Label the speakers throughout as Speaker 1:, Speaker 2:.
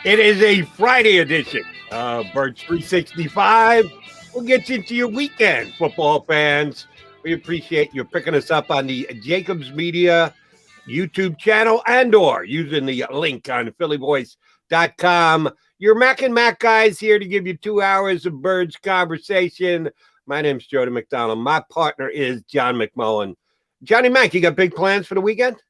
Speaker 1: It is a Friday edition of Birds 365. We'll get you into your weekend, football fans. We appreciate you picking us up on the JAKIB Media YouTube channel and or using the link on phillyvoice.com. Your Mac and Mac guys here to give you 2 hours of Birds conversation. My name's Jody McDonald. My partner is John McMullen. Johnny Mac, you got big plans for the weekend?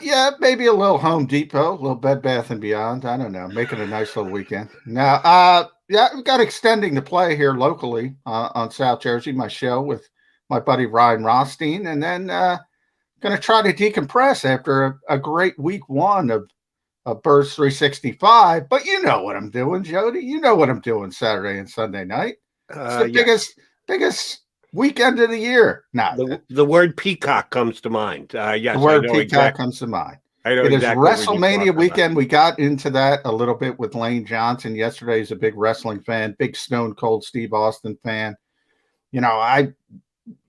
Speaker 2: Yeah, maybe a little Home Depot, a little Bed Bath and Beyond. I don't know, making a nice little weekend. Now, yeah, we've got extending the play here locally on South Jersey, my show with my buddy Ryan Rothstein, and then going to try to decompress after a great week one of Birds 365. But you know what I'm doing, Jody. You know what I'm doing Saturday and Sunday night. It's the biggest weekend of the year. Now,
Speaker 1: the word peacock comes to mind. Yes,
Speaker 2: the word peacock comes to mind. It is WrestleMania weekend. We got into that a little bit with Lane Johnson yesterday. He's a big wrestling fan, big Stone Cold Steve Austin fan. You know, I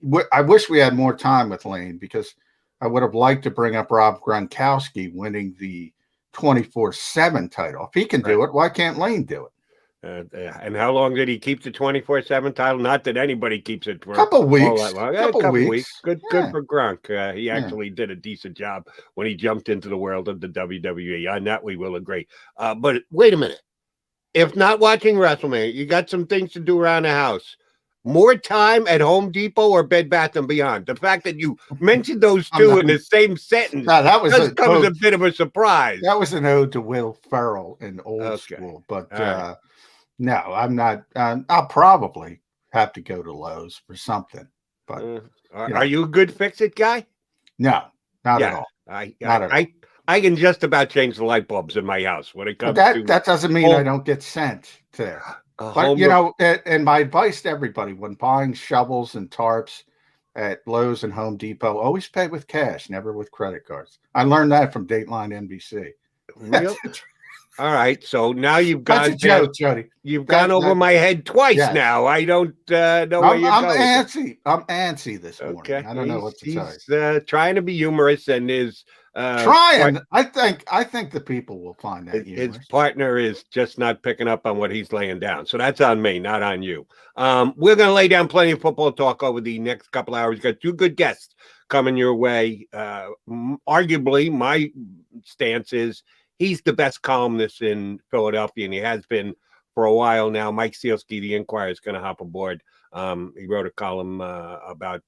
Speaker 2: wish we had more time with Lane because I would have liked to bring up Rob Gronkowski winning the 24/7 title. If he can do it, why can't Lane do it?
Speaker 1: And how long did he keep the 24/7 title? Not that anybody keeps it for
Speaker 2: a couple weeks.
Speaker 1: Couple weeks. Good for Gronk. He actually did a decent job when he jumped into the world of the WWE. On that, we will agree. But wait a minute. If not watching WrestleMania, you got some things to do around the house. More time at Home Depot or Bed Bath & Beyond? The fact that you mentioned those two in the same sentence comes a bit of a surprise.
Speaker 2: That was an ode to Will Ferrell in Old School. But no, I'm not. I'll probably have to go to Lowe's for something. But
Speaker 1: are you a good fix-it guy?
Speaker 2: No, not at all.
Speaker 1: I can just about change the light bulbs in my house when it comes
Speaker 2: to that doesn't mean I don't get sent there. But you know, and my advice to everybody when buying shovels and tarps at Lowe's and Home Depot, always pay with cash, never with credit cards. I learned that from Dateline NBC.
Speaker 1: Really? All right, so now you've gone.
Speaker 2: Jody.
Speaker 1: You've gone over my head twice now. I don't know where you're going.
Speaker 2: I'm antsy this morning. Okay. I don't know what to tell you.
Speaker 1: He's trying to be humorous and is
Speaker 2: trying. I think the people will find that humorous.
Speaker 1: His partner is just not picking up on what he's laying down. So that's on me, not on you. We're going to lay down plenty of football talk over the next couple hours. We've got two good guests coming your way. Arguably, my stance is he's the best columnist in Philadelphia, and he has been for a while now. Mike Cielski, the Inquirer, is going to hop aboard. He wrote a column about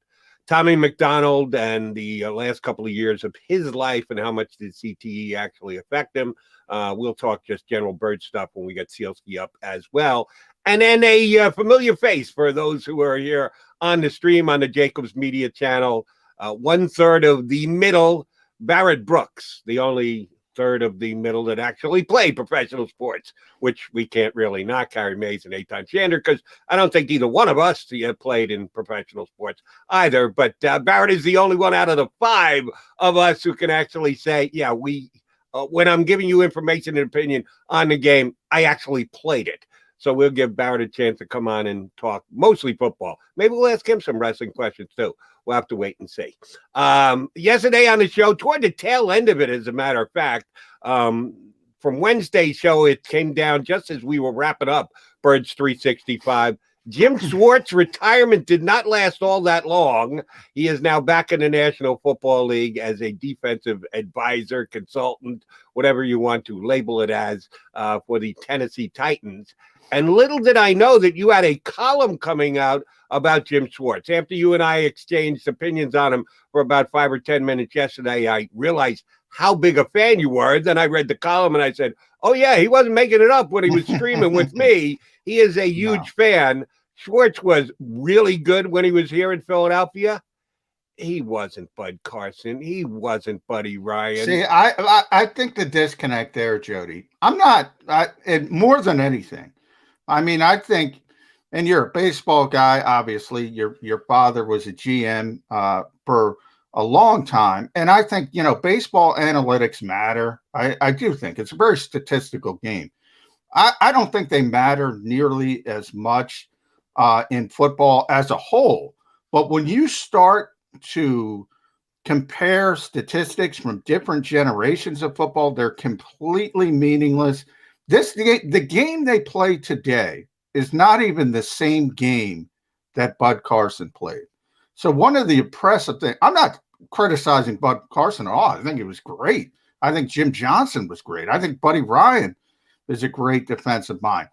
Speaker 1: Tommy McDonald and the last couple of years of his life and how much did CTE actually affect him. We'll talk just general bird stuff when we get Sielski up as well. And then a familiar face for those who are here on the stream on the JAKIB Media channel. 1/3 of the middle, Barrett Brooks, the only third of the middle that actually played professional sports, which we can't really knock Harry Mays and Eitan Shander because I don't think either one of us played in professional sports either. But Barrett is the only one out of the 5 of us who can actually say, yeah, when I'm giving you information and opinion on the game, I actually played it. So we'll give Barrett a chance to come on and talk mostly football. Maybe we'll ask him some wrestling questions too. We'll have to wait and see. Yesterday on the show, toward the tail end of it, as a matter of fact, from Wednesday's show, it came down just as we were wrapping up Birds 365. Jim Schwartz' retirement did not last all that long. He is now back in the National Football League as a defensive advisor, consultant, whatever you want to label it as, for the Tennessee Titans. And little did I know that you had a column coming out about Jim Schwartz. After you and I exchanged opinions on him for about 5 or 10 minutes yesterday, I realized how big a fan you were. Then I read the column and I said, oh, yeah, he wasn't making it up when he was streaming with me. He is a huge fan. Schwartz was really good when he was here in Philadelphia. He wasn't Bud Carson. He wasn't Buddy Ryan.
Speaker 2: See, I think the disconnect there, Jody, I'm not, more than anything. I mean, I think, and you're a baseball guy, obviously. Your father was a GM for a long time. And I think, baseball analytics matter. I do think it's a very statistical game. I don't think they matter nearly as much in football as a whole. But when you start to compare statistics from different generations of football. They're completely meaningless. The game they play today is not even the same game that Bud Carson played. So one of the impressive things, I'm not criticizing Bud Carson at all. I think he was great. I think Jim Johnson was great. I think Buddy Ryan is a great defensive mind.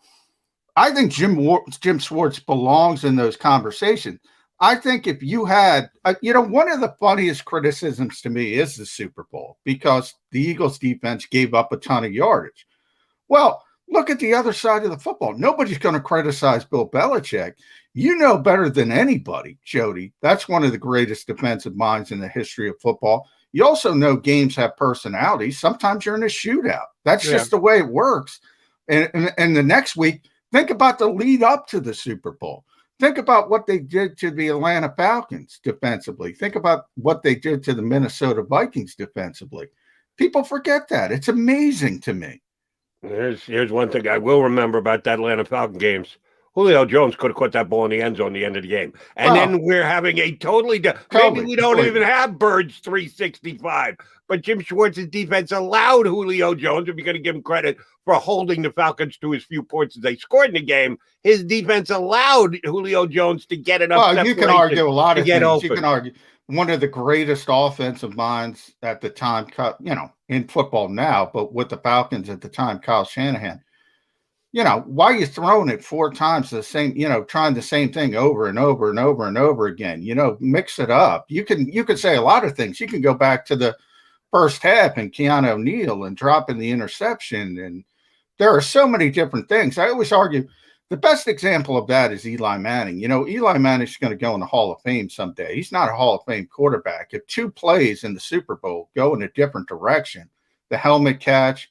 Speaker 2: I think Jim Schwartz belongs in those conversations. I think if you had, one of the funniest criticisms to me is the Super Bowl because the Eagles defense gave up a ton of yardage. Well, look at the other side of the football. Nobody's going to criticize Bill Belichick. You know better than anybody, Jody. That's one of the greatest defensive minds in the history of football. You also know games have personalities. Sometimes you're in a shootout. That's just the way it works. And the next week, think about the lead up to the Super Bowl. Think about what they did to the Atlanta Falcons defensively. Think about what they did to the Minnesota Vikings defensively. People forget that. It's amazing to me.
Speaker 1: Here's one thing I will remember about that Atlanta Falcon games. Julio Jones could have caught that ball in the end zone at the end of the game. And then we're having a maybe we don't even have Bird's 365. But Jim Schwartz's defense allowed Julio Jones, if you're going to give him credit for holding the Falcons to as few points as they scored in the game, his defense allowed Julio Jones to get enough.
Speaker 2: Well, you can argue a lot of things. Open. You can argue one of the greatest offensive minds at the time, in football now, but with the Falcons at the time, Kyle Shanahan. Why are you throwing it 4 times the same, trying the same thing over and over and over and over again? Mix it up. You could say a lot of things. You can go back to the first half and Keanu O'Neal and dropping the interception. And there are so many different things. I always argue the best example of that is Eli Manning. Eli Manning's going to go in the Hall of Fame someday. He's not a Hall of Fame quarterback. If 2 plays in the Super Bowl go in a different direction, the helmet catch,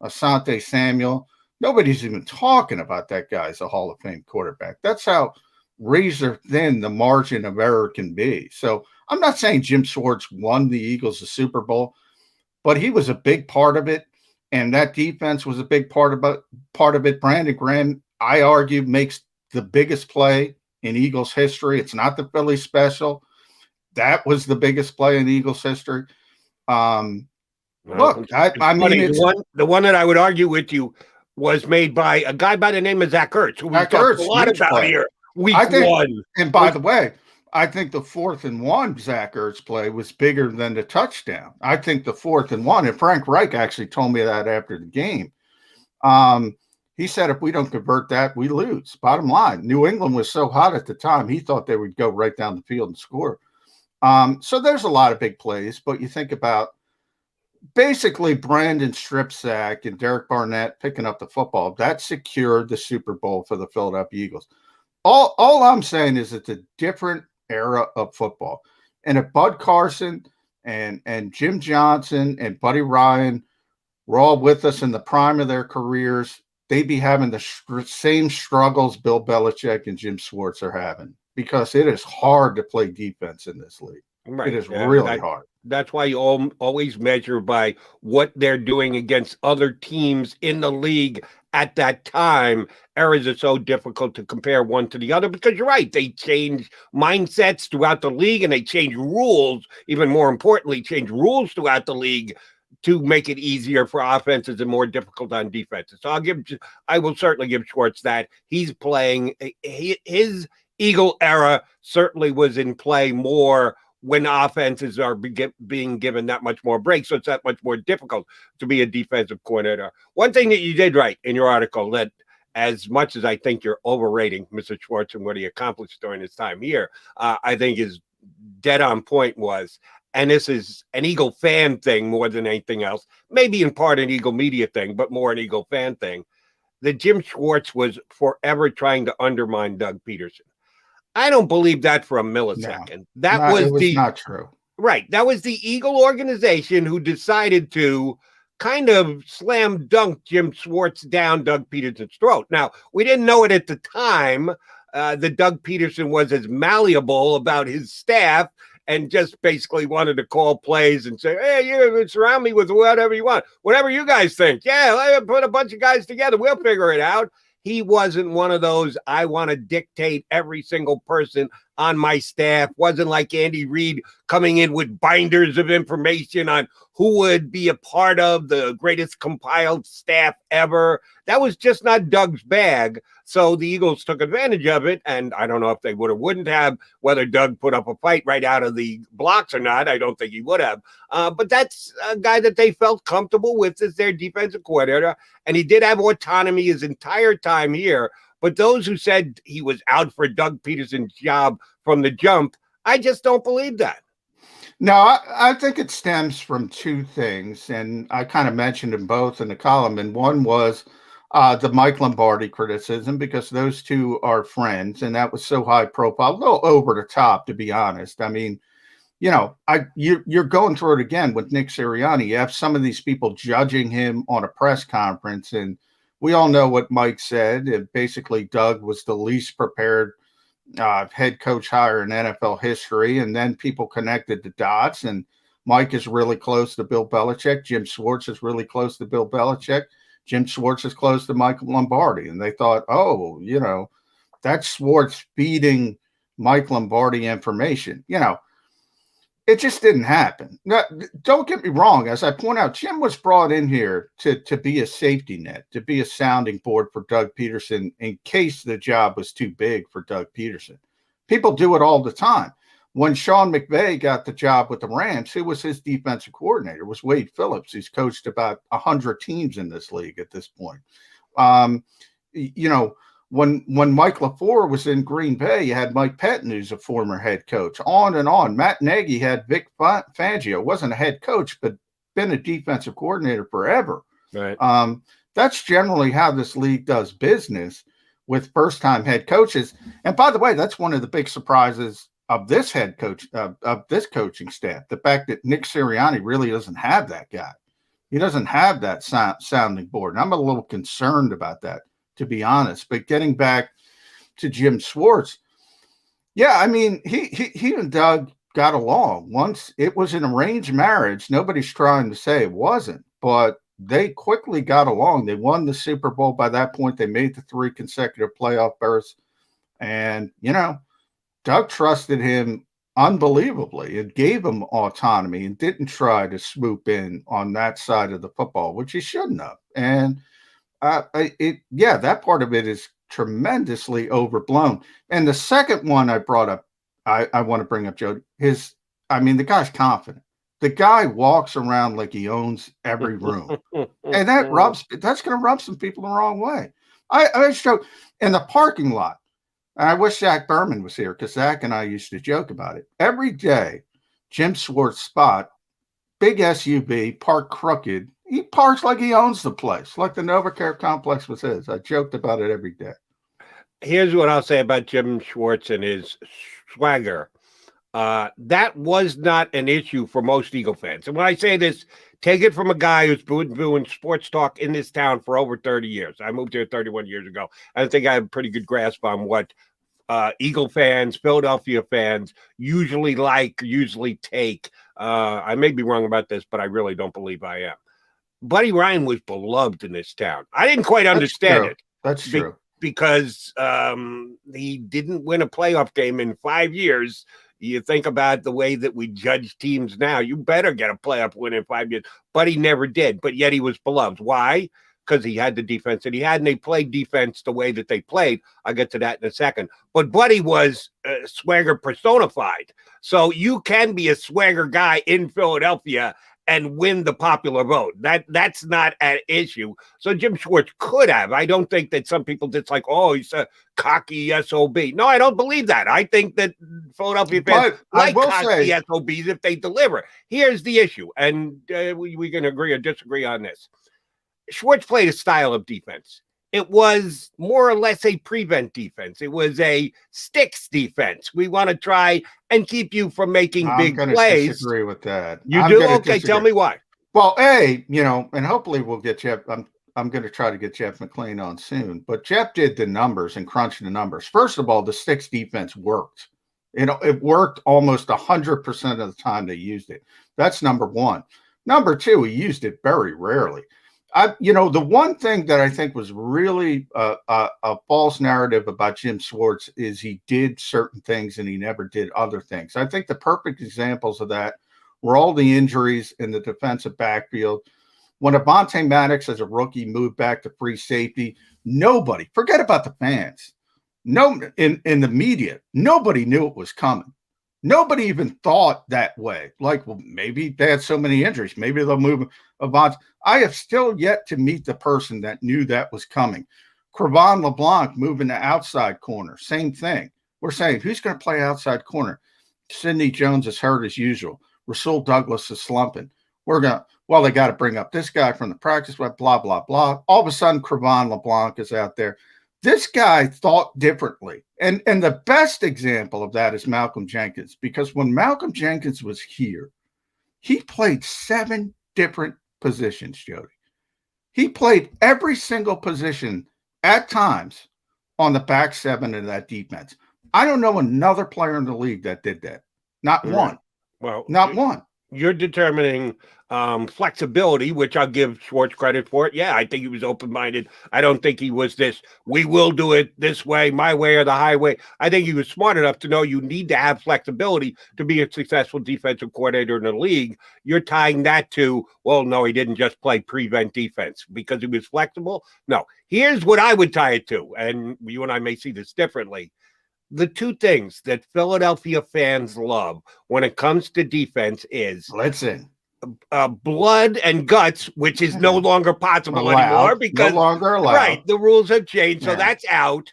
Speaker 2: Asante Samuel, nobody's even talking about that guy as a Hall of Fame quarterback. That's how razor thin the margin of error can be. So I'm not saying Jim Schwartz won the Eagles the Super Bowl, but he was a big part of it. And that defense was a big part of it. Brandon Graham, I argue, makes the biggest play in Eagles history. It's not the Philly special. That was the biggest play in Eagles history. Look, I mean,
Speaker 1: the one that I would argue with you was made by a guy by the name of Zach Ertz, who we talked a lot about here. Week 1.
Speaker 2: And by the way, I think the 4th and 1 Zach Ertz play was bigger than the touchdown. I think the 4th and 1, and Frank Reich actually told me that after the game. He said, if we don't convert that, we lose. Bottom line, New England was so hot at the time, he thought they would go right down the field and score. So there's a lot of big plays, but you think about basically Brandon strip sack and Derek Barnett picking up the football. That secured the Super Bowl for the Philadelphia Eagles. All I'm saying is it's a different era of football. And if Bud Carson and Jim Johnson and Buddy Ryan were all with us in the prime of their careers, they'd be having the same struggles Bill Belichick and Jim Schwartz are having, because it is hard to play defense in this league. Right. It is really hard.
Speaker 1: That's why you always measure by what they're doing against other teams in the league at that time. Errors are so difficult to compare one to the other because you're right. They change mindsets throughout the league and they change rules. Even more importantly, change rules throughout the league to make it easier for offenses and more difficult on defenses. So I will certainly give Schwartz that. He's playing his Eagle era certainly was in play more when offenses are being given that much more breaks, so it's that much more difficult to be a defensive coordinator. One thing that you did right in your article, that as much as I think you're overrating Mr. Schwartz and what he accomplished during his time here, I think is dead on point was, and this is an Eagle fan thing more than anything else, maybe in part an Eagle media thing, but more an Eagle fan thing, that Jim Schwartz was forever trying to undermine Doug Peterson. I don't believe that for a millisecond.
Speaker 2: No, that was not true.
Speaker 1: Right. That was the Eagle organization who decided to kind of slam dunk Jim Schwartz down Doug Peterson's throat. Now, we didn't know it at the time that Doug Peterson was as malleable about his staff and just basically wanted to call plays and say, hey, you surround me with whatever you want. Whatever you guys think. Yeah, let me put a bunch of guys together. We'll figure it out. He wasn't one of those, I want to dictate every single person on my staff. Wasn't like Andy Reid coming in with binders of information on who would be a part of the greatest compiled staff ever. That was just not Doug's bag. So the Eagles took advantage of it. And I don't know if they would or wouldn't have, whether Doug put up a fight right out of the blocks or not. I don't think he would have. But that's a guy that they felt comfortable with as their defensive coordinator. And he did have autonomy his entire time here. But those who said he was out for Doug Peterson's job from the jump, I just don't believe that.
Speaker 2: No, I think it stems from two things, and I kind of mentioned them both in the column. And one was the Mike Lombardi criticism, because those two are friends, and that was so high profile, a little over the top, to be honest. I mean, you know, you're going through it again with Nick Sirianni. You have some of these people judging him on a press conference, and we all know what Mike said. And basically, Doug was the least prepared head coach hire in NFL history, and then people connected the dots, and Mike is really close to Bill Belichick. Jim Schwartz is really close to Bill Belichick. Jim Schwartz is close to Mike Lombardi, and they thought, oh, you know, that's Schwartz feeding Mike Lombardi information. You know, it just didn't happen. Now, don't get me wrong. As I point out, Jim was brought in here to be a safety net, to be a sounding board for Doug Peterson in case the job was too big for Doug Peterson. People do it all the time. When Sean McVay got the job with the Rams, who was his defensive coordinator? It was Wade Phillips, who's coached about 100 teams in this league at this point. You know, when Mike LaFleur was in Green Bay, you had Mike Pettin, who's a former head coach, on and on. Matt Nagy had Vic Fangio, wasn't a head coach, but been a defensive coordinator forever.
Speaker 1: Right.
Speaker 2: That's generally how this league does business with first-time head coaches. And by the way, that's one of the big surprises of this head coach, of this coaching staff, the fact that Nick Sirianni really doesn't have that guy. He doesn't have that sounding board. And I'm a little concerned about that, to be honest. But getting back to Jim Schwartz, yeah, I mean, he and Doug got along. Once it was an arranged marriage, nobody's trying to say it wasn't, but they quickly got along. They won the Super Bowl by that point. They made the 3 consecutive playoff berths. And, you know, Doug trusted him unbelievably. It gave him autonomy and didn't try to swoop in on that side of the football, which he shouldn't have. And that part of it is tremendously overblown. And the second one I brought up, I want to bring up, Joe, the guy's confident. The guy walks around like he owns every room. And that's going to rub some people the wrong way. I showed in the parking lot. And I wish Zach Berman was here, because Zach and I used to joke about it. Every day, Jim Schwartz spot, big SUV, parked crooked. He parks like he owns the place, like the NovaCare complex was his. I joked about it every day.
Speaker 1: Here's what I'll say about Jim Schwartz and his swagger. That was not an issue for most Eagle fans. And when I say this, take it from a guy who's been doing sports talk in this town for over 30 years. I moved here 31 years ago. I think I have a pretty good grasp on what Eagle fans, Philadelphia fans usually take. I may be wrong about this, but I really don't believe I am. Buddy Ryan was beloved in this town. I didn't quite understand it.
Speaker 2: That's true.
Speaker 1: Because he didn't win a playoff game in 5 years. You think about the way that we judge teams now, you better get a playoff win in 5 years. But he never did. But yet he was beloved. Why? Because he had the defense that he had, and they played defense the way that they played. I'll get to that in a second. But Buddy was swagger personified. So you can be a swagger guy in Philadelphia and win the popular vote. That's not an issue. So Jim Schwartz could have. I don't think that some people just like, oh, he's a cocky SOB. No, I don't believe that. I think that Philadelphia fans like cocky SOBs if they deliver. Here's the issue, and we can agree or disagree on this. Schwartz played a style of defense. It was more or less a prevent defense. It was a sticks defense. We want to try and keep you from making big plays. I'm going to disagree
Speaker 2: with that.
Speaker 1: You do? Okay, tell me why.
Speaker 2: Well, and hopefully we'll get Jeff. I'm going to try to get Jeff McLean on soon. But Jeff did the numbers and crunched the numbers. First of all, the sticks defense worked. It worked almost 100% of the time they used it. That's number one. Number two, he used it very rarely. The one thing that I think was really a false narrative about Jim Schwartz is he did certain things and he never did other things. I think the perfect examples of that were all the injuries in the defensive backfield. When Avonte Maddox, as a rookie, moved back to free safety, nobody, forget about the fans, no, in the media, nobody knew it was coming. Nobody even thought that way. Like, well, maybe they had so many injuries. Maybe they'll move Avonte. I have still yet to meet the person that knew that was coming. Cre'Von LeBlanc moving to outside corner. Same thing. We're saying, who's going to play outside corner? Sidney Jones is hurt as usual. Rasul Douglas is slumping. They got to bring up this guy from the practice, blah, blah, blah. All of a sudden, Cre'Von LeBlanc is out there. This guy thought differently. And the best example of that is Malcolm Jenkins, because when Malcolm Jenkins was here, he played 7 different positions, Jody. He played every single position at times on the back 7 of that defense. I don't know another player in the league that did that. Not one.
Speaker 1: Well,
Speaker 2: not one.
Speaker 1: You're determining flexibility, which I'll give Schwartz credit for it. Yeah, I think he was open-minded. I don't think he was this, we will do it this way, my way or the highway. I think he was smart enough to know you need to have flexibility to be a successful defensive coordinator in the league. You're tying that to, well, no, he didn't just play prevent defense because he was flexible. No, here's what I would tie it to, and you and I may see this differently. The 2 things that Philadelphia fans love when it comes to defense is blood and guts, which is no longer possible anymore because
Speaker 2: no longer allowed.
Speaker 1: Right, the rules have changed, so that's out.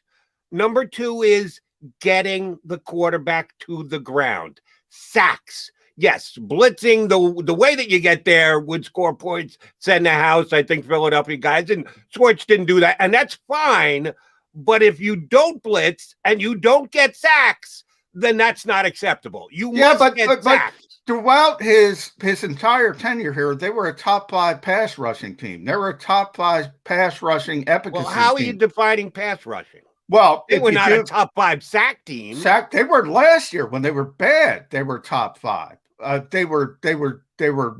Speaker 1: Number 2 is getting the quarterback to the ground. Sacks. Yes, blitzing, the way that you get there would score points, send the house. I think Philadelphia guys, and Schwartz didn't do that, and that's fine. But if you don't blitz and you don't get sacks, then that's not acceptable. You must get sacks.
Speaker 2: Throughout his entire tenure here, they were a top 5 pass rushing team. They were a top 5 pass rushing efficacy
Speaker 1: team. Well, how are you defining pass rushing? Well, they were not a top 5 sack team.
Speaker 2: They were last year when they were bad. They were top 5. They were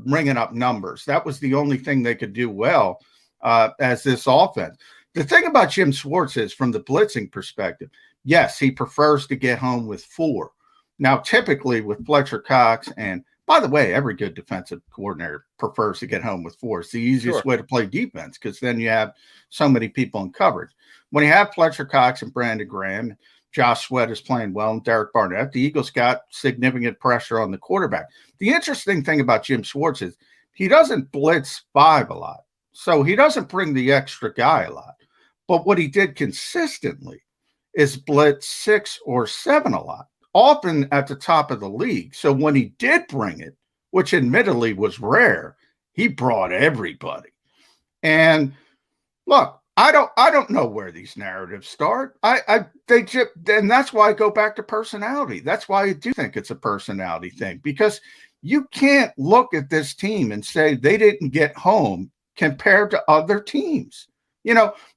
Speaker 2: ringing up numbers. That was the only thing they could do well as this offense. The thing about Jim Schwartz is, from the blitzing perspective, yes, he prefers to get home with 4. Now, typically with Fletcher Cox, and by the way, every good defensive coordinator prefers to get home with 4. It's the easiest way to play defense because then you have so many people in coverage. When you have Fletcher Cox and Brandon Graham, Josh Sweat is playing well, and Derek Barnett, the Eagles got significant pressure on the quarterback. The interesting thing about Jim Schwartz is he doesn't blitz 5 a lot, so he doesn't bring the extra guy a lot. But what he did consistently is blitz 6 or 7 a lot, often at the top of the league. So when he did bring it, which admittedly was rare, he brought everybody. And look, I don't know where these narratives start. And that's why I go back to personality. That's why I do think it's a personality thing, because you can't look at this team and say they didn't get home compared to other teams.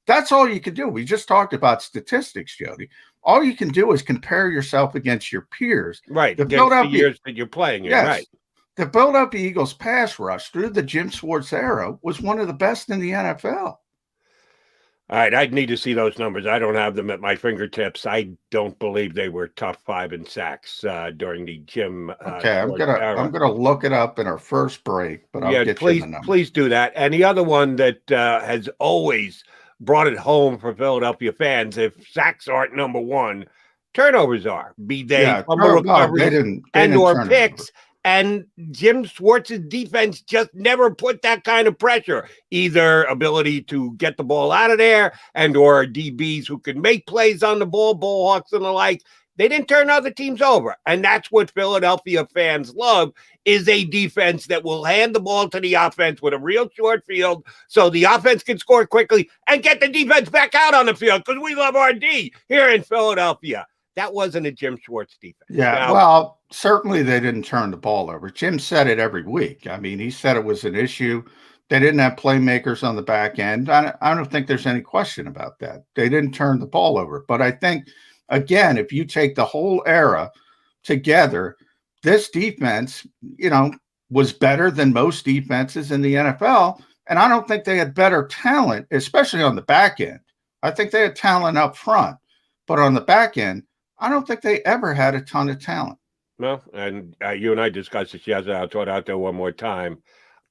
Speaker 2: That's all you can do. We just talked about statistics, Jody. All you can do is compare yourself against your peers.
Speaker 1: Right. Against the years that you're playing.
Speaker 2: Yes.
Speaker 1: Right.
Speaker 2: The Philadelphia Eagles pass rush through the Jim Schwartz era was one of the best in the NFL.
Speaker 1: All right, I'd need to see those numbers. I don't have them at my fingertips. I don't believe they were top 5 in sacks during the Jim.
Speaker 2: Okay, I'm gonna look it up in our first break, but I'll get you the number.
Speaker 1: Please do that. And the other one that has always brought it home for Philadelphia fans: if sacks aren't number 1, turnovers are. Be they fumble recovery and/or picks. And Jim Schwartz's defense just never put that kind of pressure, either ability to get the ball out of there and/or DBs who can make plays on the ball, ball hawks and the like. They didn't turn other teams over. And that's what Philadelphia fans love, is a defense that will hand the ball to the offense with a real short field so the offense can score quickly and get the defense back out on the field, because we love our D here in Philadelphia. That wasn't a Jim Schwartz defense.
Speaker 2: Yeah, well, certainly they didn't turn the ball over. Jim said it every week. I mean, he said it was an issue. They didn't have playmakers on the back end. I don't think there's any question about that. They didn't turn the ball over. But I think, again, if you take the whole era together, this defense, was better than most defenses in the NFL. And I don't think they had better talent, especially on the back end. I think they had talent up front, but on the back end, I don't think they ever had a ton of talent.
Speaker 1: No, and you and I discussed this yesterday. I'll throw it out there one more time.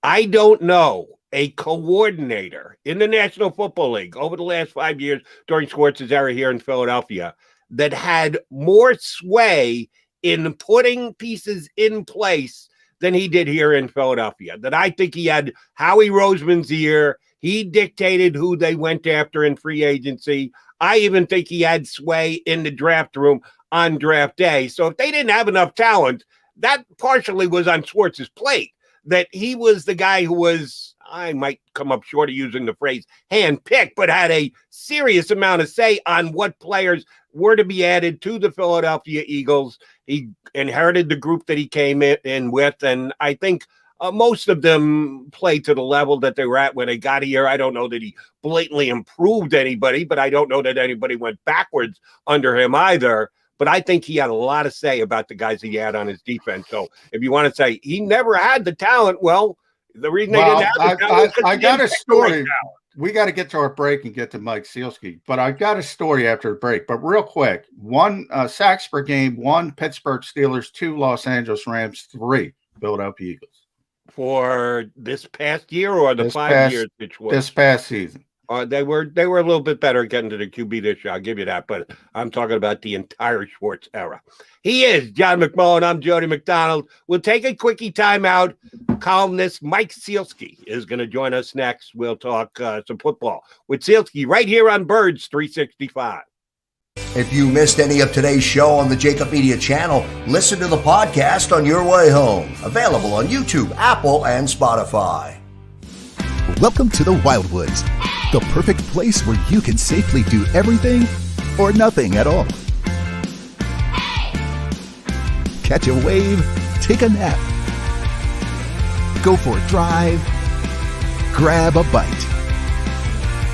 Speaker 1: I don't know a coordinator in the National Football League over the last 5 years during Schwartz's era here in Philadelphia that had more sway in putting pieces in place than he did here in Philadelphia. That I think he had Howie Roseman's ear. He dictated who they went after in free agency. I even think he had sway in the draft room on draft day. So if they didn't have enough talent, that partially was on Schwartz's plate. That he was the guy who was, I might come up short of using the phrase handpicked, but had a serious amount of say on what players were to be added to the Philadelphia Eagles. He inherited the group that he came in with, and I think most of them played to the level that they were at when they got here. I don't know that he blatantly improved anybody, but I don't know that anybody went backwards under him either. But I think he had a lot of say about the guys he had on his defense. So if you want to say he never had the talent, well, the reason they didn't have the talent
Speaker 2: I got a story. We got to get to our break and get to Mike Cielski, but I got a story after the break. But real quick, 1 sacks per game, 1 Pittsburgh Steelers, 2 Los Angeles Rams, 3 Philadelphia Eagles.
Speaker 1: For this past year or the 5 years?
Speaker 2: This past season.
Speaker 1: They were a little bit better at getting to the QB this year. I'll give you that, but I'm talking about the entire Schwartz era. He is John McMullen. I'm Jody McDonald. We'll take a quickie timeout. Columnist Mike Cielski is going to join us next. We'll talk some football with Sielski right here on Birds 365.
Speaker 3: If you missed any of today's show on the JAKIB Media channel, listen to the podcast on your way home. Available on YouTube, Apple, and Spotify.
Speaker 4: Welcome to the Wildwoods, the perfect place where you can safely do everything or nothing at all. Catch a wave, take a nap, go for a drive, grab a bite.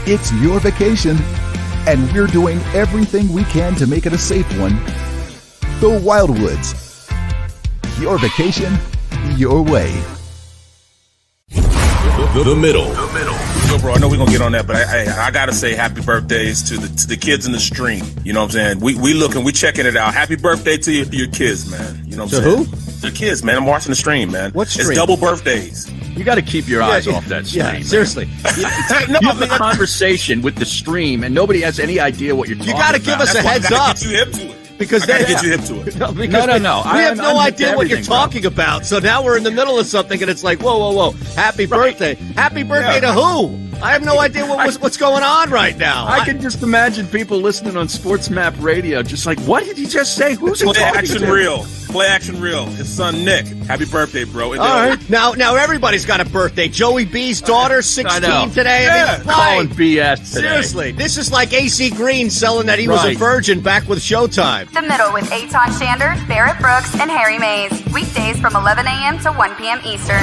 Speaker 4: It's your vacation, and we're doing everything we can to make it a safe one. The Wildwoods, your vacation, your way.
Speaker 5: The middle. Yo, bro, I know we're going to get on that, but I got to say happy birthdays to the kids in the stream. You know what I'm saying? We checking it out. Happy birthday to your kids, man. You know what I'm saying?
Speaker 6: Who?
Speaker 5: The kids, man. I'm watching the stream, man.
Speaker 6: What stream?
Speaker 5: It's double birthdays.
Speaker 6: You got to keep your eyes off that stream. Yeah, seriously. You have a conversation with the stream, and nobody has any idea what you're talking about.
Speaker 7: You got to give us a heads up.
Speaker 5: Get you hip to it.
Speaker 7: Because
Speaker 5: I gotta get you hip to it.
Speaker 6: No.
Speaker 7: We have no idea what you're talking about. So now we're in the middle of something, and it's like, whoa. Happy birthday. Happy birthday to who? I have no idea what's going on right now.
Speaker 6: I can just imagine people listening on Sports Map Radio just like, what did he just say? Who's he
Speaker 5: Play
Speaker 6: talking
Speaker 5: action
Speaker 6: to?
Speaker 5: real. Play action real. His son, Nick. Happy birthday, bro.
Speaker 7: All right. Now everybody's got a birthday. Joey B's daughter, 16 today.
Speaker 5: Yeah.
Speaker 6: Calling BS today.
Speaker 7: Seriously. This is like AC Green selling that he was a virgin back with Showtime.
Speaker 8: The Middle with Eitan Shander, Barrett Brooks, and Harry Mays. Weekdays from 11 a.m. to 1 p.m. Eastern.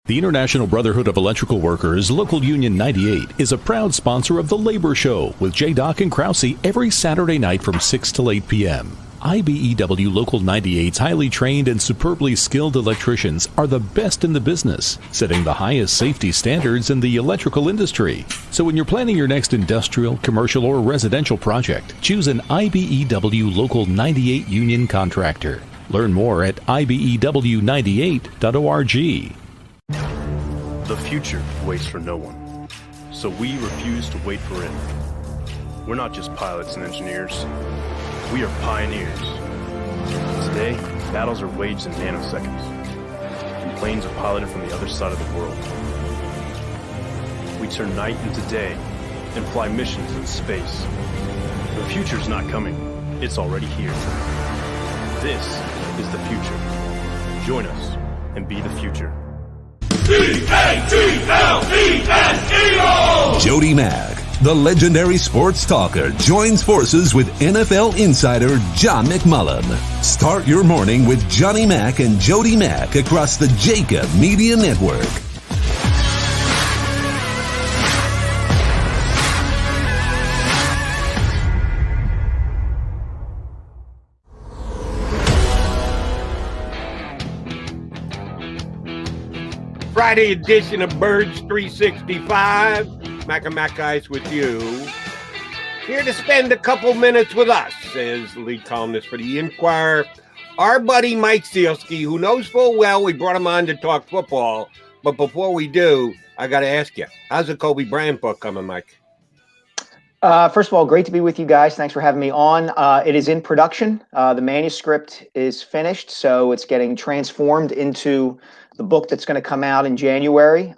Speaker 9: The International Brotherhood of Electrical Workers, Local Union 98, is a proud sponsor of The Labor Show with J. Doc and Krause every Saturday night from 6 till 8 p.m. IBEW Local 98's highly trained and superbly skilled electricians are the best in the business, setting the highest safety standards in the electrical industry. So when you're planning your next industrial, commercial, or residential project, choose an IBEW Local 98 union contractor. Learn more at IBEW98.org.
Speaker 10: The future waits for no one, so we refuse to wait for it. We're not just pilots and engineers. We are pioneers. Today, battles are waged in nanoseconds, and planes are piloted from the other side of the world. We turn night into day and fly missions in space. The future's not coming. It's already here. This is the future. Join us and be the future.
Speaker 11: Jody Mack, the legendary sports talker, joins forces with NFL insider John McMullen. Start your morning with Johnny Mack and Jody Mack across the JAKIB Media Network.
Speaker 1: Friday edition of Birds 365. Mac and Mac guys with you. Here to spend a couple minutes with us as lead columnist for the Inquirer, our buddy Mike Cielski, who knows full well we brought him on to talk football. But before we do, I got to ask you, how's the Kobe Bryant book coming, Mike?
Speaker 12: First of all, great to be with you guys. Thanks for having me on. It is in production. The manuscript is finished, so it's getting transformed into the book that's going to come out in January.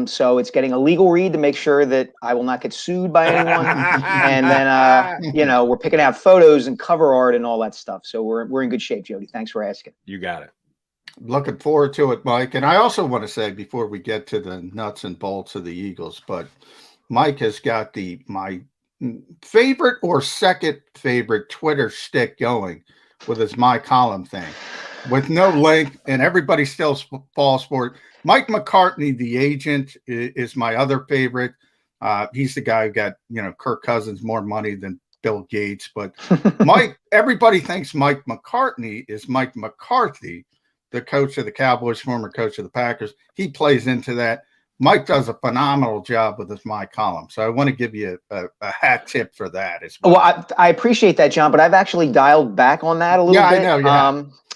Speaker 12: So it's getting a legal read to make sure that I will not get sued by anyone. And then, we're picking out photos and cover art and all that stuff. So we're in good shape, Jody. Thanks for asking.
Speaker 1: You got it.
Speaker 2: Looking forward to it, Mike. And I also want to say, before we get to the nuts and bolts of the Eagles, but Mike has got my favorite or second favorite Twitter stick going with his My Column thing with no link, and everybody still falls for it. Mike McCartney, the agent, is my other favorite. He's the guy who got, Kirk Cousins more money than Bill Gates. But everybody thinks Mike McCartney is Mike McCarthy, the coach of the Cowboys, former coach of the Packers. He plays into that. Mike does a phenomenal job with his My Column. So I want to give you a hat tip for that as well.
Speaker 12: Well, I appreciate that, John, but I've actually dialed back on that a little bit.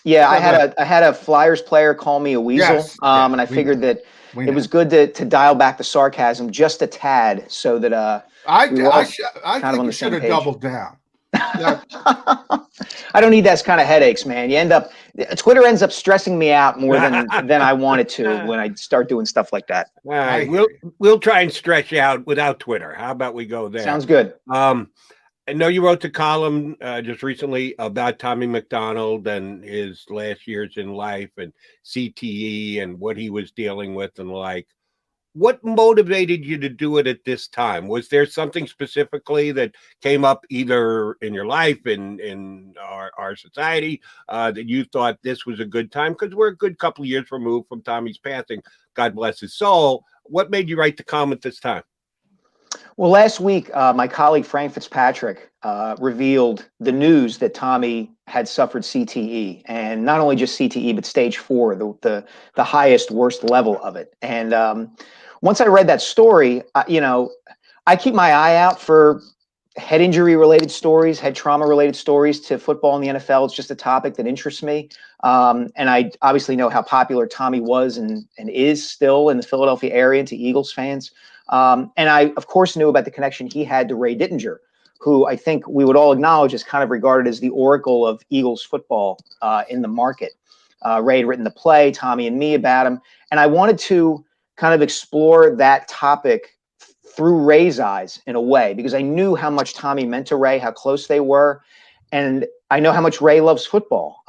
Speaker 2: Yeah, I know.
Speaker 12: I had a Flyers player call me a weasel, and I figured that it was good to dial back the sarcasm just a tad so that
Speaker 2: I think you should have doubled down. Yeah.
Speaker 12: I don't need that kind of headaches, man. Twitter ends up stressing me out more than I want it to when I start doing stuff like that.
Speaker 1: All right, we'll try and stretch you out without Twitter. How about we go there?
Speaker 12: Sounds good.
Speaker 1: I know you wrote the column just recently about Tommy McDonald and his last years in life and CTE and what he was dealing with and like. What motivated you to do it at this time? Was there something specifically that came up either in your life, in our society, that you thought this was a good time? Because we're a good couple of years removed from Tommy's passing. God bless his soul. What made you write the column at this time?
Speaker 12: Well, last week, my colleague Frank Fitzpatrick revealed the news that Tommy had suffered CTE, and not only just CTE, but stage 4, the highest, worst level of it. And once I read that story, I keep my eye out for head injury related stories, head trauma related stories to football in the NFL. It's just a topic that interests me. And I obviously know how popular Tommy was and is still in the Philadelphia area and to Eagles fans. And I, of course, knew about the connection he had to Ray Dittinger, who I think we would all acknowledge is kind of regarded as the oracle of Eagles football in the market. Ray had written the play, Tommy and Me, about him. And I wanted to kind of explore that topic through Ray's eyes in a way, because I knew how much Tommy meant to Ray, how close they were. And I know how much Ray loves football.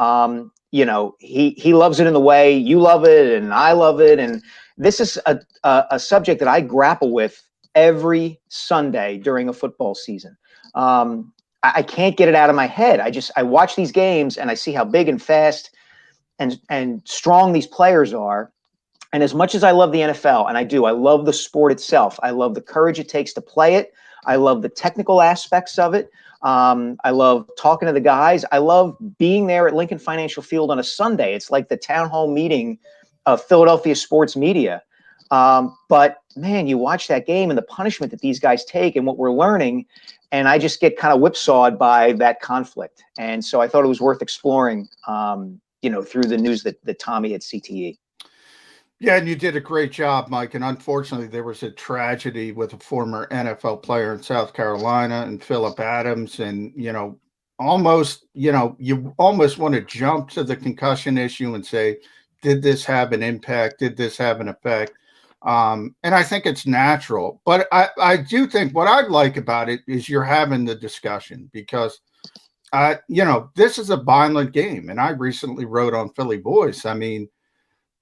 Speaker 12: He loves it in the way you love it and I love it. And this is a subject that I grapple with every Sunday during a football season. I can't get it out of my head. I watch these games and I see how big and fast and strong these players are. And as much as I love the NFL, and I love the sport itself. I love the courage it takes to play it. I love the technical aspects of it. I love talking to the guys. I love being there at Lincoln Financial Field on a Sunday. It's like the town hall meeting of Philadelphia sports media. But man, you watch that game and the punishment that these guys take and what we're learning, and I just get kind of whipsawed by that conflict. And so I thought it was worth exploring, through the news that Tommy had CTE.
Speaker 2: Yeah, and you did a great job, Mike. And unfortunately, there was a tragedy with a former NFL player in South Carolina and Phillip Adams. And, you almost want to jump to the concussion issue and say, did this have an impact? Did this have an effect? And I think it's natural. But I do think what I like about it is you're having the discussion because, this is a violent game. And I recently wrote on Philly Voice. I mean,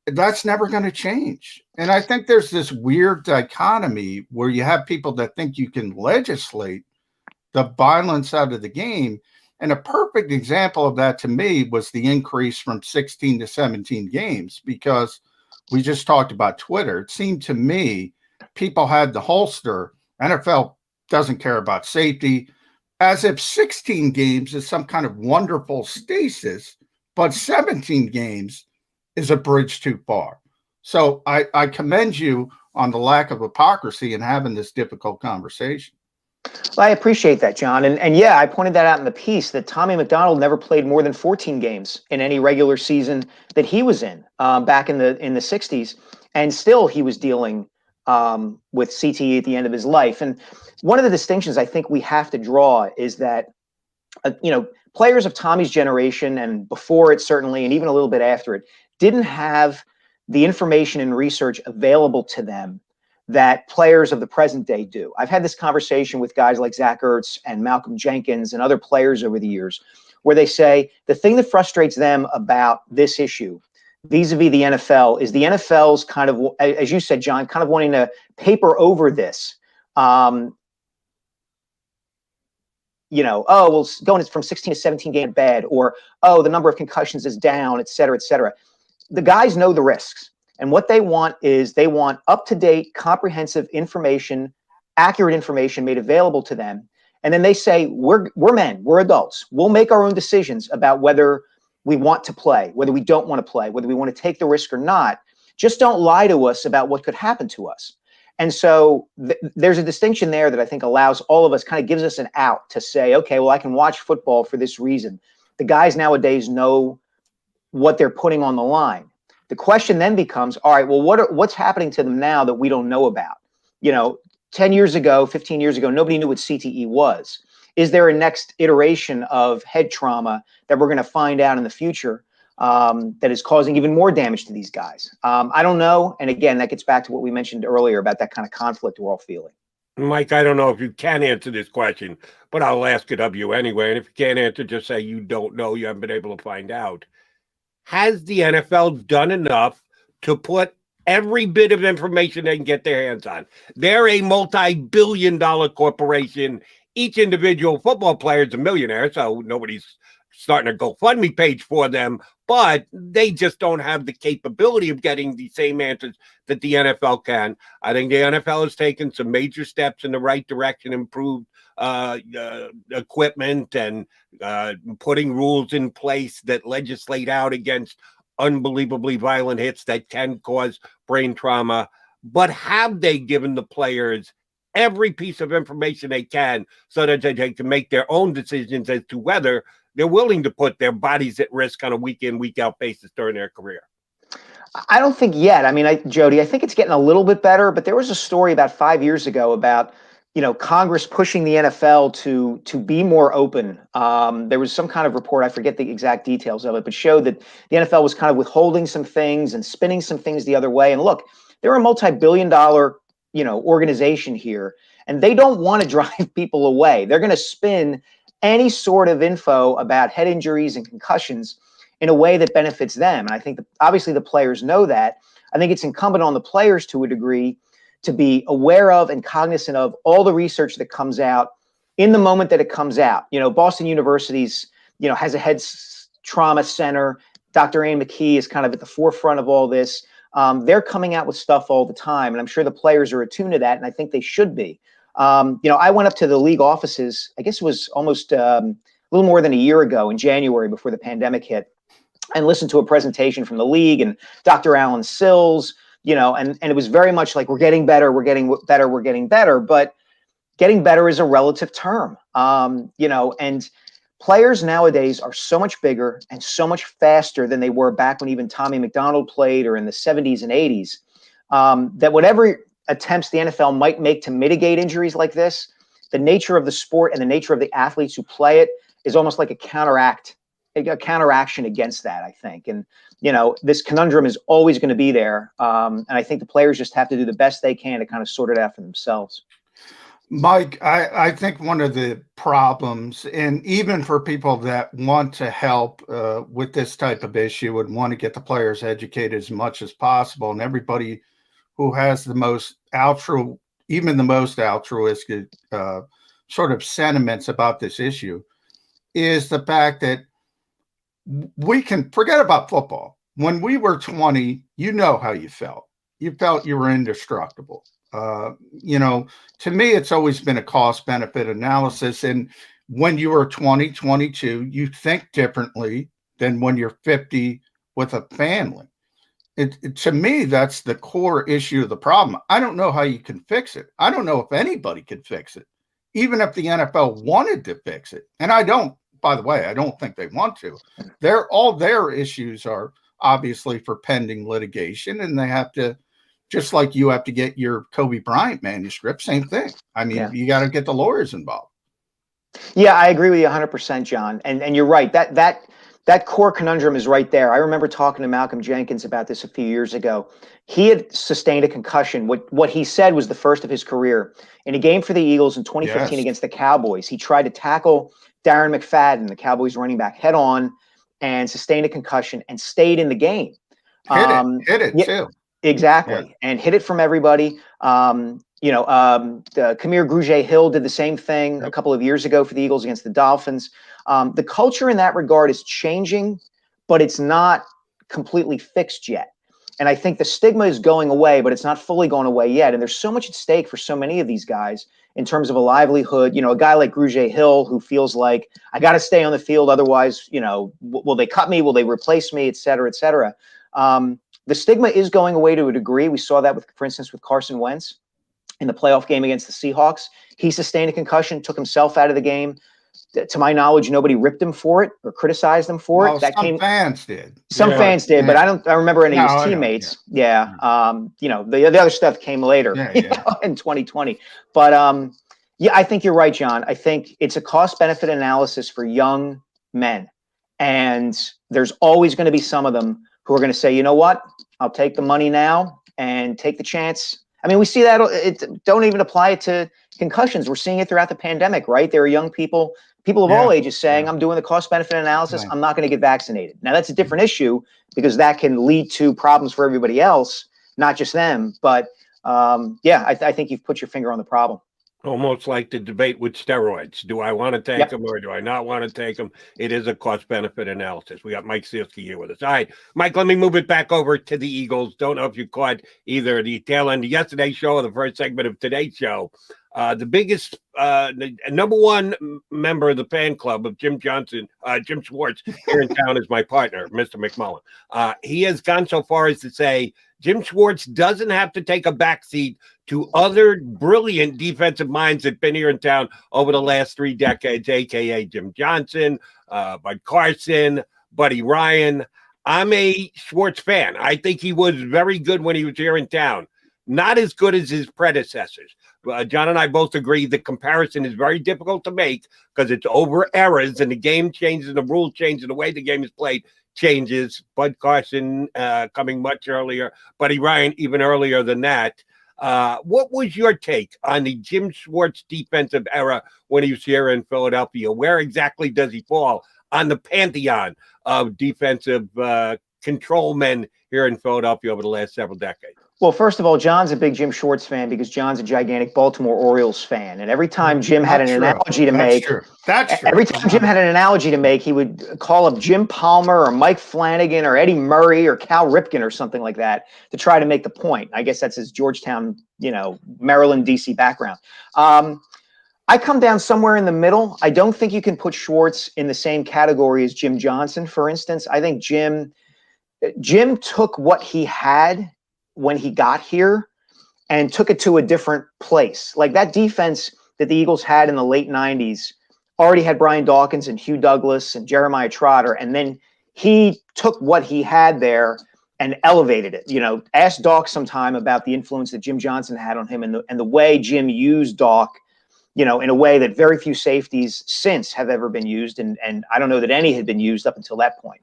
Speaker 2: that's never going to change. And I think there's this weird dichotomy where you have people that think you can legislate the violence out of the game. And a perfect example of that to me was the increase from 16 to 17 games, because we just talked about Twitter. It seemed to me people had the holster. NFL doesn't care about safety, as if 16 games is some kind of wonderful stasis, but 17 games is a bridge too far. So I commend you on the lack of hypocrisy in having this difficult conversation.
Speaker 12: Well, I appreciate that, John. And yeah, I pointed that out in the piece that Tommy McDonald never played more than 14 games in any regular season that he was in back in the 60s. And still he was dealing with CTE at the end of his life. And one of the distinctions I think we have to draw is that, players of Tommy's generation and before it certainly, and even a little bit after it, didn't have the information and research available to them that players of the present day do. I've had this conversation with guys like Zach Ertz and Malcolm Jenkins and other players over the years, where they say the thing that frustrates them about this issue vis-a-vis the NFL is the NFL's kind of, as you said, John, kind of wanting to paper over this. Oh, well, going from 16 to 17 game bad, or, oh, the number of concussions is down, et cetera, et cetera. The guys know the risks. And what they want is they want up-to-date, comprehensive information, accurate information made available to them. And then they say, we're men, we're adults. We'll make our own decisions about whether we want to play, whether we don't want to play, whether we want to take the risk or not. Just don't lie to us about what could happen to us. And so there's a distinction there that I think allows all of us, kind of gives us an out to say, okay, well, I can watch football for this reason. The guys nowadays know what they're putting on the line. The question then becomes, all right, well, what's happening to them now that we don't know about? 10 years ago, 15 years ago, nobody knew what CTE was. Is there a next iteration of head trauma that we're going to find out in the future that is causing even more damage to these guys? I don't know. And again, that gets back to what we mentioned earlier about that kind of conflict we're all feeling.
Speaker 1: Mike, I don't know if you can answer this question, but I'll ask it of you anyway. And if you can't answer, just say you don't know, you haven't been able to find out. Has the NFL done enough to put every bit of information they can get their hands on? They're a multi-billion-dollar corporation. Each individual football player is a millionaire, so nobody's starting a GoFundMe page for them, but they just don't have the capability of getting the same answers that the NFL can. I think the NFL has taken some major steps in the right direction, improved equipment and putting rules in place that legislate out against unbelievably violent hits that can cause brain trauma. But have they given the players every piece of information they can so that they can make their own decisions as to whether they're willing to put their bodies at risk on a week in, week out basis during their career?
Speaker 12: I don't think yet. I mean, Jody, I think it's getting a little bit better, but there was a story about 5 years ago about, Congress pushing the NFL to be more open. There was some kind of report, I forget the exact details of it, but showed that the NFL was kind of withholding some things and spinning some things the other way. And look, they're a multi-billion-dollar, organization here, and they don't want to drive people away. They're going to spin any sort of info about head injuries and concussions in a way that benefits them. And I think obviously the players know that. I think it's incumbent on the players to a degree to be aware of and cognizant of all the research that comes out in the moment that it comes out. Boston University's, has a head trauma center. Dr. Ann McKee is kind of at the forefront of all this. They're coming out with stuff all the time, and I'm sure the players are attuned to that, and I think they should be. I went up to the league offices, I guess it was almost a little more than a year ago in January before the pandemic hit, and listened to a presentation from the league and Dr. Alan Sills, and it was very much like, we're getting better, we're getting better, we're getting better. But getting better is a relative term, and players nowadays are so much bigger and so much faster than they were back when even Tommy McDonald played or in the 70s and 80s, that whatever attempts the NFL might make to mitigate injuries like this, the nature of the sport and the nature of the athletes who play it is almost like a counteraction against that, I think. And, this conundrum is always going to be there. And I think the players just have to do the best they can to kind of sort it out for themselves.
Speaker 2: Mike, I think one of the problems, and even for people that want to help with this type of issue and want to get the players educated as much as possible, and everybody who has the most altruistic sort of sentiments about this issue, is the fact that we can forget about football. When we were 20, how you felt. You felt you were indestructible. To me, it's always been a cost benefit analysis. And when you were 20, 22, you think differently than when you're 50 with a family. To me, that's the core issue of the problem. I don't know how you can fix it. I don't know if anybody could fix it, even if the NFL wanted to fix it. And I don't, by the way, I don't think they want to. All their issues are obviously for pending litigation, and they have to, just like you have to get your Kobe Bryant manuscript, same thing. I mean, you got to get the lawyers involved.
Speaker 12: Yeah, I agree with you 100%, John. And you're right. That core conundrum is right there. I remember talking to Malcolm Jenkins about this a few years ago. He had sustained a concussion. What he said was the first of his career. In a game for the Eagles in 2015 against the Cowboys, he tried to tackle Darren McFadden, the Cowboys running back, head on and sustained a concussion and stayed in the game.
Speaker 2: Hit it too.
Speaker 12: Exactly. And hit it from everybody. Kamir Grugier-Hill did the same thing a couple of years ago for the Eagles against the Dolphins. The culture in that regard is changing, but it's not completely fixed yet. And I think the stigma is going away, but it's not fully going away yet. And there's so much at stake for so many of these guys in terms of a livelihood. A guy like Grugier-Hill who feels like, I got to stay on the field. Otherwise, will they cut me? Will they replace me? Et cetera, et cetera. The stigma is going away to a degree. We saw that, for instance, with Carson Wentz in the playoff game against the Seahawks. He sustained a concussion, took himself out of the game. To my knowledge, nobody ripped him for it or criticized him for it.
Speaker 2: Some fans did.
Speaker 12: Some fans did, but I remember any of his teammates. The other stuff came later in 2020. But I think you're right, John. I think it's a cost-benefit analysis for young men. And there's always going to be some of them who are going to say, you know what, I'll take the money now and take the chance. I mean, we see that. Don't even apply it to concussions. We're seeing it throughout the pandemic, right? There are young people of all ages saying, I'm doing the cost-benefit analysis. I'm not going to get vaccinated. Now, that's a different issue because that can lead to problems for everybody else, not just them. But, I think you've put your finger on the problem.
Speaker 1: Almost like the debate with steroids. Do I want to take them or do I not want to take them? It is a cost-benefit analysis. We got Mike Cielski here with us. All right, Mike, let me move it back over to the Eagles. Don't know if you caught either the tail end of yesterday's show or the first segment of today's show. The biggest, the number one member of the fan club of Jim Schwartz here in town is my partner, Mr. McMullen. He has gone so far as to say Jim Schwartz doesn't have to take a backseat to other brilliant defensive minds that have been here in town over the last 3 decades, a.k.a. Jim Johnson, Bud Carson, Buddy Ryan. I'm a Schwartz fan. I think he was very good when he was here in town. Not as good as his predecessors. John and I both agree the comparison is very difficult to make because it's over eras and the game changes and the rule changes and the way the game is played changes. Bud Carson coming much earlier, Buddy Ryan even earlier than that. What was your take on the Jim Schwartz defensive era when he was here in Philadelphia? Where exactly does he fall on the pantheon of defensive control men here in Philadelphia over the last several decades?
Speaker 12: Well, first of all, John's a big Jim Schwartz fan because John's a gigantic Baltimore Orioles fan. And every time Jim had an analogy to make, every time Jim had an analogy to make, he would call up Jim Palmer or Mike Flanagan or Eddie Murray or Cal Ripken or something like that to try to make the point. I guess that's his Georgetown, Maryland, D.C. background. I come down somewhere in the middle. I don't think you can put Schwartz in the same category as Jim Johnson, for instance. I think Jim took what he had when he got here and took it to a different place. Like that defense that the Eagles had in the late 90s already had Brian Dawkins and Hugh Douglas and Jeremiah Trotter. And then he took what he had there and elevated it. Ask Doc sometime about the influence that Jim Johnson had on him and the way Jim used Doc, in a way that very few safeties since have ever been used. And I don't know that any had been used up until that point.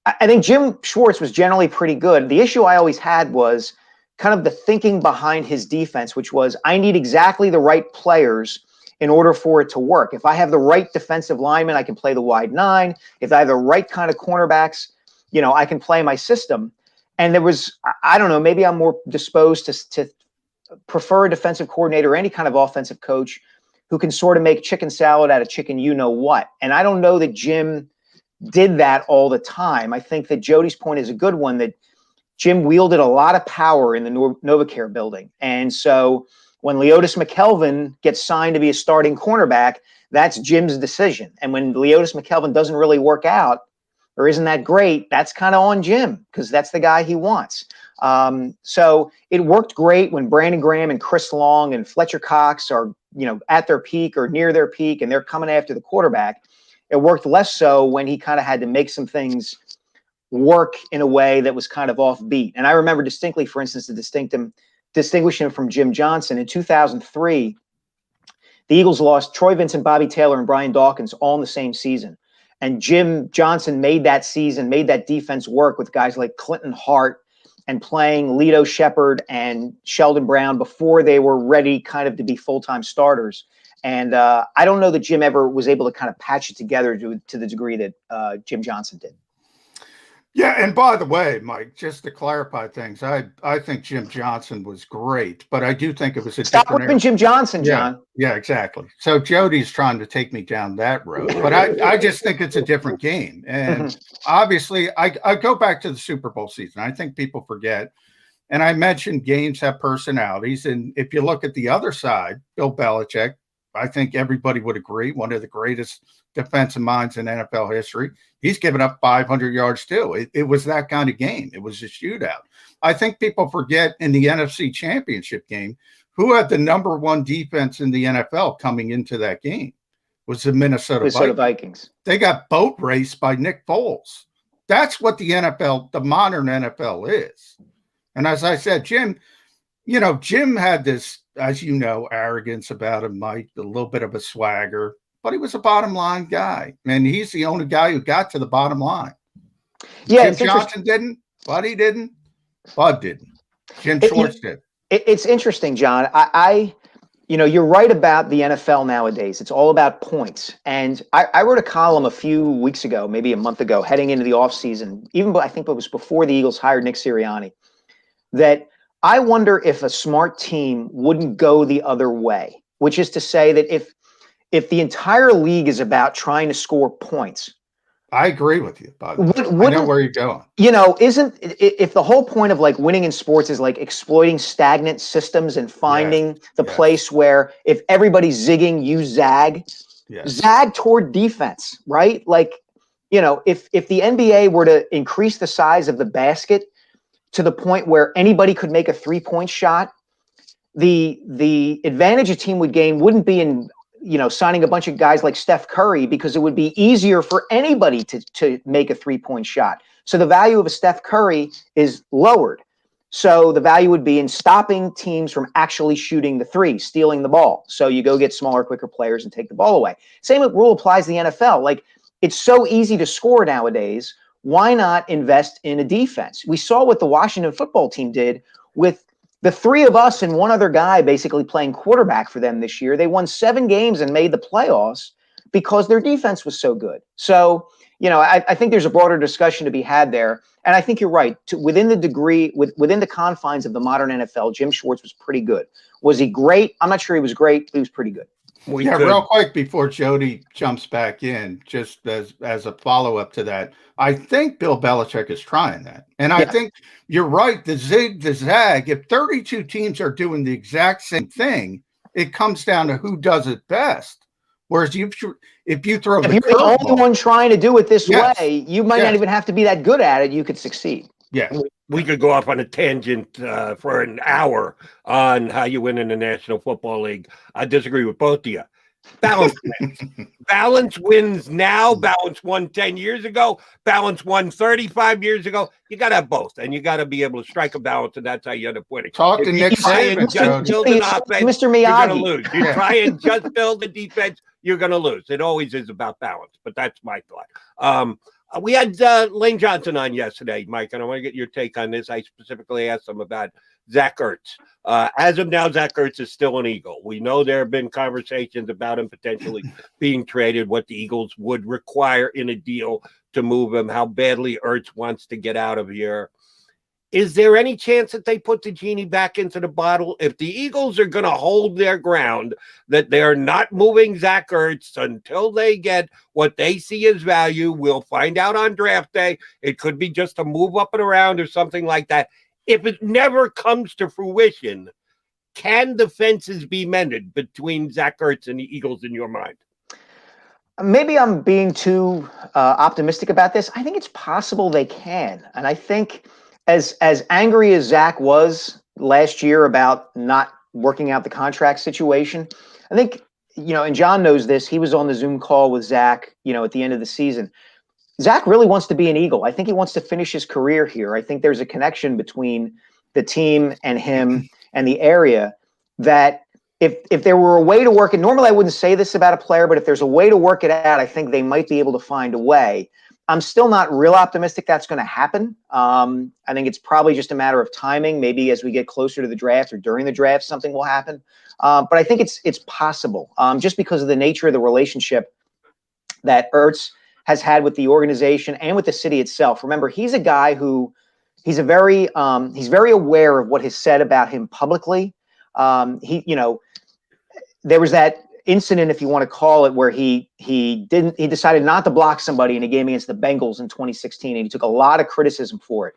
Speaker 12: I think Jim Schwartz was generally pretty good. The issue I always had was kind of the thinking behind his defense, which was I need exactly the right players in order for it to work. If I have the right defensive lineman, I can play the wide 9. If I have the right kind of cornerbacks, I can play my system. And there was, I don't know, maybe I'm more disposed to prefer a defensive coordinator or any kind of offensive coach who can sort of make chicken salad out of chicken what. And I don't know that Jim did that all the time. I think that Jody's point is a good one, that Jim wielded a lot of power in the NovaCare building. And so when Leotis McKelvin gets signed to be a starting cornerback, that's Jim's decision. And when Leotis McKelvin doesn't really work out, or isn't that great, that's kind of on Jim because that's the guy he wants. So it worked great when Brandon Graham and Chris Long and Fletcher Cox are, at their peak or near their peak and they're coming after the quarterback. It worked less so when he kind of had to make some things work in a way that was kind of offbeat. And I remember distinctly, for instance, to distinguish him from Jim Johnson in 2003, the Eagles lost Troy Vincent, Bobby Taylor, and Brian Dawkins all in the same season. And Jim Johnson made that defense work with guys like Clinton Hart and playing Lito Shepherd and Sheldon Brown before they were ready kind of to be full-time starters. And I don't know that Jim ever was able to kind of patch it together to the degree that Jim Johnson did.
Speaker 2: Yeah, and by the way, Mike, just to clarify things, I think Jim Johnson was great, but I do think it was a
Speaker 12: Stop ripping Jim Johnson, John.
Speaker 2: Yeah, exactly. So Jody's trying to take me down that road, but I just think it's a different game. And obviously, I go back to the Super Bowl season. I think people forget. And I mentioned games have personalities. And if you look at the other side, Bill Belichick, I think everybody would agree, one of the greatest defensive minds in NFL history. He's given up 500 yards too. It was that kind of game. It was a shootout. I think people forget in the NFC Championship game, who had the number one defense in the NFL coming into that game was the Minnesota
Speaker 12: Vikings.
Speaker 2: They got boat raced by Nick Foles. That's what the NFL, the modern NFL is. And as I said, Jim had this, as you know, arrogance about him, Mike, a little bit of a swagger, but he was a bottom line guy. And he's the only guy who got to the bottom line.
Speaker 12: Yeah,
Speaker 2: Jim Johnson didn't, Buddy didn't, Bud didn't. Jim Schwartz did.
Speaker 12: It's interesting, John. You're right about the NFL nowadays. It's all about points. And I wrote a column a few weeks ago, maybe a month ago, heading into the offseason, I think it was before the Eagles hired Nick Sirianni, that I wonder if a smart team wouldn't go the other way, which is to say that if the entire league is about trying to score points.
Speaker 2: I agree with you, Bud. I know where you're going.
Speaker 12: If the whole point of like winning in sports is like exploiting stagnant systems and finding the place where if everybody's zigging, you zag, zag toward defense, right? Like, if the NBA were to increase the size of the basket to the point where anybody could make a 3-point shot, the advantage a team would gain wouldn't be in, signing a bunch of guys like Steph Curry, because it would be easier for anybody to make a 3-point shot. So the value of a Steph Curry is lowered. So the value would be in stopping teams from actually shooting the three, stealing the ball. So you go get smaller, quicker players and take the ball away. Same rule applies to the NFL. Like, it's so easy to score nowadays. Why not invest in a defense? We saw what the Washington football team did with the three of us and one other guy basically playing quarterback for them this year. They won 7 games and made the playoffs because their defense was so good. So, I think there's a broader discussion to be had there. And I think you're right. Within the confines of the modern NFL, Jim Schwartz was pretty good. Was he great? I'm not sure he was great, but he was pretty good.
Speaker 2: Real quick before Jody jumps back in, just as a follow-up to that, I think Bill Belichick is trying that. And I think you're right, the zig, the zag, if 32 teams are doing the exact same thing, it comes down to who does it best. Whereas if you throw
Speaker 12: if you're the only one trying to do it this way, you might not even have to be that good at it. You could succeed.
Speaker 2: Yeah.
Speaker 1: We could go off on a tangent for an hour on how you win in the National Football League. I disagree with both of you. Balance wins. Balance wins now. Balance won 10 years ago. Balance won 35 years ago. You got to have both, and you got to be able to strike a balance, and that's how you end up winning.
Speaker 2: Talk to Nick Saban,
Speaker 12: Mr. Miyagi.
Speaker 1: You're going to lose. You try and just build the defense, you're going to lose. It always is about balance, but that's my thought. We had Lane Johnson on yesterday, Mike, and I want to get your take on this. I specifically asked him about Zach Ertz. As of now, Zach Ertz is still an Eagle. We know there have been conversations about him potentially being traded, what the Eagles would require in a deal to move him, how badly Ertz wants to get out of here. Is there any chance that they put the genie back into the bottle? If the Eagles are going to hold their ground, that they're not moving Zach Ertz until they get what they see as value, we'll find out on draft day. It could be just a move up and around or something like that. If it never comes to fruition, can the fences be mended between Zach Ertz and the Eagles in your mind?
Speaker 12: Maybe I'm being too optimistic about this. I think it's possible they can. And I think as angry as Zach was last year about not working out the contract situation, I think, and John knows this, he was on the Zoom call with Zach, at the end of the season. Zach really wants to be an Eagle. I think he wants to finish his career here. I think there's a connection between the team and him and the area that if there were a way to work it, normally I wouldn't say this about a player, but if there's a way to work it out, I think they might be able to find a way. I'm still not real optimistic that's going to happen. I think it's probably just a matter of timing. Maybe as we get closer to the draft or during the draft, something will happen. But I think it's possible just because of the nature of the relationship that Ertz has had with the organization and with the city itself. Remember, he's a guy who he's very aware of what is said about him publicly. There was that incident, if you want to call it, where he decided not to block somebody in a game against the Bengals in 2016, and he took a lot of criticism for it.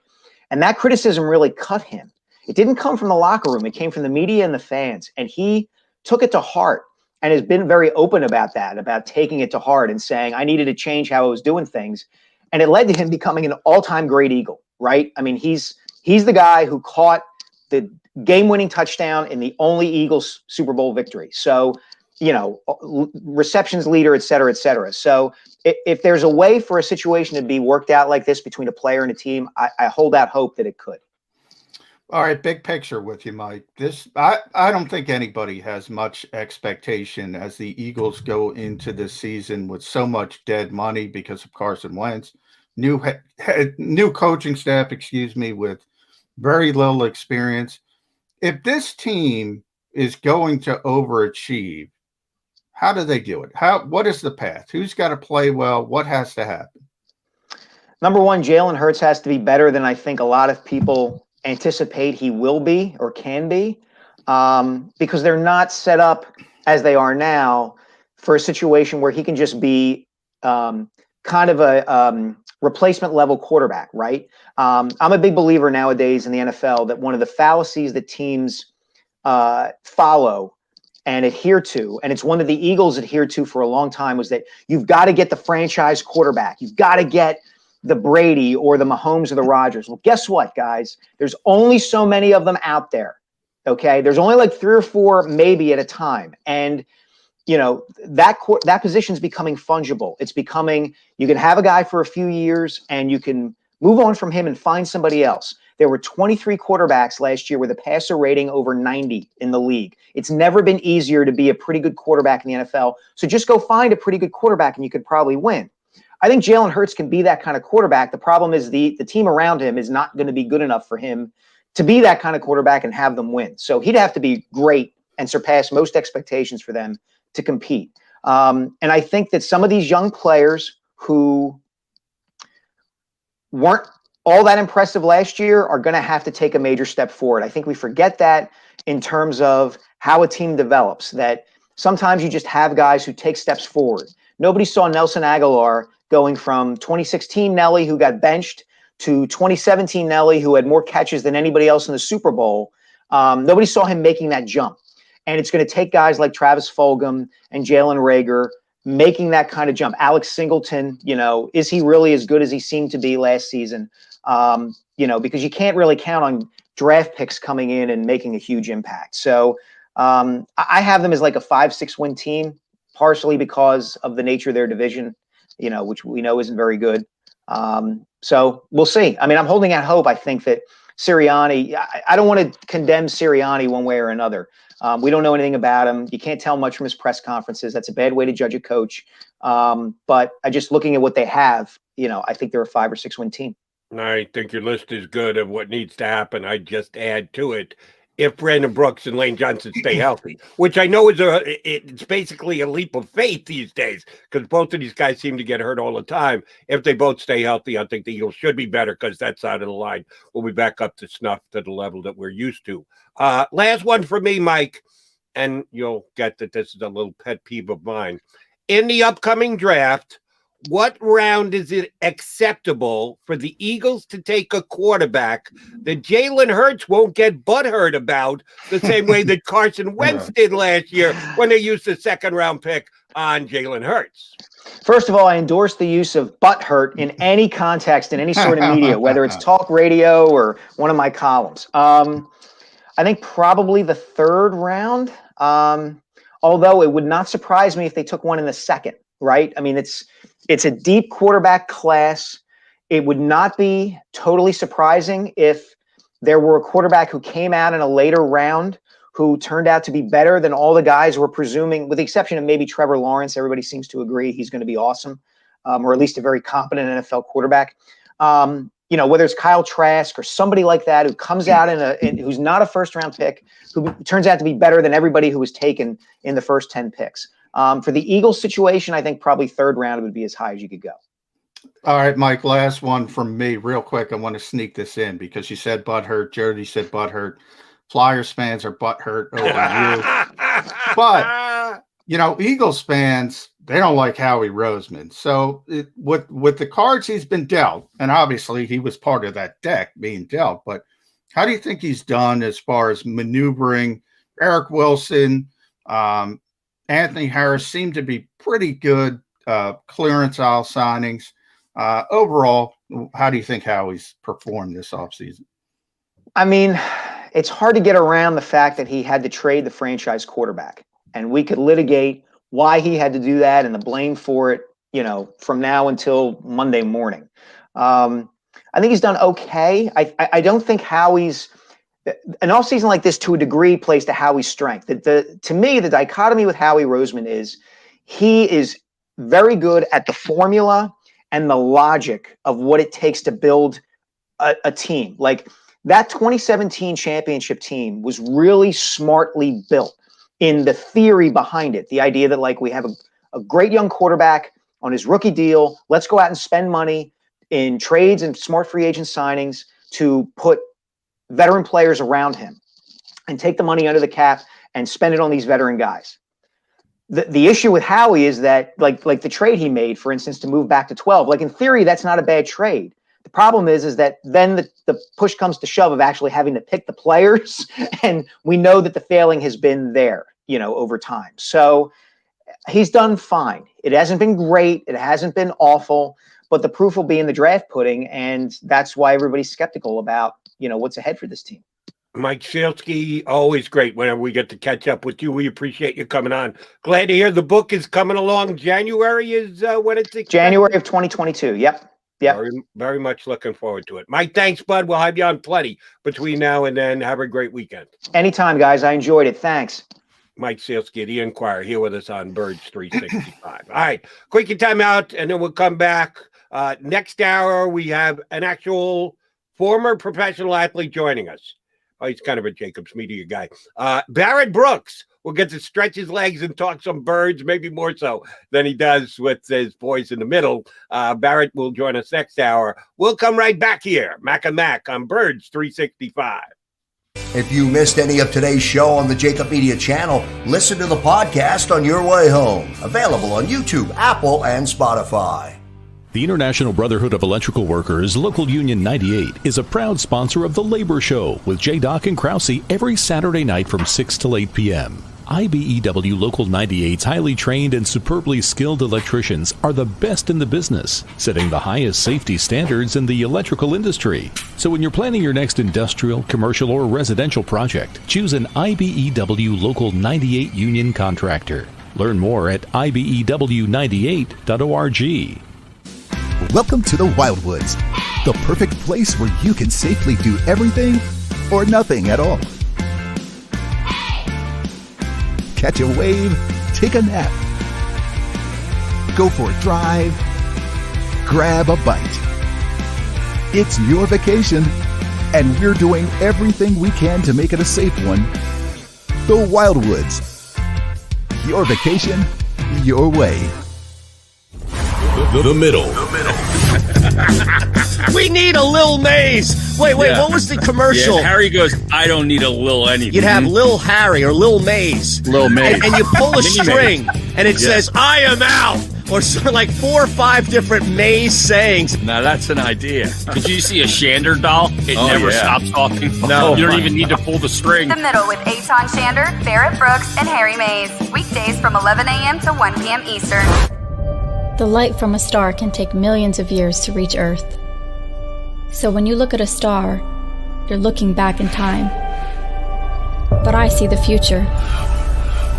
Speaker 12: And that criticism really cut him. It didn't come from the locker room. It came from the media and the fans. And he took it to heart and has been very open about that, about taking it to heart and saying, I needed to change how I was doing things. And it led to him becoming an all-time great Eagle, right? I mean, he's the guy who caught the game-winning touchdown in the only Eagles Super Bowl victory. So, receptions leader, et cetera, et cetera. So if there's a way for a situation to be worked out like this between a player and a team, I hold out hope that it could.
Speaker 2: All right, big picture with you, Mike. I don't think anybody has much expectation as the Eagles go into the season with so much dead money because of Carson Wentz, new coaching staff, with very little experience. If this team is going to overachieve, how do they do it? What is the path? Who's got to play well? What has to happen?
Speaker 12: Number one, Jalen Hurts has to be better than I think a lot of people anticipate he will be or can be, because they're not set up as they are now for a situation where he can just be kind of a replacement level quarterback, right? I'm a big believer nowadays in the NFL that one of the fallacies that teams follow and adhere to, and it's one that the Eagles adhered to for a long time, was that you've got to get the franchise quarterback. You've got to get the Brady or the Mahomes or the Rodgers. Well, guess what, guys? There's only so many of them out there, okay? There's only like 3 or 4 maybe at a time. And, that position's becoming fungible. It's becoming, you can have a guy for a few years and you can move on from him and find somebody else. There were 23 quarterbacks last year with a passer rating over 90 in the league. It's never been easier to be a pretty good quarterback in the NFL. So just go find a pretty good quarterback and you could probably win. I think Jalen Hurts can be that kind of quarterback. The problem is the team around him is not going to be good enough for him to be that kind of quarterback and have them win. So he'd have to be great and surpass most expectations for them to compete. And I think that some of these young players who weren't all that impressive last year are going to have to take a major step forward. I think we forget that in terms of how a team develops, that sometimes you just have guys who take steps forward. Nobody saw Nelson Aguilar going from 2016 Nelly, who got benched, to 2017 Nelly, who had more catches than anybody else in the Super Bowl. Nobody saw him making that jump. And it's going to take guys like Travis Fulgham and Jalen Reagor making that kind of jump. Alex Singleton, is he really as good as he seemed to be last season? Because you can't really count on draft picks coming in and making a huge impact. So I have them as like a 5-6 win team, partially because of the nature of their division, which we know isn't very good. So we'll see. I mean, I'm holding out hope. I think that Sirianni, I don't want to condemn Sirianni one way or another. We don't know anything about him. You can't tell much from his press conferences. That's a bad way to judge a coach. But just looking at what they have, I think they're a 5 or 6 win team.
Speaker 1: I think your list is good of what needs to happen. I just add to it, if Brandon Brooks and Lane Johnson stay healthy, which I know it's basically a leap of faith these days, because both of these guys seem to get hurt all the time. If they both stay healthy, I think the Eagles should be better, because that side of the line will be back up to snuff to the level that we're used to. Last one for me, Mike, and you'll get that this is a little pet peeve of mine. In the upcoming draft, what round is it acceptable for the Eagles to take a quarterback that Jalen Hurts won't get butthurt about the same way that Carson Wentz did last year when they used the 2nd round pick on Jalen Hurts?
Speaker 12: First of all, I endorse the use of butt hurt in any context, in any sort of media, whether it's talk radio or one of my columns. I think probably the third round, although it would not surprise me if they took one in the second, right? I mean, it's a deep quarterback class. It would not be totally surprising if there were a quarterback who came out in a later round who turned out to be better than all the guys we're presuming, with the exception of maybe Trevor Lawrence. Everybody seems to agree he's going to be awesome, or at least a very competent NFL quarterback. Whether it's Kyle Trask or somebody like that who comes out who's not a first-round pick, who turns out to be better than everybody who was taken in the first 10 picks. For the Eagles situation, I think probably third round would be as high as you could go.
Speaker 2: All right, Mike, last one from me real quick. I want to sneak this in because you said butthurt. Jody said butthurt. Flyers fans are butthurt over you. But, Eagles fans, they don't like Howie Roseman. So with the cards he's been dealt, and obviously he was part of that deck being dealt, but how do you think he's done as far as maneuvering? Eric Wilson, Anthony Harris seem to be pretty good clearance aisle signings. Overall, how do you think Howie's performed this offseason?
Speaker 12: I mean, it's hard to get around the fact that he had to trade the franchise quarterback, and we could litigate why he had to do that and the blame for it, from now until Monday morning. I think he's done okay. I don't think Howie's an offseason like this, to a degree, plays to Howie's strength. To me, the dichotomy with Howie Roseman is he is very good at the formula and the logic of what it takes to build a team. Like, that 2017 championship team was really smartly built in the theory behind it. The idea that, we have a great young quarterback on his rookie deal. Let's go out and spend money in trades and smart free agent signings to put veteran players around him and take the money under the cap and spend it on these veteran guys. The issue with Howie is that, like the trade he made, for instance, to move back to 12, in theory, that's not a bad trade. The problem is that then the push comes to shove of actually having to pick the players. And we know that the failing has been there, over time. So he's done fine. It hasn't been great. It hasn't been awful, but the proof will be in the draft pudding. And that's why everybody's skeptical about, what's ahead for this team.
Speaker 1: Mike Cielski, always great whenever we get to catch up with you. We appreciate you coming on. Glad to hear the book is coming along. January is when it's expected.
Speaker 12: January of 2022. Yep.
Speaker 1: Very, very much looking forward to it. Mike, thanks, bud. We'll have you on plenty between now and then. Have a great weekend.
Speaker 12: Anytime, guys. I enjoyed it. Thanks.
Speaker 1: Mike Cielski, the Inquirer, here with us on Birds 365. All right, quick time out, and then we'll come back. Next hour, we have an actual former professional athlete joining us. Oh, he's kind of a Jacob's media guy. Barrett Brooks will get to stretch his legs and talk some birds, maybe more so than he does with his voice in the middle. Barrett will join us next hour. We'll come right back here, Mac and Mac on Birds 365.
Speaker 3: If you missed any of today's show on the JAKIB Media channel, listen to the podcast on your way home. Available on YouTube, Apple, and Spotify.
Speaker 9: The International Brotherhood of Electrical Workers, Local Union 98, is a proud sponsor of The Labor Show with J. Doc and Krause every Saturday night from 6 to 8 p.m. IBEW Local 98's highly trained and superbly skilled electricians are the best in the business, setting the highest safety standards in the electrical industry. So when you're planning your next industrial, commercial, or residential project, choose an IBEW Local 98 union contractor. Learn more at IBEW98.org.
Speaker 4: Welcome to the Wildwoods, the perfect place where you can safely do everything or nothing at all. Catch a wave, take a nap, go for a drive, grab a bite. It's your vacation, and we're doing everything we can to make it a safe one. The Wildwoods. Your vacation, your way.
Speaker 11: The middle.
Speaker 7: We need a Lil Maze. Wait, what was the commercial?
Speaker 5: Yeah, Harry goes, I don't need a Lil anything.
Speaker 7: You'd have Lil Harry or Lil Maze.
Speaker 6: Lil Maze.
Speaker 7: And you pull a string, and it says, I am out. or like 4 or 5 different Mays sayings.
Speaker 6: Now that's an idea. Did you see a Shander doll? It never stops talking.
Speaker 7: No,
Speaker 6: you don't even need to pull the string.
Speaker 8: The Middle with Eitan Shander, Barrett Brooks, and Harry Mays. Weekdays from 11 a.m. to 1 p.m. Eastern.
Speaker 13: The light from a star can take millions of years to reach Earth. So when you look at a star, you're looking back in time. But I see the future.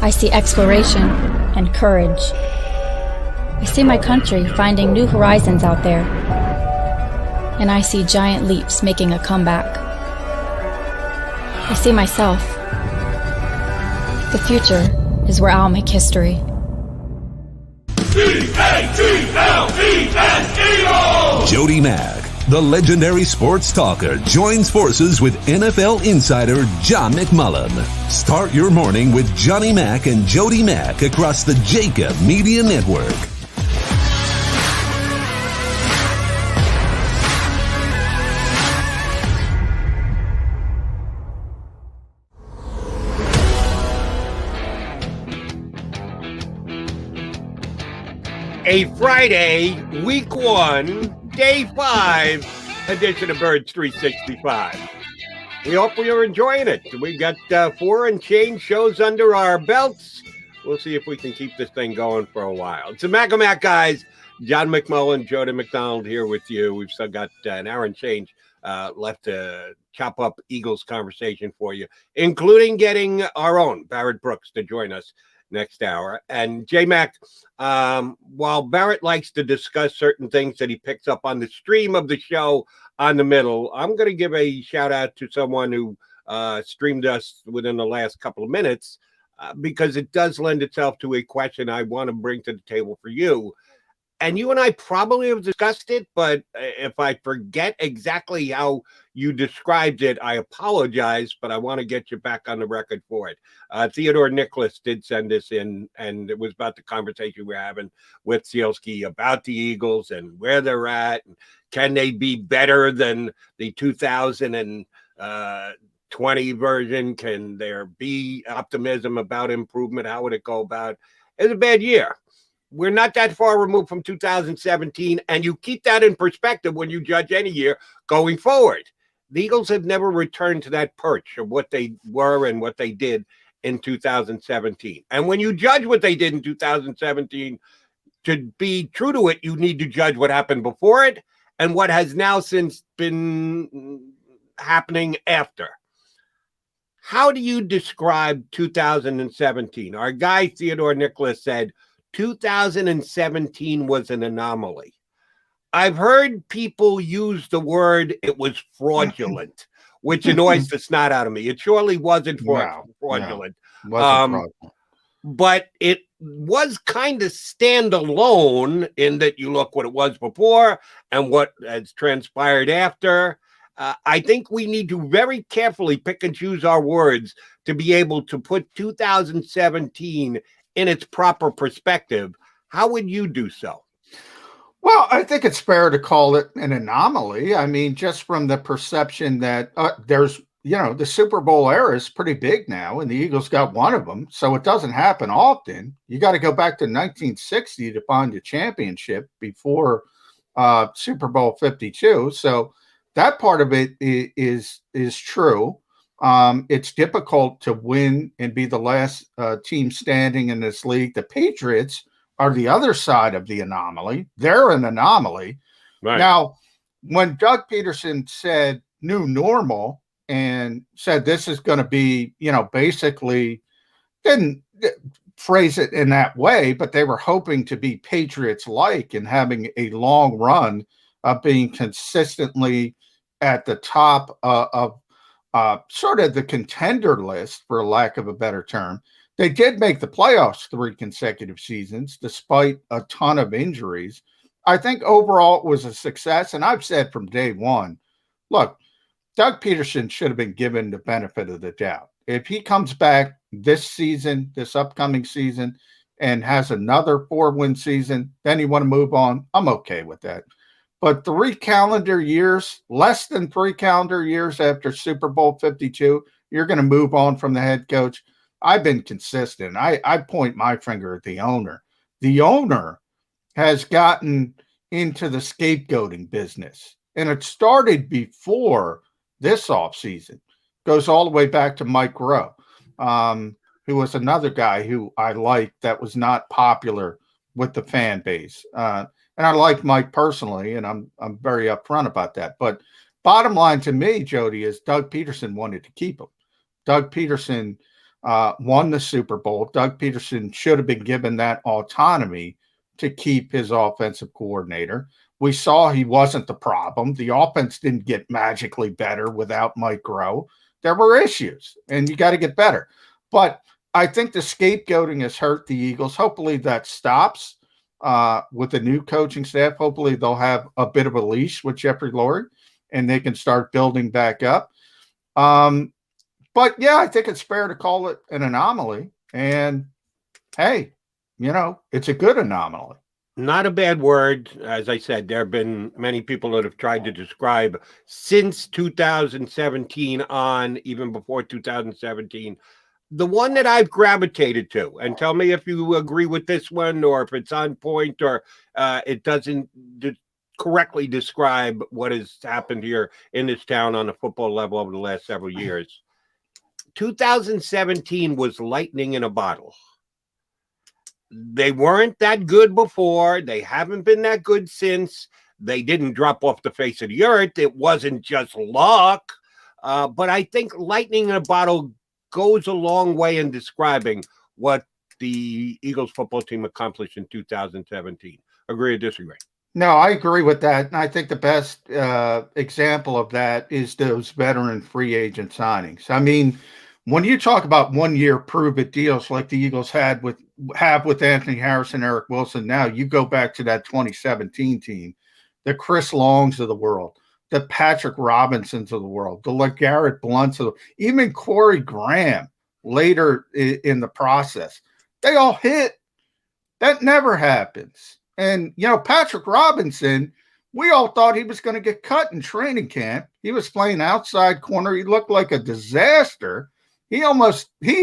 Speaker 13: I see exploration and courage. I see my country finding new horizons out there. And I see giant leaps making a comeback. I see myself. The future is where I'll make history.
Speaker 11: Jody Mack, the legendary sports talker, joins forces with NFL insider John McMullen. Start your morning with Johnny Mack and Jody Mack across the JAKIB Media Network.
Speaker 1: A Friday, week 1, day 5 edition of Birds 365. We hope you're enjoying it. We got 4 and change shows under our belts. We'll see if we can keep this thing going for a while. It's the Mac and Mac guys. John McMullen, Jody McDonald here with you. We've still got an hour and change left to chop up Eagles conversation for you, including getting our own Barrett Brooks to join us next hour. And J-Mac, while Barrett likes to discuss certain things that he picks up on the stream of the show on the middle, I'm going to give a shout out to someone who streamed us within the last couple of minutes because it does lend itself to a question I want to bring to the table for you. And you and I probably have discussed it, but if I forget exactly how you described it, I apologize, but I want to get you back on the record for it. Theodore Nicholas did send this in, and it was about the conversation we're having with Sielski about the Eagles and where they're at. And can they be better than the 2020 version? Can there be optimism about improvement? How would it go about? It's a bad year. We're not that far removed from 2017, and you keep that in perspective when you judge any year going forward. The Eagles have never returned to that perch of what they were and what they did in 2017. And when you judge what they did in 2017, to be true to it, you need to judge what happened before it and what has now since been happening after. How do you describe 2017? Our guy, Theodore Nicholas, said 2017 was an anomaly. I've heard people use the word it was fraudulent, which annoys the snot out of me. It surely wasn't fraudulent.
Speaker 2: No, wasn't fraudulent.
Speaker 1: But it was kind of standalone in that you look what it was before and what has transpired after. I think we need to very carefully pick and choose our words to be able to put 2017 in its proper perspective. How would you do so?
Speaker 2: Well, I think it's fair to call it an anomaly. I mean, just from the perception that there's, the Super Bowl era is pretty big now, and the Eagles got one of them. So it doesn't happen often. You got to go back to 1960 to find a championship before Super Bowl 52. So that part of it is true. It's difficult to win and be the last team standing in this league. The Patriots are the other side of the anomaly. They're an anomaly. Right. Now, when Doug Peterson said new normal and said this is going to be, basically didn't phrase it in that way, but they were hoping to be Patriots-like and having a long run of being consistently at the top of sort of the contender list, for lack of a better term. They did make the playoffs 3 consecutive seasons, despite a ton of injuries. I think overall it was a success. And I've said from day one, look, Doug Peterson should have been given the benefit of the doubt. If he comes back this season, this upcoming season, and has another 4-win season, then you want to move on. I'm okay with that. But 3 calendar years, less than 3 calendar years after Super Bowl 52, you're going to move on from the head coach. I've been consistent. I point my finger at the owner. The owner has gotten into the scapegoating business. And it started before this offseason. Goes all the way back to Mike Rowe, who was another guy who I liked that was not popular with the fan base. And I like Mike personally, and I'm very upfront about that. But bottom line to me, Jody, is Doug Peterson wanted to keep him. Doug Peterson won the Super Bowl. Doug Peterson should have been given that autonomy to keep his offensive coordinator. We saw he wasn't the problem. The offense didn't get magically better without Mike Rowe. There were issues, and you got to get better. But I think the scapegoating has hurt the Eagles. Hopefully that stops with the new coaching staff. Hopefully they'll have a bit of a leash with Jeffrey Lurie, and they can start building back up. But, yeah, I think it's fair to call it an anomaly. And, hey, it's a good anomaly.
Speaker 1: Not a bad word. As I said, there have been many people that have tried to describe since 2017 on, even before 2017, the one that I've gravitated to. And tell me if you agree with this one or if it's on point or it doesn't correctly describe what has happened here in this town on a football level over the last several years. 2017 was lightning in a bottle. They weren't that good before. They haven't been that good since. They didn't drop off the face of the earth. It wasn't just luck. But I think lightning in a bottle goes a long way in describing what the Eagles football team accomplished in 2017. Agree or disagree?
Speaker 2: No, I agree with that. And I think the best example of that is those veteran free agent signings. I mean, when you talk about 1 year prove it deals like the Eagles have with Anthony Harrison, Eric Wilson, now you go back to that 2017 team, the Chris Longs of the world, the Patrick Robinsons of the world, the LeGarrette Blunts of even Corey Graham later in the process. They all hit. That never happens. And, Patrick Robinson, we all thought he was going to get cut in training camp. He was playing outside corner. He looked like a disaster. He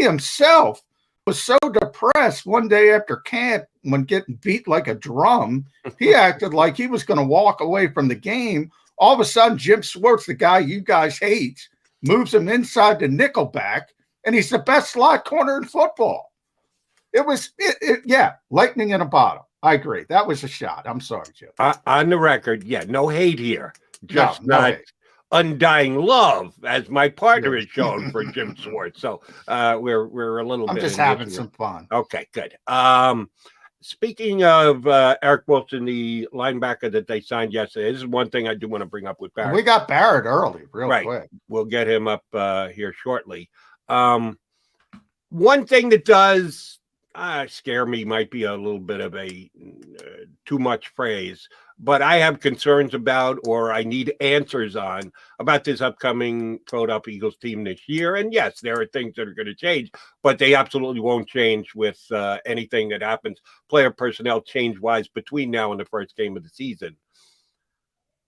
Speaker 2: himself was so depressed one day after camp when getting beat like a drum. He acted like he was going to walk away from the game. All of a sudden, Jim Schwartz, the guy you guys hate, moves him inside the nickelback, and he's the best slot corner in football. It was, lightning in a bottle. I agree. That was a shot. I'm sorry, Joe.
Speaker 1: On the record, no hate here. Just not undying love, as my partner has shown for Jim Schwartz. So we're a little bit.
Speaker 2: I'm just having some fun.
Speaker 1: Okay, good. Speaking of Eric Wilson, the linebacker that they signed yesterday, this is one thing I do want to bring up with Barrett.
Speaker 2: We got Barrett early, real quick.
Speaker 1: We'll get him up here shortly. One thing that does scare me might be a little bit of a too much phrase, but I have concerns about, or I need answers on, about this upcoming Philadelphia Eagles team this year. And yes, there are things that are going to change, but they absolutely won't change with anything that happens player personnel change-wise between now and the first game of the season.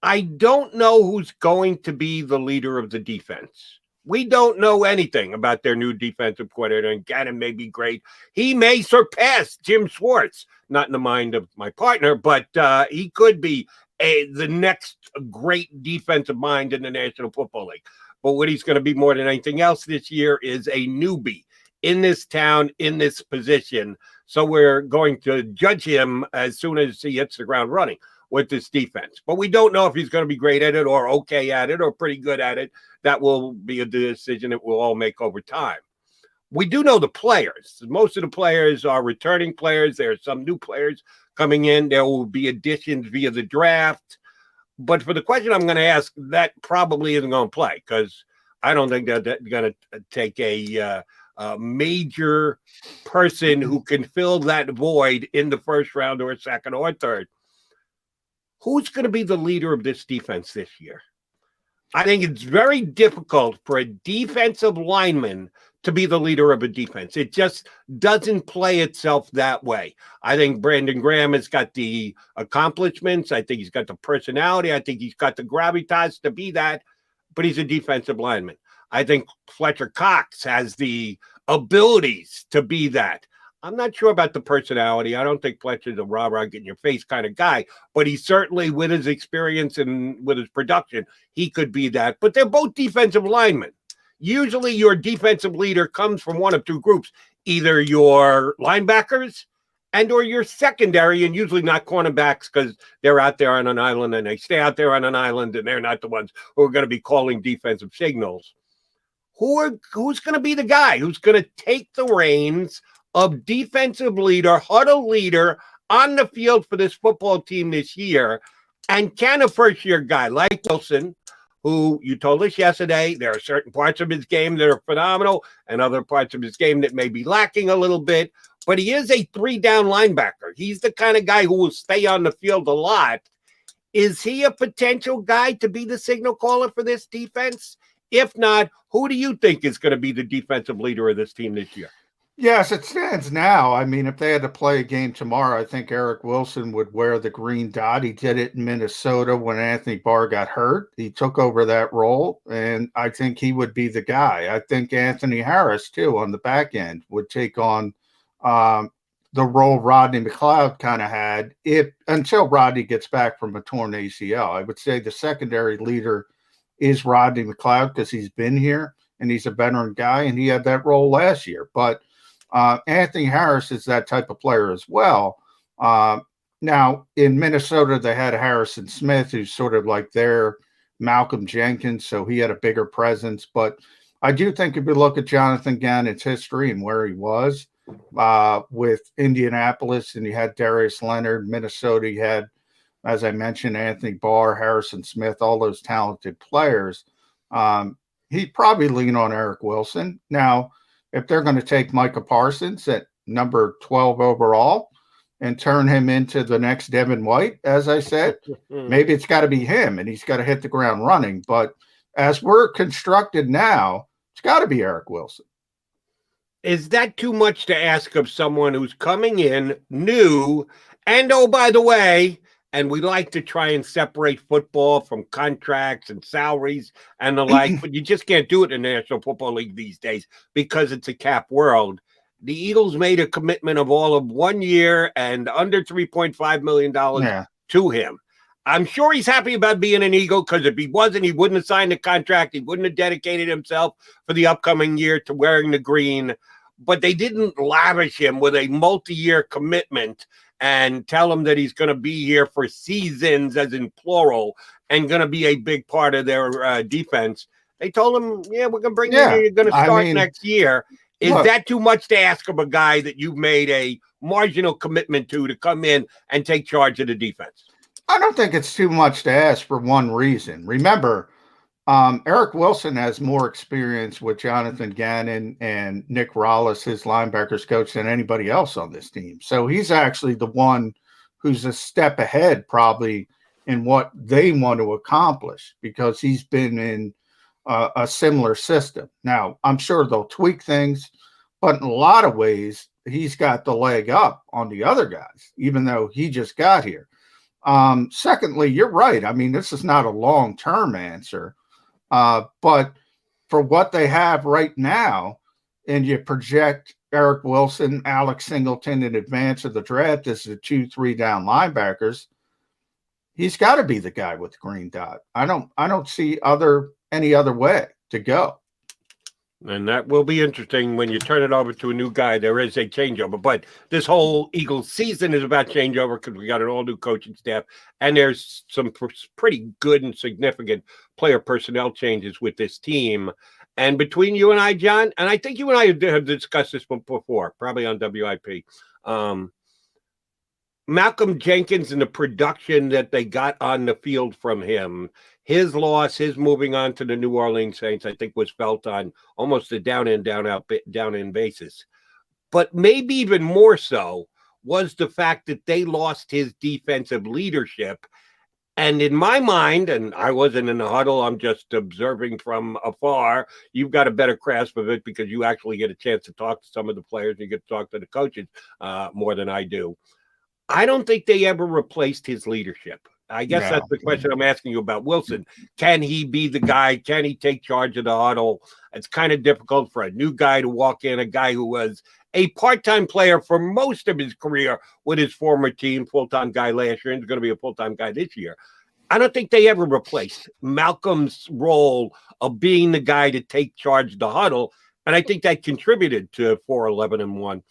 Speaker 1: I don't know who's going to be the leader of the defense. We don't know anything about their new defensive coordinator, and Gannon may be great. He may surpass Jim Schwartz, not in the mind of my partner, but he could be the next great defensive mind in the National Football League. But what he's going to be more than anything else this year is a newbie in this town, in this position. So we're going to judge him as soon as he hits the ground running with this defense. But we don't know if he's going to be great at it or okay at it or pretty good at it. That will be a decision that we'll all make over time. We do know the players. Most of the players are returning players. There are some new players coming in. There will be additions via the draft. But for the question I'm going to ask, that probably isn't going to play, because I don't think that they're going to take a major person who can fill that void in the first round or second or third. Who's going to be the leader of this defense this year? I think it's very difficult for a defensive lineman to be the leader of a defense. It just doesn't play itself that way. I think Brandon Graham has got the accomplishments. I think he's got the personality. I think he's got the gravitas to be that, but he's a defensive lineman. I think Fletcher Cox has the abilities to be that. I'm not sure about the personality. I don't think Fletcher's a rah-rah, get in your face kind of guy, but he certainly, with his experience and with his production, he could be that. But they're both defensive linemen. Usually your defensive leader comes from one of two groups, either your linebackers and or your secondary, and usually not cornerbacks because they're out there on an island and they stay out there on an island and they're not the ones who are going to be calling defensive signals. Who's going to be the guy who's going to take the reins of defensive leader, huddle leader on the field for this football team this year? And can a first-year guy like Wilson, who you told us yesterday, there are certain parts of his game that are phenomenal and other parts of his game that may be lacking a little bit, but he is a 3-down linebacker. He's the kind of guy who will stay on the field a lot. Is he a potential guy to be the signal caller for this defense? If not, who do you think is going to be the defensive leader of this team this year?
Speaker 2: Yes, it stands now. I mean, if they had to play a game tomorrow, I think Eric Wilson would wear the green dot. He did it in Minnesota when Anthony Barr got hurt. He took over that role, and I think he would be the guy. I think Anthony Harris, too, on the back end, would take on the role Rodney McLeod kind of had until Rodney gets back from a torn ACL. I would say the secondary leader is Rodney McLeod because he's been here and he's a veteran guy, and he had that role last year. But Anthony Harris is that type of player as well. Now, in Minnesota, they had Harrison Smith, who's sort of like their Malcolm Jenkins, so he had a bigger presence. But I do think if you look at Jonathan Gannon's history and where he was with Indianapolis, and you had Darius Leonard, Minnesota, you had, as I mentioned, Anthony Barr, Harrison Smith, all those talented players, he'd probably lean on Eric Wilson. Now, if they're going to take Micah Parsons at number 12 overall and turn him into the next Devin White, as I said, maybe it's got to be him and he's got to hit the ground running. But as we're constructed now, it's got to be Eric Wilson.
Speaker 1: Is that too much to ask of someone who's coming in new? And, oh, by the way, and we like to try and separate football from contracts and salaries and the like, but you just can't do it in the National Football League these days because it's a cap world. The Eagles made a commitment of all of 1 year and under $3.5 million to him. I'm sure he's happy about being an Eagle because if he wasn't, he wouldn't have signed a contract. He wouldn't have dedicated himself for the upcoming year to wearing the green. But they didn't lavish him with a multi-year commitment and tell him that he's going to be here for seasons, as in plural, and going to be a big part of their defense. They told him, we're going to bring you in. You're going to start next year. Is that too much to ask of a guy that you've made a marginal commitment to come in and take charge of the defense?
Speaker 2: I don't think it's too much to ask for one reason. Remember, Eric Wilson has more experience with Jonathan Gannon and Nick Rollis, his linebackers coach, than anybody else on this team. So he's actually the one who's a step ahead probably in what they want to accomplish because he's been in a similar system. Now, I'm sure they'll tweak things, but in a lot of ways, he's got the leg up on the other guys, even though he just got here. Secondly, you're right. I mean, this is not a long-term answer. But for what they have right now, and you project Eric Wilson, Alex Singleton in advance of the draft as the 2-3 down linebackers, he's got to be the guy with the green dot. I don't see any other way to go.
Speaker 1: And that will be interesting when you turn it over to a new guy. There is a changeover, but this whole Eagles season is about changeover because we got an all-new coaching staff, and there's some pretty good and significant player personnel changes with this team. And between you and I, John, and I think you and I have discussed this before, probably on WIP, Malcolm Jenkins and the production that they got on the field from him, his loss, his moving on to the New Orleans Saints, I think was felt on almost a down-in, down-in basis. But maybe even more so was the fact that they lost his defensive leadership. And in my mind, and I wasn't in the huddle, I'm just observing from afar, you've got a better grasp of it because you actually get a chance to talk to some of the players, you get to talk to the coaches more than I do. I don't think they ever replaced his leadership. I guess that's the question I'm asking you about Wilson. Can he be the guy? Can he take charge of the huddle? It's kind of difficult for a new guy to walk in, a guy who was a part-time player for most of his career with his former team, full-time guy last year, and he's going to be a full-time guy this year. I don't think they ever replaced Malcolm's role of being the guy to take charge of the huddle, and I think that contributed to 4-11-1.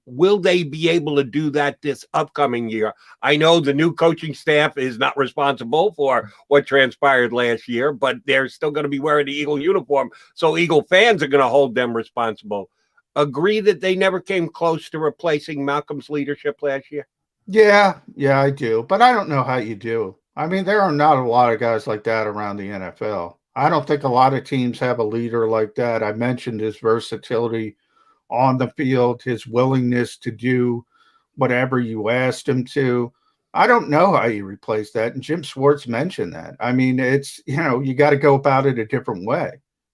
Speaker 1: Will they be able to do that this upcoming year? I know the new coaching staff is not responsible for what transpired last year, but they're still going to be wearing the Eagle uniform, so Eagle fans are going to hold them responsible. Agree that they never came close to replacing Malcolm's leadership last year?
Speaker 2: Yeah, I do, but I don't know how you do. I mean, there are not a lot of guys like that around the NFL. I don't think a lot of teams have a leader like that. I mentioned his versatility on the field, his willingness to do whatever you asked him to. I don't know how you replace that. And Jim Schwartz mentioned that. I mean, it's, you got to go about it a different way.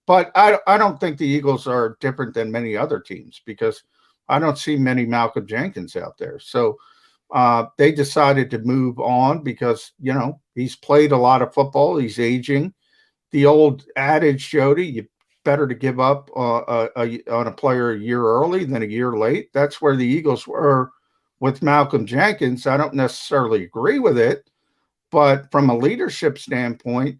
Speaker 2: But I don't think the Eagles are different than many other teams because I don't see many Malcolm Jenkins out there. So they decided to move on because, he's played a lot of football. He's aging. The old adage, Jody, you better to give up on a player a year early than a year late. That's where the Eagles were with Malcolm Jenkins. I don't necessarily agree with it, but from a leadership standpoint,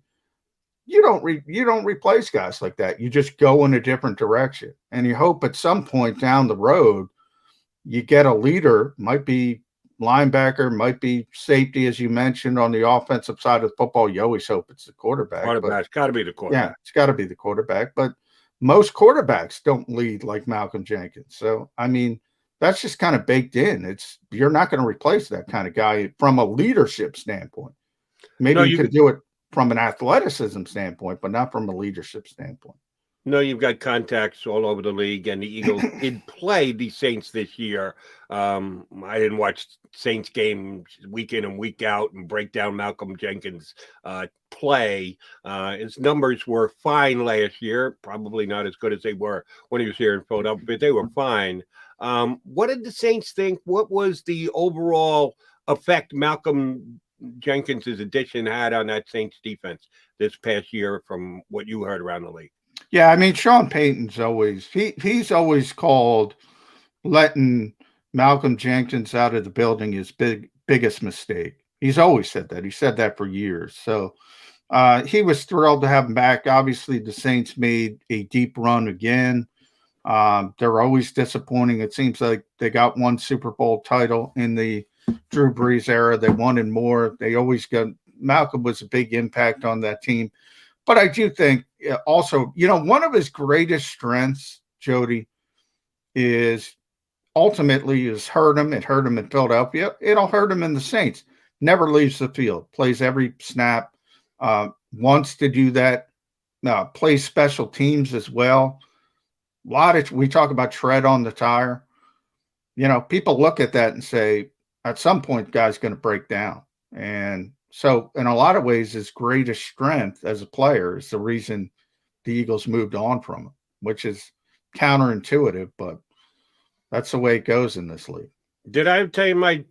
Speaker 2: you don't replace guys like that. You just go in a different direction, and you hope at some point down the road you get a leader. Might be linebacker, might be safety, as you mentioned, on the offensive side of football. You always hope it's the quarterback.
Speaker 1: Quarterback's got to be the quarterback.
Speaker 2: Yeah, it's got to be the quarterback. But most quarterbacks don't lead like Malcolm Jenkins. So, I mean, that's just kind of baked in. You're not going to replace that kind of guy from a leadership standpoint. Maybe you could do it from an athleticism standpoint, but not from a leadership standpoint.
Speaker 1: No, you've got contacts all over the league, and the Eagles did play the Saints this year. I didn't watch Saints games week in and week out and break down Malcolm Jenkins' play. His numbers were fine last year, probably not as good as they were when he was here in Philadelphia, but they were fine. What did the Saints think? What was the overall effect Malcolm Jenkins' addition had on that Saints defense this past year from what you heard around the league?
Speaker 2: Yeah, I mean, Sean Payton's always he's always called letting Malcolm Jenkins out of the building his biggest mistake. He's always said that. He said that for years. So he was thrilled to have him back. Obviously, the Saints made a deep run again. They're always disappointing. It seems like they got one Super Bowl title in the Drew Brees era. They wanted more. They always got Malcolm was a big impact on that team. But I do think also, one of his greatest strengths, Jody, is ultimately has hurt him. It hurt him in Philadelphia. It'll hurt him in the Saints. Never leaves the field. Plays every snap. Wants to do that. Plays special teams as well. We talk about tread on the tire. People look at that and say, at some point, guy's going to break down. And so in a lot of ways, his greatest strength as a player is the reason the Eagles moved on from him, which is counterintuitive, but that's the way it goes in this league.
Speaker 1: Did I tell you my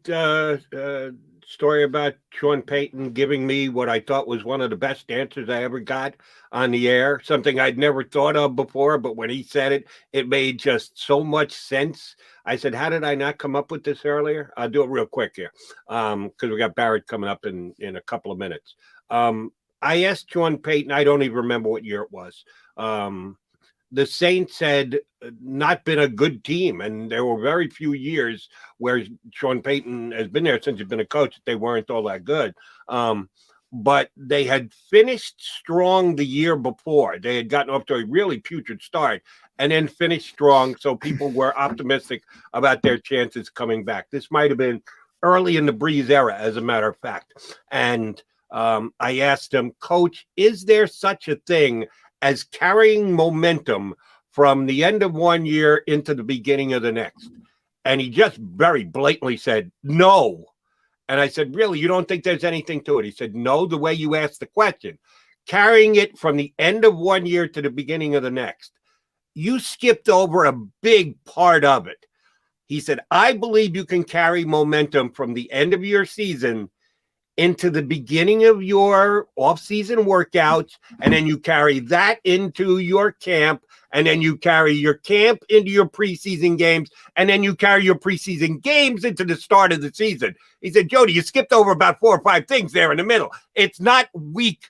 Speaker 1: story about Sean Payton giving me what I thought was one of the best answers I ever got on the air? Something I'd never thought of before, but when he said it, it made just so much sense. I said, how did I not come up with this earlier? I'll do it real quick here because we got Barrett coming up in a couple of minutes. I asked Sean Payton, I don't even remember what year it was. The Saints had not been a good team, and there were very few years where Sean Payton has been there since he's been a coach. They weren't all that good. But they had finished strong the year before. They had gotten off to a really putrid start and then finished strong, so people were optimistic about their chances coming back. This might have been early in the Brees era, as a matter of fact. And I asked him, Coach, is there such a thing as carrying momentum from the end of one year into the beginning of the next? And he just very blatantly said, no. And I said, really, you don't think there's anything to it? He said, no, the way you asked the question. Carrying it from the end of one year to the beginning of the next. You skipped over a big part of it. He said, I believe you can carry momentum from the end of your season into the beginning of your off-season workouts, and then you carry that into your camp, and then you carry your camp into your preseason games, and then you carry your preseason games into the start of the season. He said, Jody, you skipped over about 4 or 5 things there in the middle. It's not week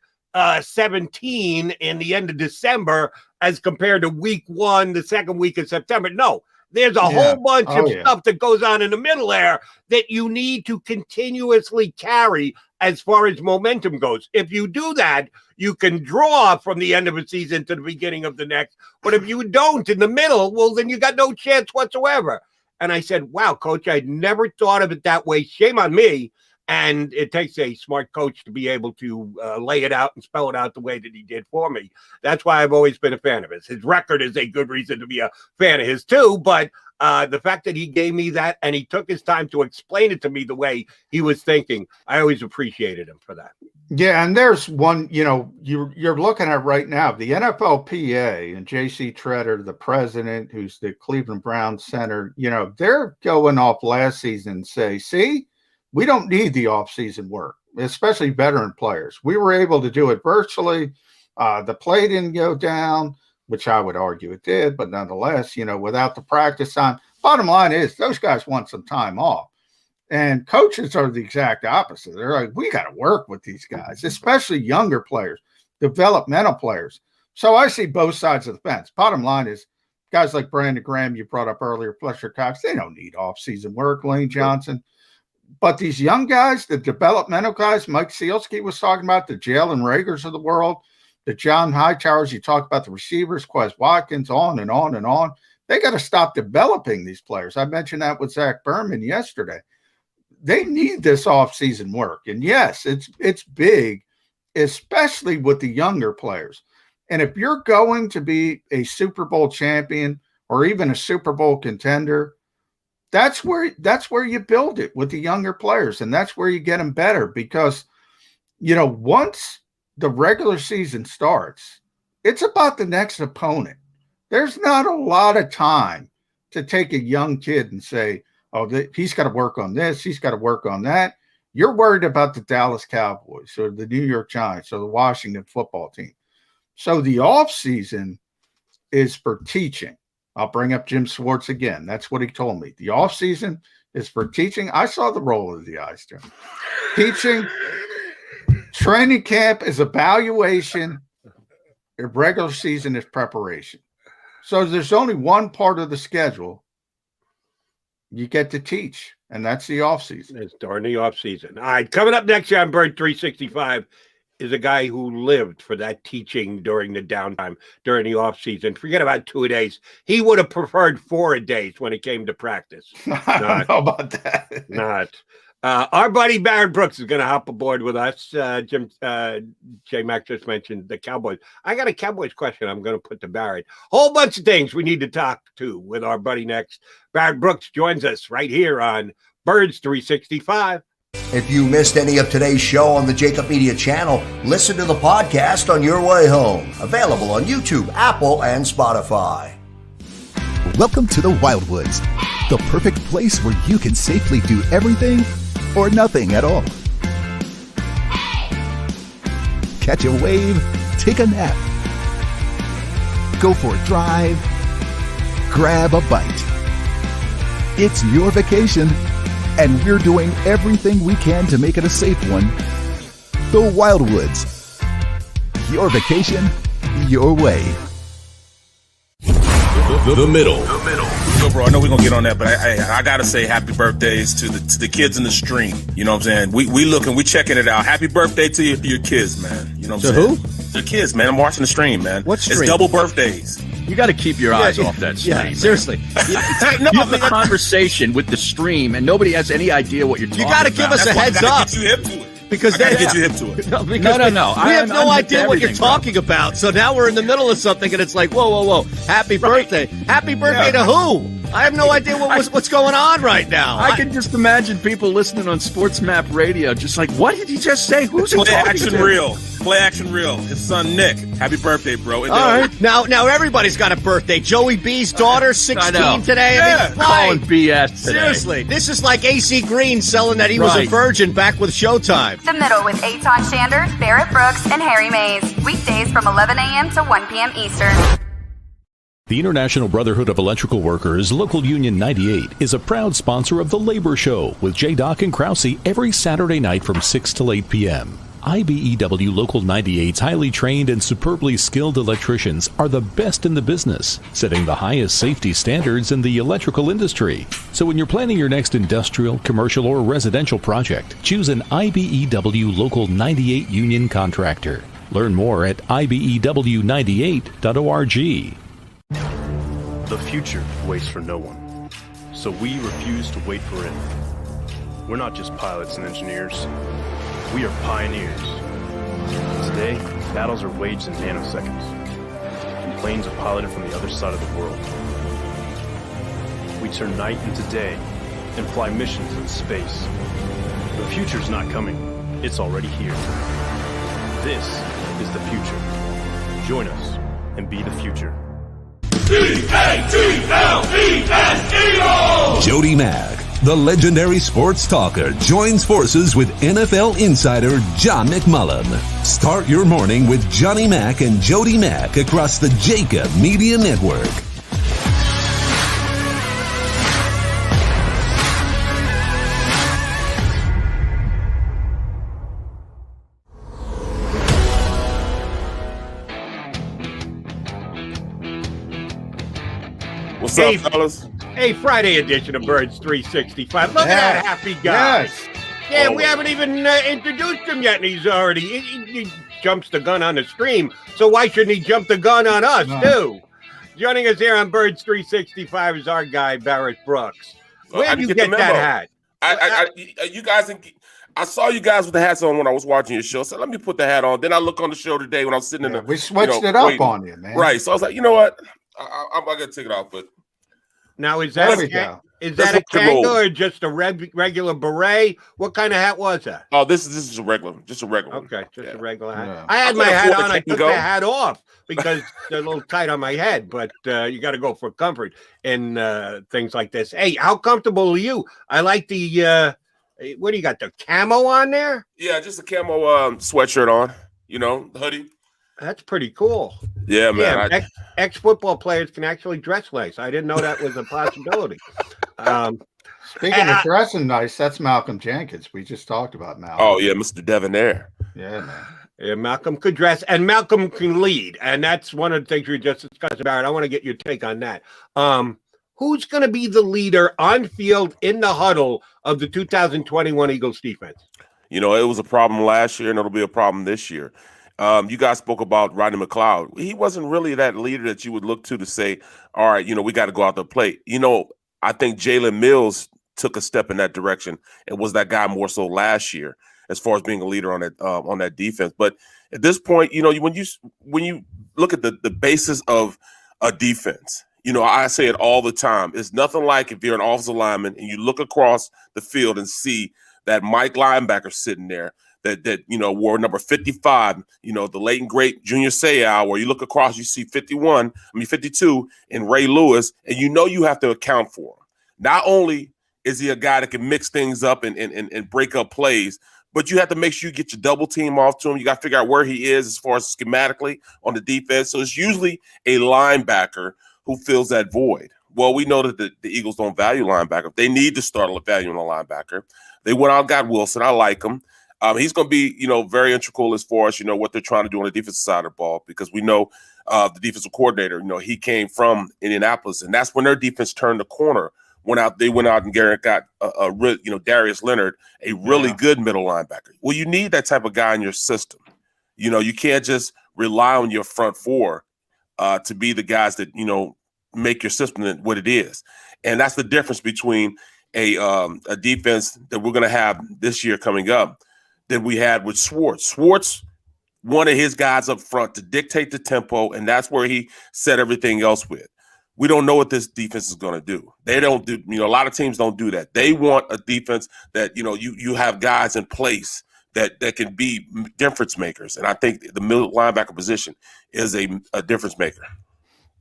Speaker 1: 17 in the end of December as compared to week 1, the second week of September. No. There's a whole bunch of stuff that goes on in the middle there that you need to continuously carry as far as momentum goes. If you do that, you can draw from the end of a season to the beginning of the next. But if you don't in the middle, well, then you got no chance whatsoever. And I said, wow, coach, I'd never thought of it that way. Shame on me. And it takes a smart coach to be able to lay it out and spell it out the way that he did for me. That's why I've always been a fan of his. His record is a good reason to be a fan of his too. But the fact that he gave me that and he took his time to explain it to me the way he was thinking, I always appreciated him for that.
Speaker 2: Yeah, and there's one, you're looking at right now, the NFLPA and J.C. Treader, the president, who's the Cleveland Browns center, they're going off last season and say, see, we don't need the offseason work, especially veteran players. We were able to do it virtually. The play didn't go down, which I would argue it did, but nonetheless, without the practice time, bottom line is those guys want some time off. And coaches are the exact opposite. They're like, we got to work with these guys, especially younger players, developmental players. So I see both sides of the fence. Bottom line is guys like Brandon Graham, you brought up earlier, Fletcher Cox, they don't need off-season work, Lane Johnson. But these young guys, the developmental guys, Mike Cielski was talking about, the Jalen Ragers of the world, the John Hightowers, you talk about the receivers, Quez Watkins, on and on and on. They got to stop developing these players. I mentioned that with Zach Berman yesterday. They need this offseason work. And yes, it's big, especially with the younger players. And if you're going to be a Super Bowl champion or even a Super Bowl contender, that's where you build it with the younger players, and that's where you get them better because, once the regular season starts, it's about the next opponent. There's not a lot of time to take a young kid and say, oh, he's got to work on this, he's got to work on that. You're worried about the Dallas Cowboys or the New York Giants or the Washington football team. So the offseason is for teaching. I'll bring up Jim Schwartz again. That's what he told me. The offseason is for teaching. I saw the roll of the eyes, Jim. Teaching. Training camp is evaluation. The regular season is preparation. So there's only one part of the schedule you get to teach, and that's the offseason.
Speaker 1: It's during the offseason. All right, coming up next year on Bird 365 is a guy who lived for that teaching during the downtime, during the offseason. Forget about 2 days. He would have preferred 4 days when it came to practice.
Speaker 2: I don't know about that.
Speaker 1: Not. Our buddy Barrett Brooks is going to hop aboard with us. J Mac just mentioned the Cowboys. I got a Cowboys question I'm going to put to Barrett. Whole bunch of things we need to talk to with our buddy next. Barrett Brooks joins us right here on Birds 365.
Speaker 3: If you missed any of today's show on the JAKIB Media channel, listen to the podcast on your way home. Available on YouTube, Apple, and Spotify.
Speaker 4: Welcome to the Wildwoods, the perfect place where you can safely do everything or nothing at all. Catch a wave, take a nap, go for a drive, grab a bite. It's your vacation, and we're doing everything we can to make it a safe one. The Wildwoods. Your vacation, your way.
Speaker 11: The middle.
Speaker 5: So, bro, I know we're going to get on that, but I got to say happy birthdays to the kids in the stream. You know what I'm saying? We checking it out. Happy birthday to your kids, man. You know what I'm saying?
Speaker 7: To who?
Speaker 5: The kids, man. I'm watching the stream, man.
Speaker 7: What stream?
Speaker 5: It's double birthdays.
Speaker 6: You got to keep your eyes off that stream.
Speaker 7: Yeah, seriously.
Speaker 6: You have a conversation with the stream, and nobody has any idea what you're talking about.
Speaker 7: You got to give us a heads up.
Speaker 5: Get you hip to it.
Speaker 7: Because
Speaker 5: I gotta get you hip to it.
Speaker 6: No.
Speaker 7: We have no idea what you're talking about. So now we're in the middle of something, and it's like, whoa. Happy birthday. Happy birthday to who? I have no idea what's going on right now.
Speaker 6: I can just imagine people listening on Sports Map Radio just like, what did he just say? Who's he talking
Speaker 5: action
Speaker 6: to?
Speaker 5: real. Play action reel. His son Nick. Happy birthday, bro. And
Speaker 7: All right. Now everybody's got a birthday. Joey B's daughter, 16 today.
Speaker 5: Yeah.
Speaker 6: Calling BS today.
Speaker 7: Seriously, this is like AC Green selling that he was a virgin back with Showtime.
Speaker 8: The Middle with Eitan Shander, Barrett Brooks, and Harry Mays. Weekdays from 11 a.m. to 1 p.m. Eastern.
Speaker 9: The International Brotherhood of Electrical Workers, Local Union 98, is a proud sponsor of The Labor Show with J-Doc and Krause every Saturday night from 6 till 8 p.m. IBEW Local 98's highly trained and superbly skilled electricians are the best in the business, setting the highest safety standards in the electrical industry. So when you're planning your next industrial, commercial, or residential project, choose an IBEW Local 98 union contractor. Learn more at ibew98.org.
Speaker 10: The future waits for no one, so we refuse to wait for it. We're not just pilots and engineers, we are pioneers. Today, battles are waged in nanoseconds, and planes are piloted from the other side of the world. We turn night into day and fly missions in space. The future's not coming, it's already here. This is the future. Join us and be the future.
Speaker 11: Jody Mack, the legendary sports talker, joins forces with NFL insider John McMullen. Start your morning with Johnny Mack and Jody Mack across the JAKIB Media Network.
Speaker 5: What's up, fellas?
Speaker 1: Hey, Friday edition of Birds 365. Look at that happy guy.
Speaker 2: Yes.
Speaker 1: Yeah, we haven't even introduced him yet, and he's already he jumps the gun on the stream. So why shouldn't he jump the gun on us, too? Joining us here on Birds 365 is our guy, Barrett Brooks. Where did you get that hat?
Speaker 5: You guys, I saw you guys with the hats on when I was watching your show. So let me put the hat on. Then I look on the show today when I was sitting in the.
Speaker 2: We switched it up
Speaker 5: waiting.
Speaker 2: on you, man.
Speaker 5: Right. So I was like, you know what? I'm going to take it off, but.
Speaker 1: Now, is that a Kangol or just a regular beret? What kind of hat was that?
Speaker 5: Oh, this is a regular, just a regular.
Speaker 1: Okay, just a regular hat.
Speaker 2: Yeah.
Speaker 1: I had my hat on. I took the hat off because they're a little tight on my head, but you got to go for comfort and things like this. Hey, how comfortable are you? I like the, what do you got, the camo on there?
Speaker 5: Yeah, just a camo sweatshirt on, the hoodie.
Speaker 1: That's pretty cool.
Speaker 5: Yeah, man.
Speaker 1: Yeah, ex-football players can actually dress nice. I didn't know that was a possibility.
Speaker 2: Speaking of dressing nice, that's Malcolm Jenkins. We just talked about Malcolm.
Speaker 5: Oh, yeah, Mr. Devonair.
Speaker 2: Yeah, man.
Speaker 1: Yeah, Malcolm could dress, and Malcolm can lead. And that's one of the things we just discussed about. I want to get your take on that. Who's going to be the leader on field in the huddle of the 2021 Eagles defense?
Speaker 5: It was a problem last year, and it'll be a problem this year. You guys spoke about Rodney McLeod. He wasn't really that leader that you would look to say, all right, we got to go out there and play. I think Jalen Mills took a step in that direction and was that guy more so last year as far as being a leader on that defense. But at this point, when you look at the basis of a defense, I say it all the time. It's nothing like if you're an offensive lineman and you look across the field and see that Mike linebacker sitting there that wore number 55, the late and great Junior Seau, where you look across, you see 52 in Ray Lewis, and you have to account for him. Not only is he a guy that can mix things up and break up plays, but you have to make sure you get your double team off to him. You got to figure out where he is as far as schematically on the defense. So it's usually a linebacker who fills that void. Well, we know that the Eagles don't value linebacker. They need to start valuing a linebacker. They went out and got Wilson. I like him. He's going to be, very integral as far as, what they're trying to do on the defensive side of the ball, because we know the defensive coordinator, he came from Indianapolis, and that's when their defense turned the corner. They went out and got Darius Leonard, a really good middle linebacker. Well, you need that type of guy in your system. You can't just rely on your front four to be the guys that, make your system what it is. And that's the difference between a defense that we're going to have this year coming up than we had with Schwartz. Schwartz wanted his guys up front to dictate the tempo, and that's where he set everything else with. We don't know what this defense is going to do. They don't do, a lot of teams don't do that. They want a defense that, you have guys in place that can be difference makers. And I think the middle linebacker position is a difference maker.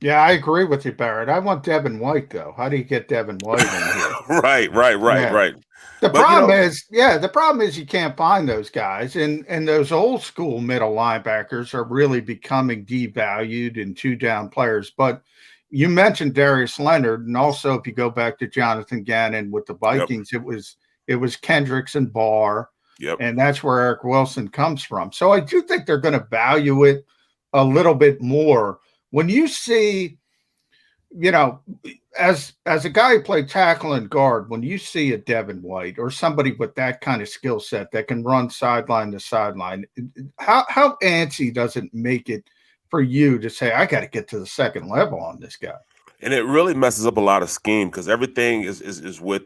Speaker 2: Yeah, I agree with you, Barrett. I want Devin White, though. How do you get Devin White in here?
Speaker 5: Right.
Speaker 2: The problem is you can't find those guys, and those old school middle linebackers are really becoming devalued and two-down players. But you mentioned Darius Leonard, and also if you go back to Jonathan Gannon with the Vikings, it was Kendricks and Barr, and that's where Eric Wilson comes from. So I do think they're going to value it a little bit more. When you see, as a guy who played tackle and guard, when you see a Devin White or somebody with that kind of skill set that can run sideline to sideline, how antsy does it make it for you to say, I got to get to the second level on this guy?
Speaker 5: And it really messes up a lot of scheme because everything is with,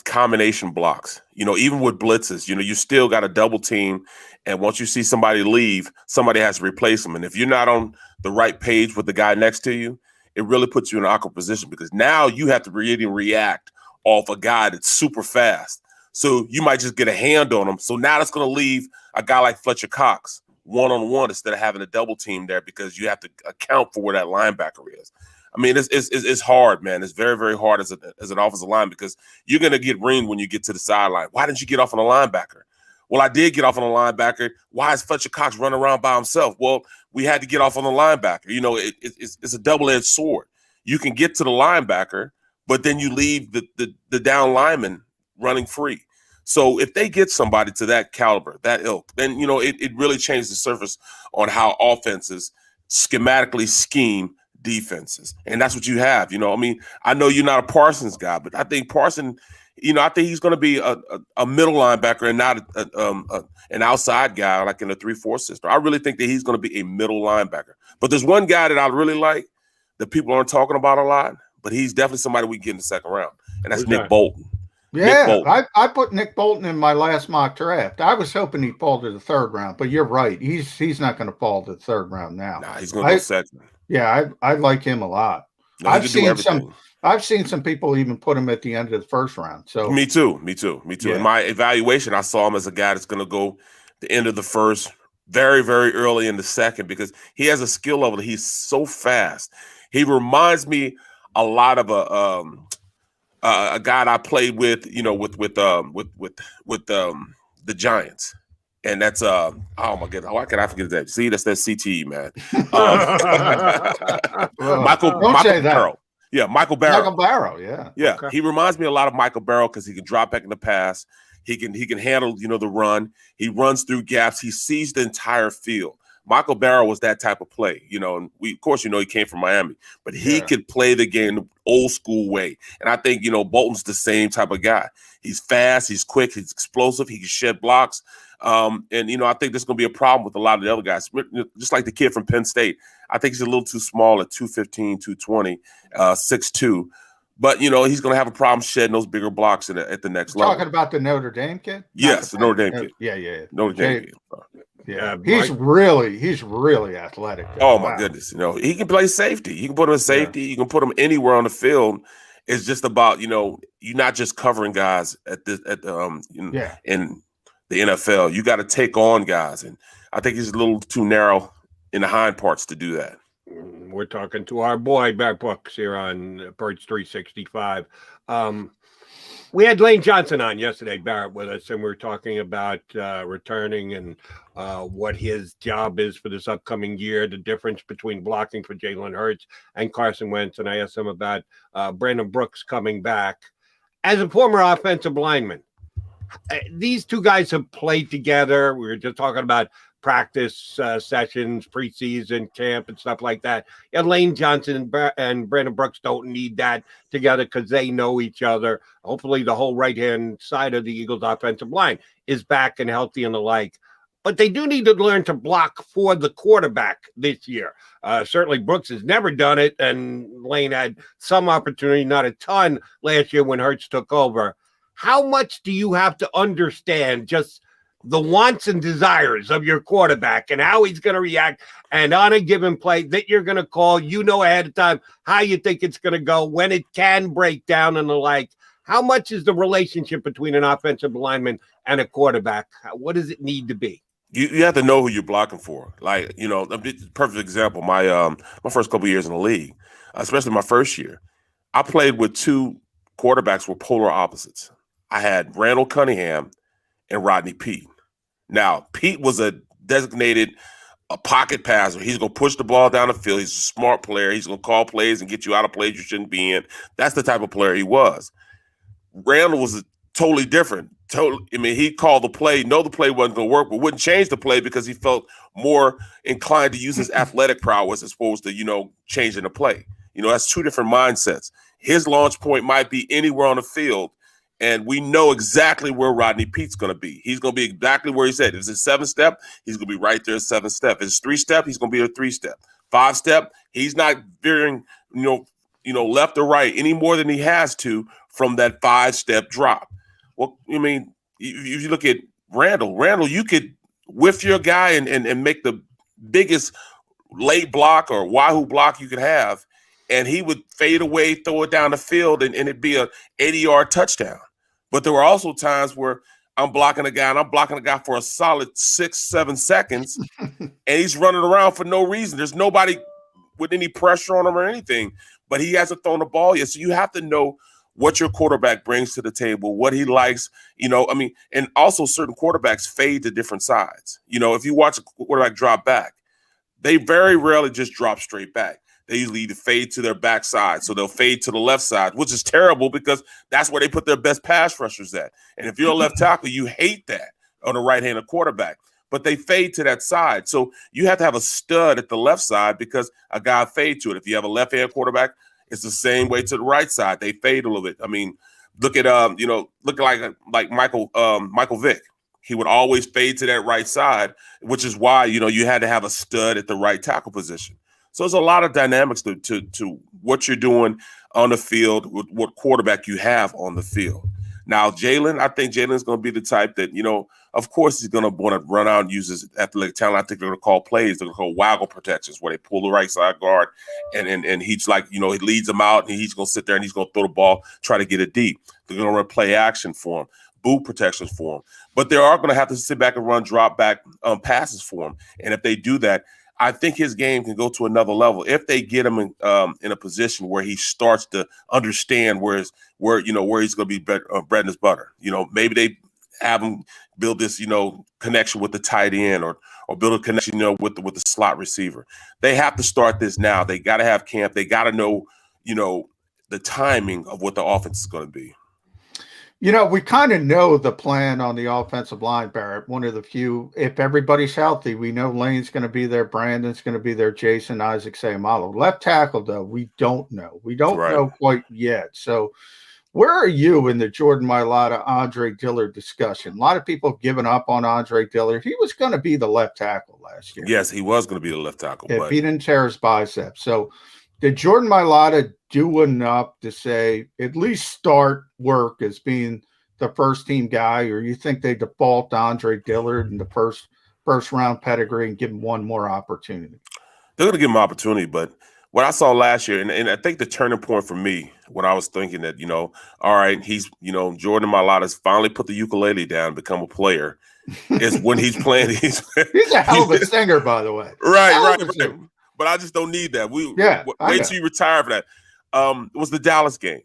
Speaker 5: combination blocks. Even with blitzes, you still got a double team. And once you see somebody leave, somebody has to replace them. And if you're not on the right page with the guy next to you, it really puts you in an awkward position because now you have to really react off a guy that's super fast. So you might just get a hand on him. So now that's going to leave a guy like Fletcher Cox one-on-one instead of having a double team there because you have to account for where that linebacker is. I mean, it's hard, man. It's very, very hard as an offensive line because you're going to get ringed when you get to the sideline. Why didn't you get off on a linebacker? Well, I did get off on a linebacker. Why is Fletcher Cox running around by himself? Well, we had to get off on the linebacker. It's a double-edged sword. You can get to the linebacker, but then you leave the down lineman running free. So if they get somebody to that caliber, that ilk, then, it really changes the surface on how offenses schematically scheme defenses. And that's what you have. I know you're not a Parsons guy, but I think Parsons, I think he's going to be a middle linebacker and not an outside guy like in a 3-4 system. I really think that he's going to be a middle linebacker. But there's one guy that I really like that people aren't talking about a lot, but he's definitely somebody we can get in the second round, and that's Nick Bolton.
Speaker 2: Yeah, I put Nick Bolton in my last mock draft. I was hoping he'd fall to the third round, but you're right. He's not going to fall to the third round now.
Speaker 5: Nah, he's going to go second.
Speaker 2: Yeah, I like him a lot.
Speaker 5: No,
Speaker 2: I've seen some people even put him at the end of the first round. So
Speaker 5: me too. Yeah. In my evaluation, I saw him as a guy that's going to go the end of the first, very, very early in the second because he has a skill level. He's so fast. He reminds me a lot of a guy I played with, with the Giants. And that's oh my goodness, why can I forget that? See, that's that CTE, man. Michael Barrow. Yeah, Michael Barrow.
Speaker 2: Michael Barrow, yeah.
Speaker 5: Yeah. Okay. He reminds me a lot of Michael Barrow because he can drop back in the pass. He can handle, the run. He runs through gaps. He sees the entire field. Michael Barrow was that type of play, and we, of course, he came from Miami, but he could play the game the old school way. And I think, Bolton's the same type of guy. He's fast, he's quick, he's explosive, he can shed blocks. And I think there's going to be a problem with a lot of the other guys, just like the kid from Penn State. I think he's a little too small at 215, 220, 6'2". But, he's going to have a problem shedding those bigger blocks at the next level.
Speaker 2: Talking about the Notre Dame kid?
Speaker 5: Yes, the Notre Dame kid.
Speaker 2: Yeah.
Speaker 5: Notre Dame kid.
Speaker 2: Yeah, he's really athletic.
Speaker 5: Oh my goodness! He can play safety. You can put him in safety. You can put him anywhere on the field. It's just about you're not just covering guys in the NFL. You got to take on guys, and I think he's a little too narrow in the hind parts to do that.
Speaker 1: We're talking to our boy Barrett Brooks here on Birds 365. We had Lane Johnson on yesterday, Barrett, with us, and we were talking about returning and what his job is for this upcoming year, the difference between blocking for Jalen Hurts and Carson Wentz. And I asked him about Brandon Brooks coming back. As a former offensive lineman, these two guys have played together. We were just talking about practice sessions, preseason camp and stuff like that. And Lane Johnson and Brandon Brooks don't need that together because they know each other. Hopefully the whole right-hand side of the Eagles offensive line is back and healthy and the like. But they do need to learn to block for the quarterback this year. Certainly Brooks has never done it, and Lane had some opportunity, not a ton, last year when Hurts took over. How much do you have to understand just the wants and desires of your quarterback and how he's going to react, and on a given play that you're going to call, ahead of time how you think it's going to go, when it can break down and the like? How much is the relationship between an offensive lineman and a quarterback? What does it need to be?
Speaker 5: You have to know who you're blocking for. Like, perfect example, my first couple years in the league, especially my first year, I played with two quarterbacks who were polar opposites. I had Randall Cunningham and Rodney Peete. Now, Pete was a designated pocket passer. He's going to push the ball down the field. He's a smart player. He's going to call plays and get you out of plays you shouldn't be in. That's the type of player he was. Randall was totally different. He called the play, know the play wasn't going to work, but wouldn't change the play because he felt more inclined to use his athletic prowess as opposed to, changing the play. That's two different mindsets. His launch point might be anywhere on the field, and we know exactly where Rodney Pete's going to be. He's going to be exactly where he said. If it's a 7-step, he's going to be right there at 7-step. If it's 3-step, he's going to be a 3-step. 5-step, he's not veering, left or right any more than he has to from that 5-step drop. Well, if you look at Randall, you could whiff your guy and make the biggest late block or wahoo block you could have, and he would fade away, throw it down the field, and it'd be a 80-yard touchdown. But there were also times where I'm blocking a guy for a solid 6-7 seconds, and he's running around for no reason. There's nobody with any pressure on him or anything, but he hasn't thrown the ball yet. So you have to know what your quarterback brings to the table, what he likes, and also certain quarterbacks fade to different sides. If you watch a quarterback drop back, they very rarely just drop straight back. They usually either fade to their backside. So they'll fade to the left side, which is terrible because that's where they put their best pass rushers at. And if you're a left tackle, you hate that on a right-handed quarterback. But they fade to that side. So you have to have a stud at the left side because a guy fade to it. If you have a left-hand quarterback, it's the same way to the right side. They fade a little bit. Look at like Michael Vick. He would always fade to that right side, which is why, you had to have a stud at the right tackle position. So there's a lot of dynamics to what you're doing on the field, with what quarterback you have on the field. Now, Jalen, I think Jalen's going to be the type that, of course he's going to want to run out and use his athletic talent. I think they're going to call plays. They're going to call waggle protections where they pull the right side guard and he's like, he leads them out and he's going to sit there and he's going to throw the ball, try to get it deep. They're going to run play action for him, boot protections for him. But they are going to have to sit back and run drop back passes for him. And if they do that, I think his game can go to another level if they get him in a position where he starts to understand where he's going to be bread and his butter. Maybe they have him build this, connection with the tight end or build a connection, with the slot receiver. They have to start this now. They got to have camp. They got to know, the timing of what the offense is going to be.
Speaker 2: We kind of know the plan on the offensive line, Barrett. One of the few, if everybody's healthy, we know Lane's going to be there, Brandon's going to be there, Jason, Isaac, Sayamalo. Left tackle, though, we don't know. We don't know quite yet. So where are you in the Jordan Mailata, Andre Dillard discussion? A lot of people have given up on Andre Dillard. He was going to be the left tackle last year.
Speaker 5: Yes, he was going to be the left tackle.
Speaker 2: If he didn't tear his bicep. So did Jordan Mailata do enough to say at least start work as being the first team guy, or you think they default to Andre Dillard in the first round pedigree and give him one more opportunity?
Speaker 5: They're going to give him opportunity, but what I saw last year, and I think the turning point for me when I was thinking that, all right, he's, Jordan Mailata's finally put the ukulele down, become a player, is when he's playing. He's
Speaker 2: a hell of a singer, by the way.
Speaker 5: Right. But I just don't need that. Wait till you retire for that. It was the Dallas game.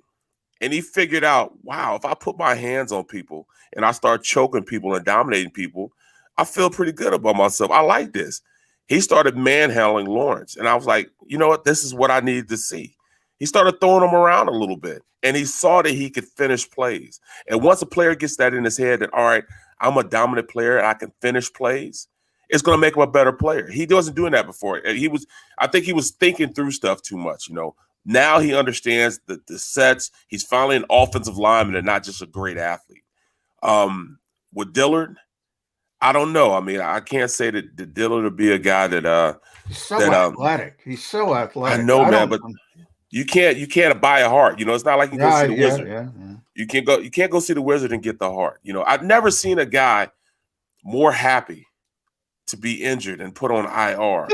Speaker 5: And he figured out, wow, if I put my hands on people and I start choking people and dominating people, I feel pretty good about myself. I like this. He started manhandling Lawrence. And I was like, you know what? This is what I needed to see. He started throwing him around a little bit. And he saw that he could finish plays. And once a player gets that in his head that, all right, I'm a dominant player and I can finish plays, it's going to make him a better player. He wasn't doing that before. I think he was thinking through stuff too much, Now he understands the sets. He's finally an offensive lineman and not just a great athlete. With Dillard, I don't know. I can't say that Dillard would be a guy that
Speaker 2: he's so athletic. He's so athletic.
Speaker 5: I know, man, but you can't buy a heart. It's not like you go see the Wizard. Yeah. You can't go see the Wizard and get the heart. I've never seen a guy more happy to be injured and put on IR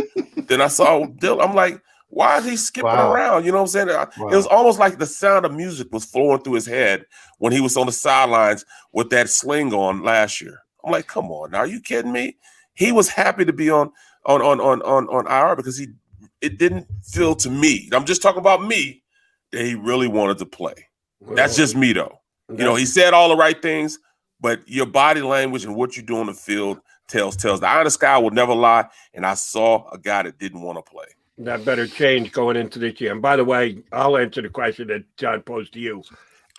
Speaker 5: than I saw Dillard. I'm like, Why is he skipping
Speaker 2: Wow.
Speaker 5: around? You know what I'm saying?
Speaker 2: Wow.
Speaker 5: It was almost like the sound of music was flowing through his head when he was on the sidelines with that sling on last year. I'm like, come on, now, are you kidding me? He was happy to be on IR because it didn't feel to me. I'm just talking about me that he really wanted to play. That's just me though. You know, he said all the right things, but your body language and what you do on the field tells. The eye in the sky will never lie. And I saw a guy that didn't want to play.
Speaker 1: That better change going into this year. And by the way, I'll answer the question that John posed to you.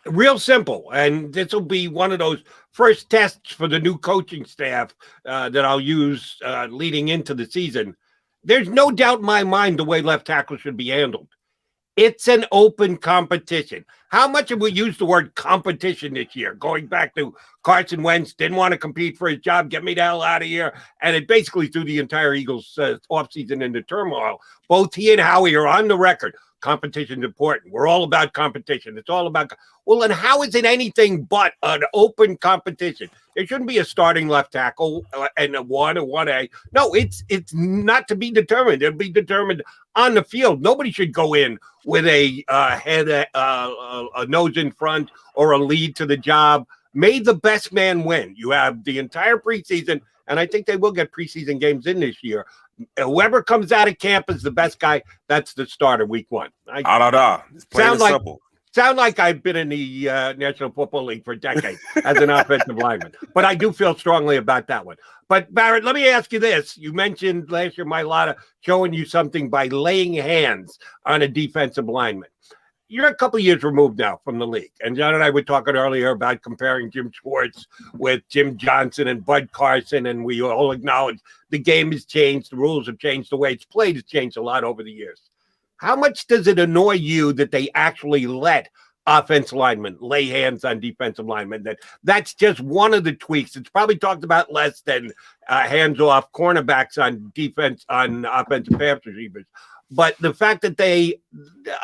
Speaker 1: Real simple. And this will be one of those first tests for the new coaching staff that I'll use leading into the season. There's no doubt in my mind the way left tackle should be handled. It's an open competition. How much have we used the word competition this year? Going back to Carson Wentz didn't want to compete for his job. Get me the hell out of here. And it basically threw the entire Eagles offseason into turmoil. Both he and Howie are on the record. Competition is important. We're all about competition. It's all about. Well, and how is it anything but an open competition? There shouldn't be a starting left tackle and a 1 or 1A. No, it's not to be determined. It'll be determined on the field. Nobody should go in with a head, a nose in front, or a lead to the job. May the best man win. You have the entire preseason, and I think they will get preseason games in this year. Whoever comes out of camp as the best guy, that's the starter week 1.
Speaker 5: It's plain and simple.
Speaker 1: Sound like I've been in the National Football League for decades as an offensive lineman, but I do feel strongly about that one. But Barrett, let me ask you this. You mentioned last year Mailata showing you something by laying hands on a defensive lineman. You're a couple of years removed now from the league. And John and I were talking earlier about comparing Jim Schwartz with Jim Johnson and Bud Carson, and we all acknowledge the game has changed, the rules have changed, the way it's played has changed a lot over the years. How much does it annoy you that they actually let offensive linemen lay hands on defensive linemen? That's just one of the tweaks. It's probably talked about less than hands-off cornerbacks on defense, on offensive pass receivers. But the fact that the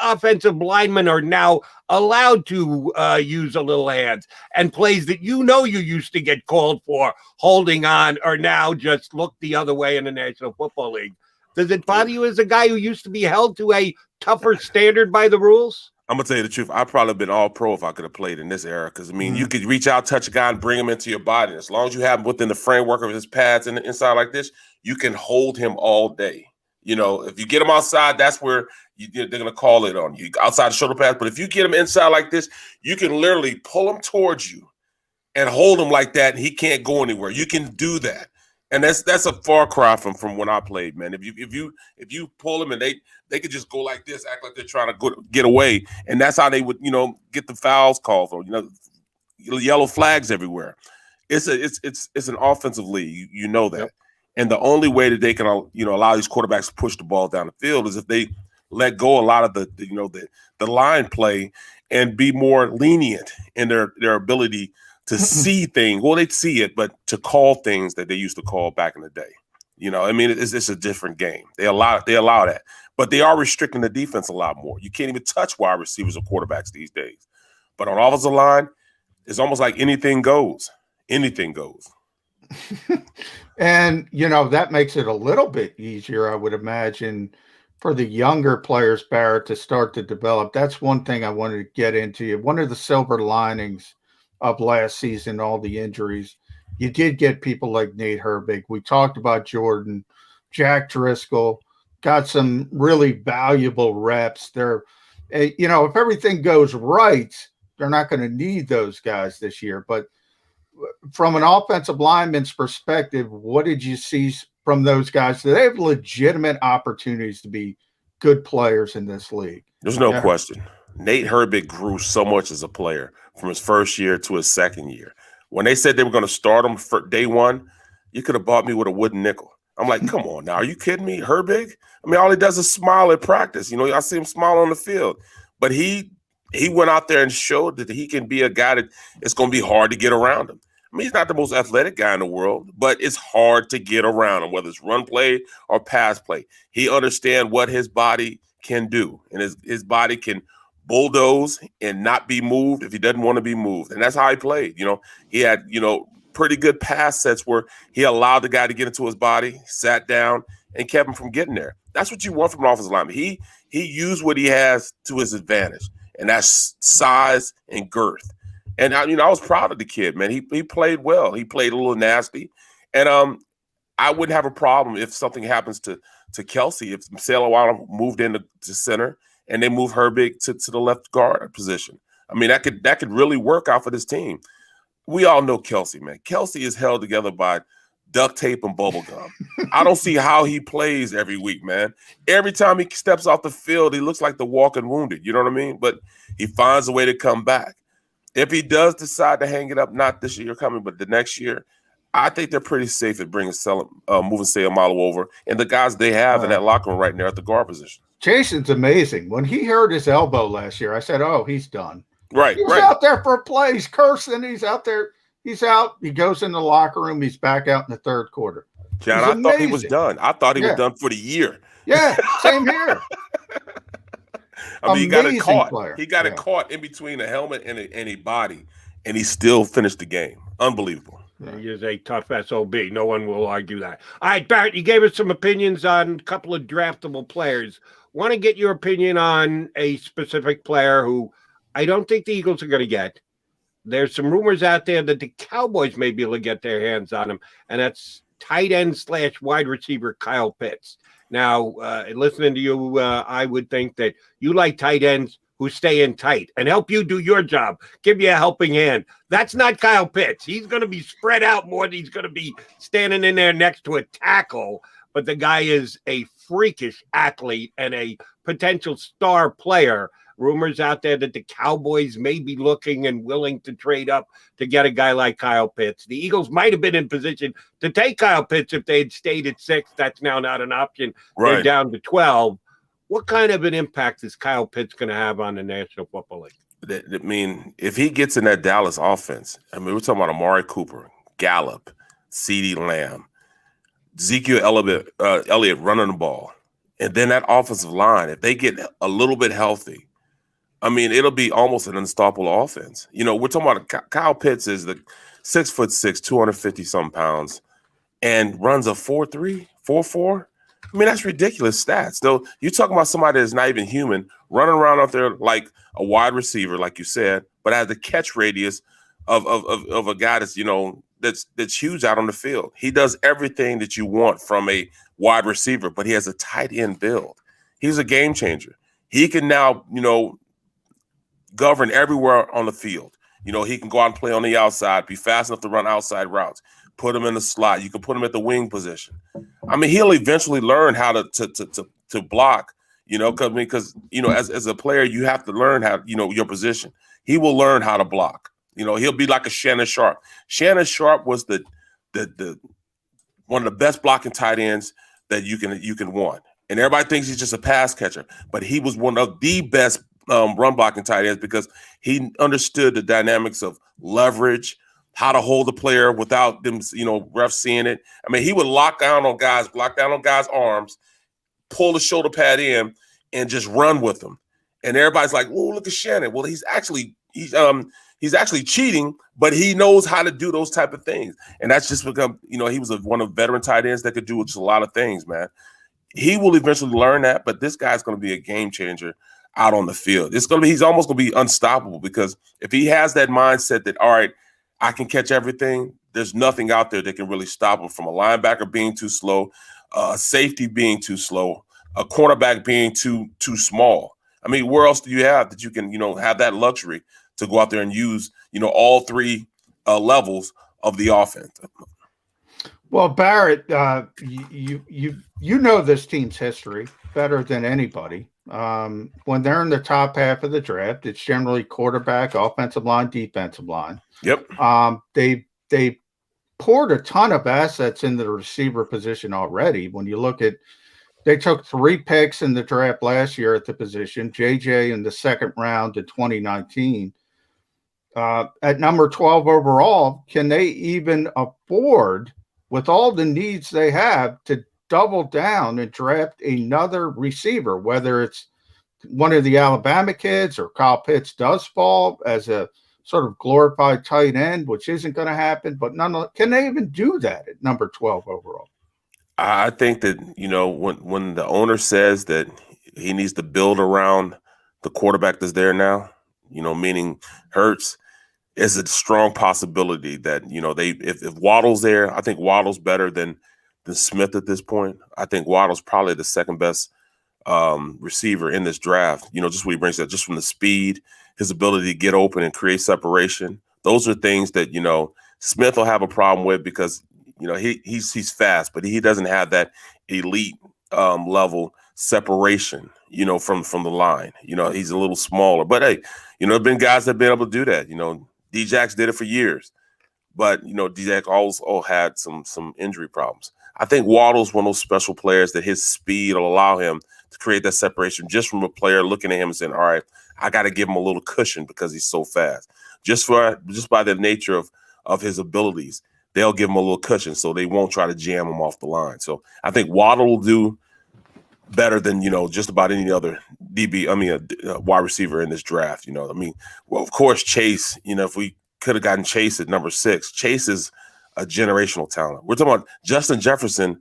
Speaker 1: offensive linemen are now allowed to use a little hands, and plays that you used to get called for holding on are now just look the other way in the National Football League. Does it bother you as a guy who used to be held to a tougher standard by the rules?
Speaker 5: I'm going to tell you the truth. I'd probably have been all pro if I could have played in this era. Because, I mean, you could reach out, touch a guy, and bring him into your body. As long as you have him within the framework of his pads and the inside like this, you can hold him all day. You know, if you get him outside, that's where they're going to call it on you. Outside the shoulder pads. But if you get him inside like this, you can literally pull him towards you and hold him like that, and he can't go anywhere. You can do that. And that's a far cry from when I played, man. If you pull them and they could just go like this, act like they're trying to get away, and that's how they would get the fouls called for. Yellow flags everywhere. It's an offensive league, you know that, and the only way that they can allow these quarterbacks to push the ball down the field is if they let go a lot of the line play and be more lenient in their ability to see things. Well, they'd see it, but to call things that they used to call back in the day. I mean, it's a different game. They allow that. But they are restricting the defense a lot more. You can't even touch wide receivers or quarterbacks these days. But on offensive line, it's almost like anything goes. Anything goes.
Speaker 2: And, that makes it a little bit easier, I would imagine, for the younger players, Barrett, to start to develop. That's one thing I wanted to get into. One of the silver linings of last season, all the injuries, you did get people like Nate Herbig. We talked about Jordan, Jack Driscoll, got some really valuable reps. They're, if everything goes right, they're not going to need those guys this year. But from an offensive lineman's perspective, what did you see from those guys? Do they have legitimate opportunities to be good players in this league?
Speaker 5: There's no question. Nate Herbig grew so much as a player from his first year to his second year. When they said they were going to start him for day one, you could have bought me with a wooden nickel. I'm like, come on now. Are you kidding me? Herbig? I mean, all he does is smile at practice. I see him smile on the field. But he went out there and showed that he can be a guy that it's going to be hard to get around him. I mean, he's not the most athletic guy in the world, but it's hard to get around him, whether it's run play or pass play. He understands what his body can do, and his body can bulldoze and not be moved if he doesn't want to be moved. And that's how he played. He had, pretty good pass sets where he allowed the guy to get into his body, sat down, and kept him from getting there. That's what you want from an offensive lineman. He used what he has to his advantage, and that's size and girth. And I was proud of the kid, man. He played well. He played a little nasty, and I wouldn't have a problem if something happens to Cielski, if Salawano moved into center and they move Herbig to the left guard position. I mean, that could really work out for this team. We all know Cielski, man. Cielski is held together by duct tape and bubble gum. I don't see how he plays every week, man. Every time he steps off the field, he looks like the walking wounded. You know what I mean? But he finds a way to come back. If he does decide to hang it up, not this year coming, but the next year, I think they're pretty safe at moving Sayamalo over, and the guys they have in that locker room right now at the guard position.
Speaker 2: Jason's amazing. When he hurt his elbow last year, I said, "Oh, he's done."
Speaker 5: Right,
Speaker 2: He's out there for a play. He's cursing. He's out there. He's out. He goes in the locker room. He's back out in the third quarter.
Speaker 5: John, I thought he was done. I thought he was done for the year.
Speaker 2: Yeah, same here.
Speaker 5: I mean, he got it caught. He got it caught in between a helmet and a body, and he still finished the game. Unbelievable.
Speaker 1: He is a tough SOB. No one will argue that. All right, Barrett, you gave us some opinions on a couple of draftable players. Want to get your opinion on a specific player who I don't think the Eagles are going to get. There's some rumors out there that the Cowboys may be able to get their hands on him, and that's tight end / wide receiver Kyle Pitts. Now, listening to you, I would think that you like tight ends who stay in tight and help you do your job, give you a helping hand. That's not Kyle Pitts. He's going to be spread out more than he's going to be standing in there next to a tackle. But the guy is a freakish athlete and a potential star player. Rumors out there that the Cowboys may be looking and willing to trade up to get a guy like Kyle Pitts. The Eagles might have been in position to take Kyle Pitts if they had stayed at 6. That's now not an option. Right. They're down to 12. What kind of an impact is Kyle Pitts going to have on the National Football League?
Speaker 5: I mean, if he gets in that Dallas offense, I mean, we're talking about Amari Cooper, Gallup, CeeDee Lamb, Ezekiel Elliott running the ball, and then that offensive line, if they get a little bit healthy, I mean, it'll be almost an unstoppable offense. You know, we're talking about Kyle Pitts is the 6'6", 250-something pounds, and runs a 4.3, 4.4. I mean, that's ridiculous stats. Though you're talking about somebody that's not even human, running around out there like a wide receiver, like you said, but has the catch radius of a guy that's, you know, that's huge out on the field. He does everything that you want from a wide receiver, but he has a tight end build. He's a game changer. He can now, you know, govern everywhere on the field. You know, he can go out and play on the outside, be fast enough to run outside routes, put him in the slot. You can put him at the wing position. I mean, he'll eventually learn how to block, you know, because, you know, as a player, you have to learn how, you know, your position. He will learn how to block. You know, he'll be like a Shannon Sharp. Shannon Sharp was the one of the best blocking tight ends that you can want. And everybody thinks he's just a pass catcher, but he was one of the best run blocking tight ends because he understood the dynamics of leverage, how to hold the player without them, you know, refs seeing it. I mean, he would block down on guys' arms, pull the shoulder pad in, and just run with them. And everybody's like, "Oh, look at Shannon." Well, he's actually cheating, but he knows how to do those type of things. And that's just become, you know, he was one of the veteran tight ends that could do just a lot of things, man. He will eventually learn that, but this guy's going to be a game changer out on the field. He's almost going to be unstoppable because if he has that mindset that, all right, I can catch everything, there's nothing out there that can really stop him, from a linebacker being too slow, a safety being too slow, a cornerback being too small. I mean, where else do you have that you can, you know, have that luxury to go out there and use, you know, all three levels of the offense?
Speaker 2: Well, Barrett, you know this team's history better than anybody. When they're in the top half of the draft, it's generally quarterback, offensive line, defensive line.
Speaker 5: Yep.
Speaker 2: They poured a ton of assets into the receiver position already. When you look at, they took 3 picks in the draft last year at the position, JJ in the second round in 2019. At number 12 overall, can they even afford, with all the needs they have, to double down and draft another receiver, whether it's one of the Alabama kids or Kyle Pitts does fall as a sort of glorified tight end, which isn't going to happen, but nonetheless, can they even do that at number 12 overall?
Speaker 5: I think that, when the owner says that he needs to build around the quarterback that's there now, meaning Hurts, is a strong possibility that, if Waddle's there, I think Waddle's better than Smith at this point. I think Waddle's probably the second best receiver in this draft, just what he brings that, just from the speed, his ability to get open and create separation. Those are things that, Smith will have a problem with because, he's fast, but he doesn't have that elite level separation, from the line. He's a little smaller. But hey, there have been guys that have been able to do that. D-Jax did it for years. But, D-Jax also had some injury problems. I think Waddle's one of those special players that his speed will allow him to create that separation just from a player looking at him and saying, all right, I got to give him a little cushion because he's so fast. Just by the nature of his abilities, they'll give him a little cushion so they won't try to jam him off the line. So I think Waddle will do better than, just about any other wide receiver in this draft. Well, of course, Chase, if we could have gotten Chase at number 6, Chase is a generational talent. We're talking about Justin Jefferson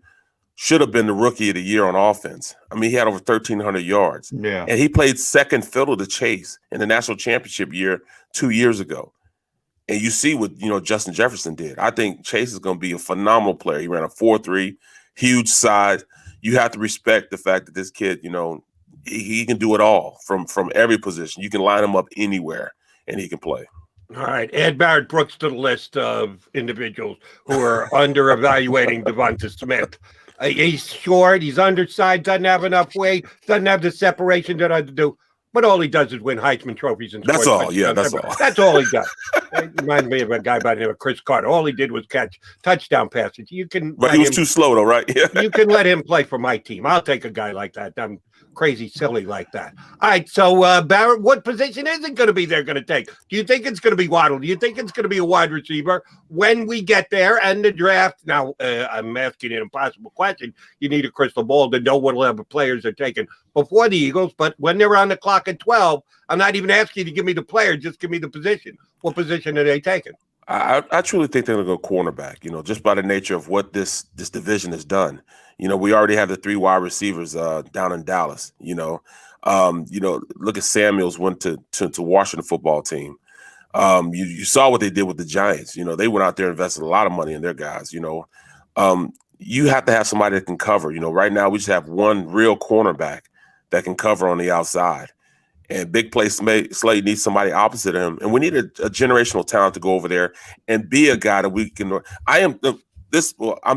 Speaker 5: should have been the rookie of the year on offense. He had over 1,300 yards.
Speaker 2: Yeah.
Speaker 5: And he played second fiddle to Chase in the national championship year 2 years ago. And you see what, Justin Jefferson did. I think Chase is going to be a phenomenal player. He ran a 4.3, huge size. You have to respect the fact that this kid, he can do it all from every position. You can line him up anywhere, and he can play.
Speaker 1: All right. Add Barrett Brooks to the list of individuals who are under-evaluating Devonta Smith. He's short. He's undersized, doesn't have enough weight, doesn't have the separation that I do. But all he does is win Heisman trophies. And
Speaker 5: that's all. Yeah, that's all.
Speaker 1: That's all he does. It reminds me of a guy by the name of Chris Carter. All he did was catch touchdown passes.
Speaker 5: But he was too slow, though, right? Yeah.
Speaker 1: You can let him play for my team. I'll take a guy like that. I'm crazy silly like that. All right, so Barrett, what position is it going to be they're going to take? Do you think it's going to be Waddle? Do you think it's going to be a wide receiver when we get there and the draft? Now, I'm asking an impossible question. You need a crystal ball to know what level players they're taking before the Eagles, but when they're on the clock at 12, I'm not even asking you to give me the player, just give me the position. What position are they taking?
Speaker 5: I truly think they're going to go cornerback, just by the nature of what this division has done. We already have the 3 wide receivers down in Dallas. Look at Samuels went to Washington football team. You saw what they did with the Giants. They went out there and invested a lot of money in their guys. You have to have somebody that can cover. Right now we just have one real cornerback that can cover on the outside. And Big Play Slade needs somebody opposite him. And we need a generational talent to go over there and be a guy that we can. I'm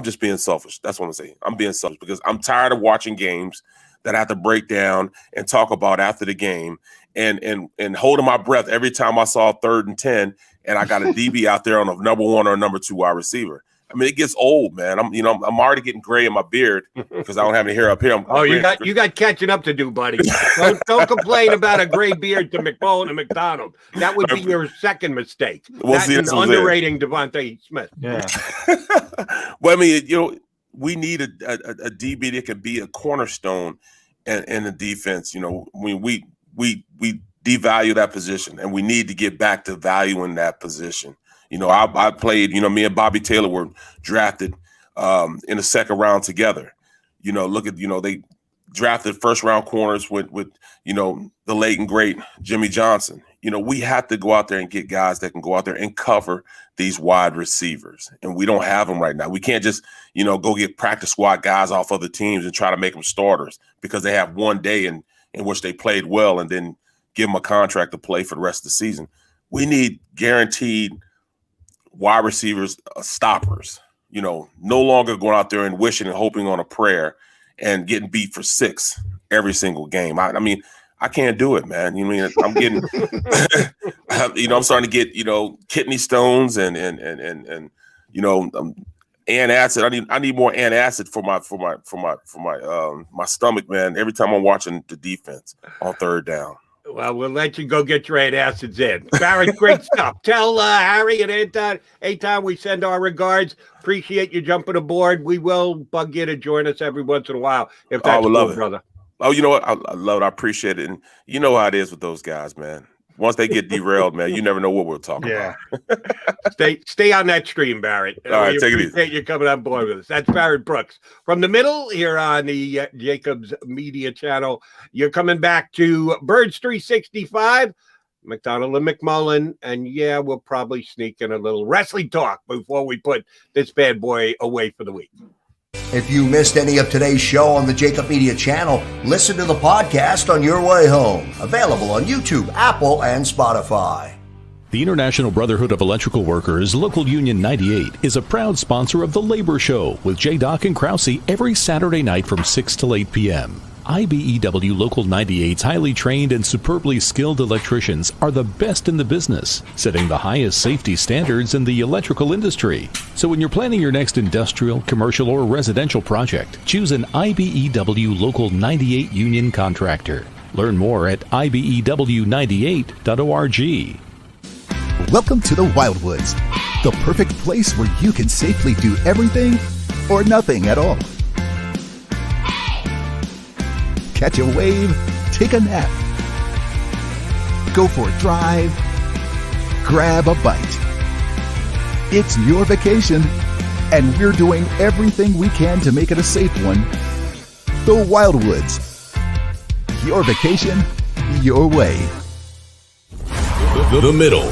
Speaker 5: just being selfish. That's what I'm saying. I'm being selfish because I'm tired of watching games that I have to break down and talk about after the game and holding my breath every time I saw 3rd and 10 and I got a DB out there on a number 1 or number 2 wide receiver. It gets old, man. I'm already getting gray in my beard because I don't have any hair up here.
Speaker 1: You got catching up to do, buddy. Don't complain about a gray beard to McMullen and McDonald. That would be your second mistake. Underrating Devonta Smith.
Speaker 2: Yeah.
Speaker 5: Well, we need a DB that can be a cornerstone in the defense. We devalue that position, and we need to get back to valuing that position. I played, me and Bobby Taylor were drafted in the 2nd round together. They drafted 1st round corners with the late and great Jimmy Johnson. We have to go out there and get guys that can go out there and cover these wide receivers. And we don't have them right now. We can't just, go get practice squad guys off other teams and try to make them starters because they have one day in which they played well and then give them a contract to play for the rest of the season. We need guaranteed wide receivers, stoppers, no longer going out there and wishing and hoping on a prayer and getting beat for 6 every single game. I can't do it, man. I'm getting, I'm starting to get, kidney stones and antacid. I need more antacid for my stomach, man. Every time I'm watching the defense on 3rd down.
Speaker 1: Well, we'll let you go get your antacids in. Barrett, great stuff. Tell Harry and Anton we send our regards. Appreciate you jumping aboard. We will bug you to join us every once in a while if that's cool, brother.
Speaker 5: Oh, you know what? I love it. I appreciate it. And you know how it is with those guys, man. once they get derailed, man, you never know what we'll talk about.
Speaker 1: Stay on that stream, Barrett.
Speaker 5: All right,
Speaker 1: we
Speaker 5: take it easy.
Speaker 1: appreciate you coming on board with us. That's Barrett Brooks from the middle here on the JAKIB's media channel. You're coming back to Birds 365, McDonald and McMullen, and yeah, we'll probably sneak in a little wrestling talk before we put this bad boy away for the week.
Speaker 3: If you missed any of today's show on the JAKIB Media channel, listen to the podcast on your way home. Available on YouTube, Apple, and Spotify.
Speaker 9: The International Brotherhood of Electrical Workers, Local Union 98, is a proud sponsor of The Labor Show with J. Doc and Krause every Saturday night from 6 till 8 p.m. IBEW Local 98's highly trained and superbly skilled electricians are the best in the business, setting the highest safety standards in the electrical industry. So when you're planning your next industrial, commercial, or residential project, choose an IBEW Local 98 union contractor. Learn more at IBEW98.org.
Speaker 4: Welcome to the Wildwoods, the perfect place where you can safely do everything or nothing at all. Catch a wave, take a nap, go for a drive, grab a bite. It's your vacation, and we're doing everything we can to make it a safe one. The Wildwoods. Your vacation, your way.
Speaker 11: The middle.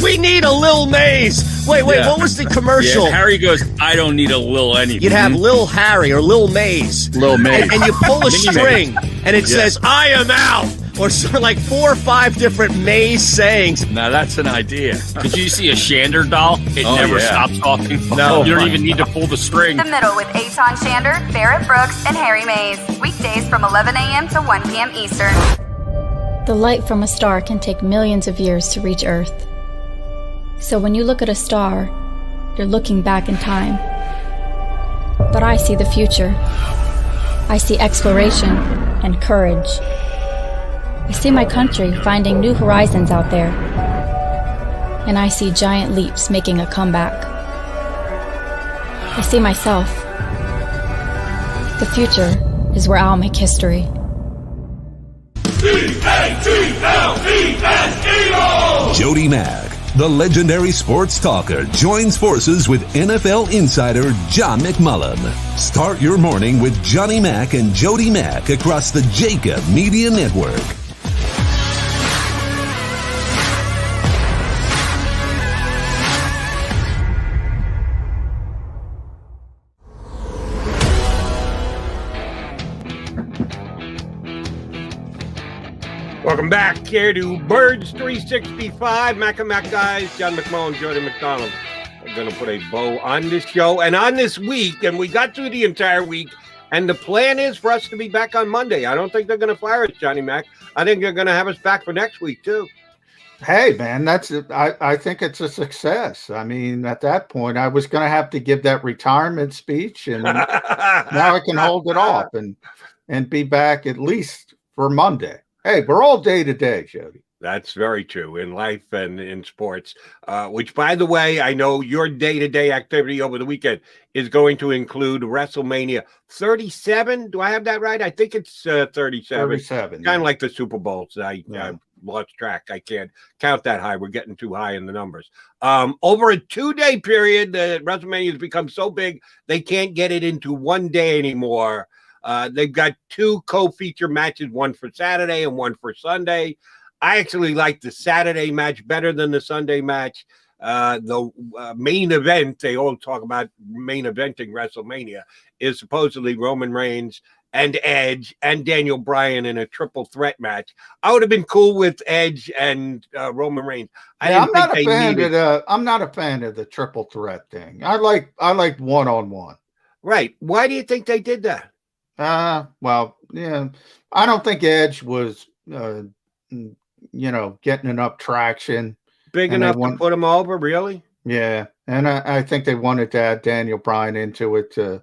Speaker 7: We need a Lil Maze. Wait, what was the commercial?
Speaker 6: Yeah, Harry goes, I don't need a Lil anything.
Speaker 7: You'd have Lil Harry or Lil Maze.
Speaker 6: Lil Maze.
Speaker 7: And you pull a
Speaker 6: Mini
Speaker 7: string,
Speaker 6: Maze.
Speaker 7: and it says, I am out. Or sort of like 4 or 5 different Maze sayings.
Speaker 6: Now that's an idea. Did you see a Shander doll? It never stops talking.
Speaker 7: No.
Speaker 6: You don't even need to pull the string.
Speaker 8: The Middle with Aton Shander, Barrett Brooks, and Harry Mays. Weekdays from 11 a.m. to 1 p.m. Eastern.
Speaker 13: The light from a star can take millions of years to reach Earth. So when you look at a star, you're looking back in time. But I see the future. I see exploration and courage. I see my country finding new horizons out there. And I see giant leaps making a comeback. I see myself. The future is where I'll make history.
Speaker 11: Jody Mack, the legendary sports talker, joins forces with NFL insider John McMullen. Start your morning with Johnny Mack and Jody Mack across the JAKIB Media Network.
Speaker 1: Welcome back here to Birds 365. Mac and Mac guys, John McMullen, Jordan McDonald. We're going to put a bow on this show and on this week, and we got through the entire week, and the plan is for us to be back on Monday. I don't think they're going to fire us, Johnny Mac. I think they're going to have us back for next week, too.
Speaker 2: Hey, man, I think it's a success. I mean, at that point, I was going to have to give that retirement speech, and now I can hold it off and be back at least for Monday. Hey, we're all day to day, Jody.
Speaker 1: That's very true in life and in sports, which, by the way, I know your day-to-day activity over the weekend is going to include WrestleMania 37. Do I have that right? I think it's 37.
Speaker 2: 37.
Speaker 1: Kind of like the Super Bowls. I lost track. I can't count that high. We're getting too high in the numbers. Over a 2-day period, the WrestleMania has become so big, they can't get it into one day anymore. They've got 2 co-feature matches, one for Saturday and one for Sunday. I actually like the Saturday match better than the Sunday match. The main event, they all talk about main eventing WrestleMania, is supposedly Roman Reigns and Edge and Daniel Bryan in a triple threat match. I would have been cool with Edge and Roman Reigns.
Speaker 2: I'm not a fan of the triple threat thing. I like one-on-one.
Speaker 1: Right. Why do you think they did that?
Speaker 2: Well, yeah, I don't think Edge was, getting enough traction.
Speaker 1: Big enough to put him over, really?
Speaker 2: Yeah, and I think they wanted to add Daniel Bryan into it to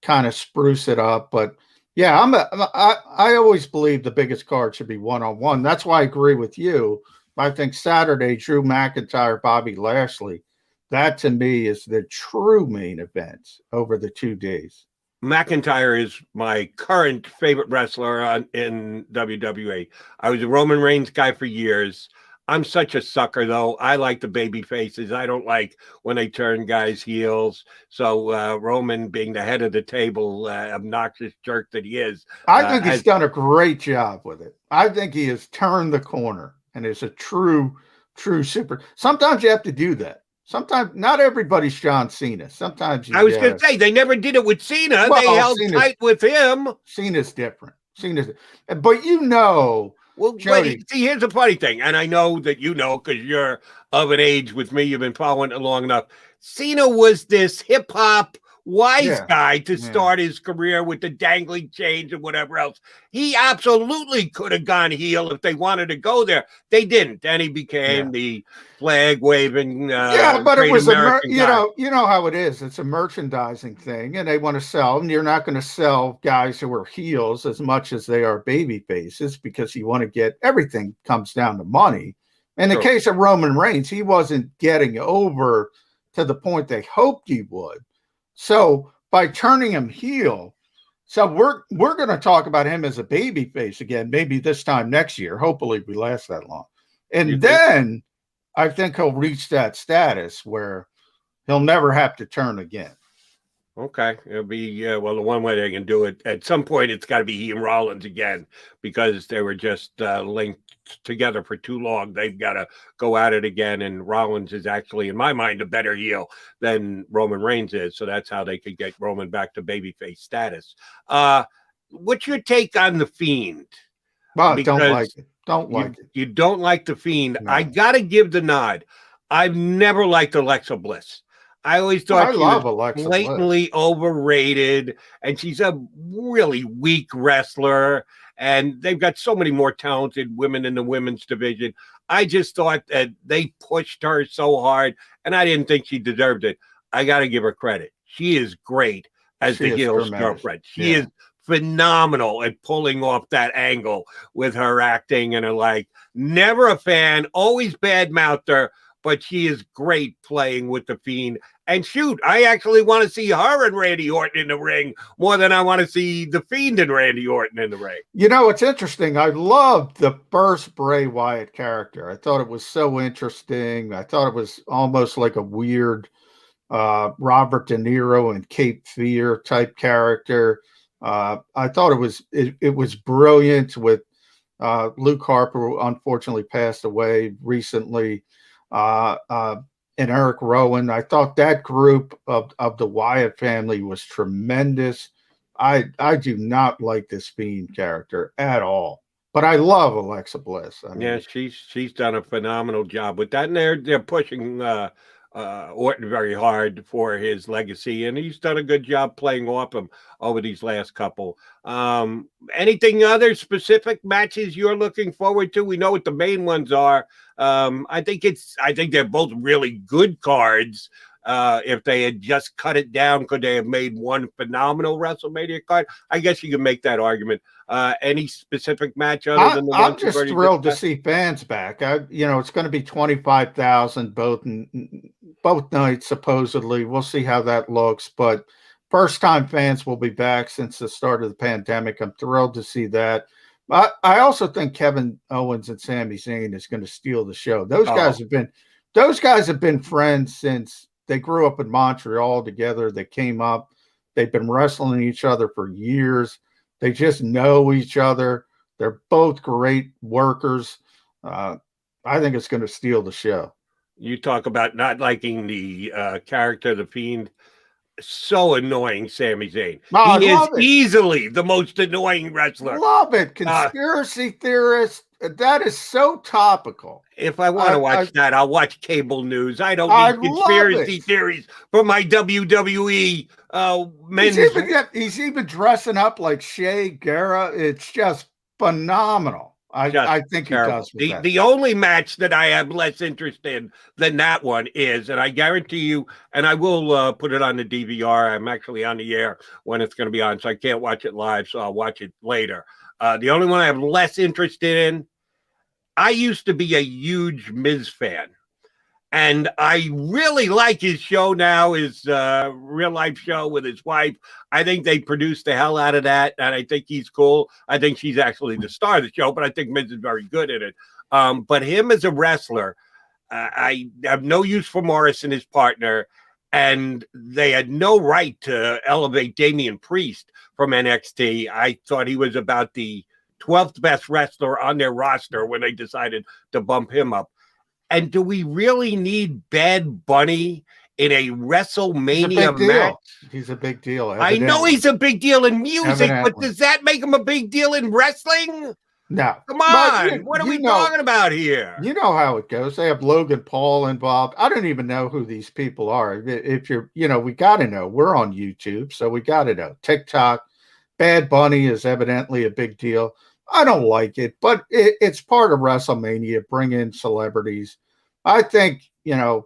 Speaker 2: kind of spruce it up. But yeah, I always believe the biggest card should be one-on-one. That's why I agree with you. I think Saturday, Drew McIntyre, Bobby Lashley, that to me is the true main event over the 2 days.
Speaker 1: McIntyre is my current favorite wrestler in WWE. I was a Roman Reigns guy for years. I'm such a sucker, though. I like the baby faces. I don't like when they turn guys heels. So Roman, being the head of the table, obnoxious jerk that he is.
Speaker 2: I think he's done a great job with it. I think he has turned the corner and is a true super. Sometimes you have to do that. Sometimes not everybody's John Cena. Sometimes
Speaker 1: I was going to say they never did it with Cena.
Speaker 2: Well,
Speaker 1: they held tight with him.
Speaker 2: Cena's different. But
Speaker 1: well,
Speaker 2: Jody,
Speaker 1: see, here's the funny thing, and I know that you know because you're of an age with me. You've been following it long enough. Cena was this hip hop wise guy to start his career with the dangling chains and whatever else. He absolutely could have gone heel if they wanted to go there. They didn't, and he became the flag waving.
Speaker 2: But it was you know how it is. It's a merchandising thing, and they want to sell. And you're not going to sell guys who are heels as much as they are baby faces because you want to get everything comes down to money. In the case of Roman Reigns, he wasn't getting over to the point they hoped he would. So by turning him heel, so we're going to talk about him as a baby face again, maybe this time next year. Hopefully we last that long. And then I think he'll reach that status where he'll never have to turn again.
Speaker 1: Okay. It'll be, well, the one way they can do it, at some point, it's got to be he and Rollins again because they were just linked together for too long. They've got to go at it again. And Rollins is actually, in my mind, a better heel than Roman Reigns is. So that's how they could get Roman back to babyface status. What's your take on The Fiend?
Speaker 2: Well, don't like it.
Speaker 1: You don't like The Fiend.
Speaker 2: No.
Speaker 1: I got to give the nod. I've never liked Alexa Bliss. I always thought she was blatantly overrated, and she's a really weak wrestler, and they've got so many more talented women in the women's division. I just thought that they pushed her so hard, and I didn't think she deserved it. I got to give her credit. She is great as the heel's girlfriend. She is phenomenal at pulling off that angle with her acting and her like. Never a fan, always bad-mouthed her, but she is great playing with The Fiend. And shoot, I actually want to see her and Randy Orton in the ring more than I want to see The Fiend and Randy Orton in the ring.
Speaker 2: You know, it's interesting. I loved the first Bray Wyatt character. I thought it was so interesting. I thought it was almost like a weird Robert De Niro and Cape Fear type character. I thought it was brilliant with Luke Harper, who unfortunately passed away recently. And Eric Rowan. I thought that group of the Wyatt family was tremendous. I do not like this Fiend character at all, but I love Alexa Bliss. I mean,
Speaker 1: she's done a phenomenal job with that, and they're pushing Orton very hard for his legacy, and he's done a good job playing off him over these last couple. Anything other specific matches you're looking forward to? We know what the main ones are. I think they're both really good cards. If they had just cut it down, could they have made one phenomenal WrestleMania card? I guess you can make that argument. Any specific match other than the
Speaker 2: I'm just thrilled to see fans back. It's going to be 25,000 both nights supposedly. We'll see how that looks, but first time fans will be back since the start of the pandemic. I'm thrilled to see that. I also think Kevin Owens and Sami Zayn is going to steal the show. Those guys have been friends since they grew up in Montreal together. They came up. They've been wrestling each other for years. They just know each other. They're both great workers. I think it's going to steal the show.
Speaker 1: You talk about not liking the character, The Fiend. So annoying, Sami Zayn. He is easily the most annoying wrestler.
Speaker 2: Love it. Conspiracy theorist. That is so topical.
Speaker 1: If I want to watch that, I'll watch cable news. I don't need conspiracy theories for my WWE men's.
Speaker 2: He's even dressing up like Shea Guerra. It's just phenomenal. I think he does.
Speaker 1: The only match that I have less interest in than that one is, and I guarantee you, and I will put it on the DVR. I'm actually on the air when it's going to be on, so I can't watch it live, so I'll watch it later. The only one I have less interest in, I used to be a huge Miz fan. And I really like his show now, his real life show with his wife. I think they produced the hell out of that, and I think he's cool. I think she's actually the star of the show, but I think Miz is very good at it. But him as a wrestler, I have no use for Morrison, his partner, and they had no right to elevate Damian Priest from NXT. I thought he was about the 12th best wrestler on their roster when they decided to bump him up. And do we really need Bad Bunny in a WrestleMania match?
Speaker 2: He's a big deal.
Speaker 1: I know he's a big deal in music, but does that make him a big deal in wrestling?
Speaker 2: No.
Speaker 1: Come on. What are we talking about here?
Speaker 2: You know how it goes. They have Logan Paul involved. I don't even know who these people are. If you're, we got to know. We're on YouTube, so we got to know. TikTok. Bad Bunny is evidently a big deal. I don't like it, but it's part of WrestleMania. Bring in celebrities. I think, to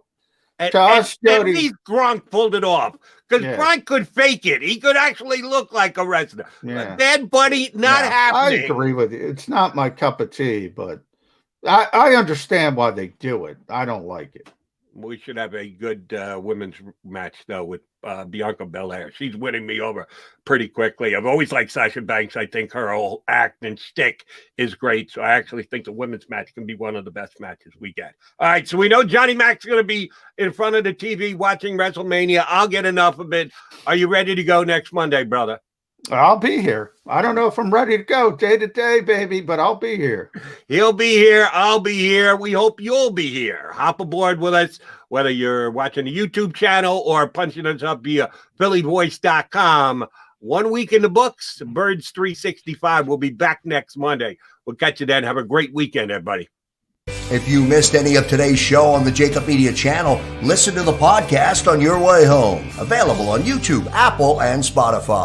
Speaker 2: us, Jody,
Speaker 1: at least Gronk pulled it off because Gronk could fake it. He could actually look like a wrestler.
Speaker 2: Yeah.
Speaker 1: Bad Bunny, not happening.
Speaker 2: I agree with you. It's not my cup of tea, but I understand why they do it. I don't like it.
Speaker 1: We should have a good women's match, though, with Bianca Belair. She's winning me over pretty quickly. I've always liked Sasha Banks. I think her whole act and shtick is great. So I actually think the women's match can be one of the best matches we get. All right, so we know Johnny Mac's going to be in front of the TV watching WrestleMania. I'll get enough of it. Are you ready to go next Monday, brother?
Speaker 2: I'll be here. I don't know if I'm ready to go day to day, baby, but I'll be here.
Speaker 1: He'll be here. I'll be here. We hope you'll be here. Hop aboard with us, whether you're watching the YouTube channel or punching us up via phillyvoice.com. 1 week in the books, Birds 365. We'll be back next Monday. We'll catch you then. Have a great weekend, everybody.
Speaker 3: If you missed any of today's show on the JAKIB Media channel, listen to the podcast on your way home. Available on YouTube, Apple, and Spotify.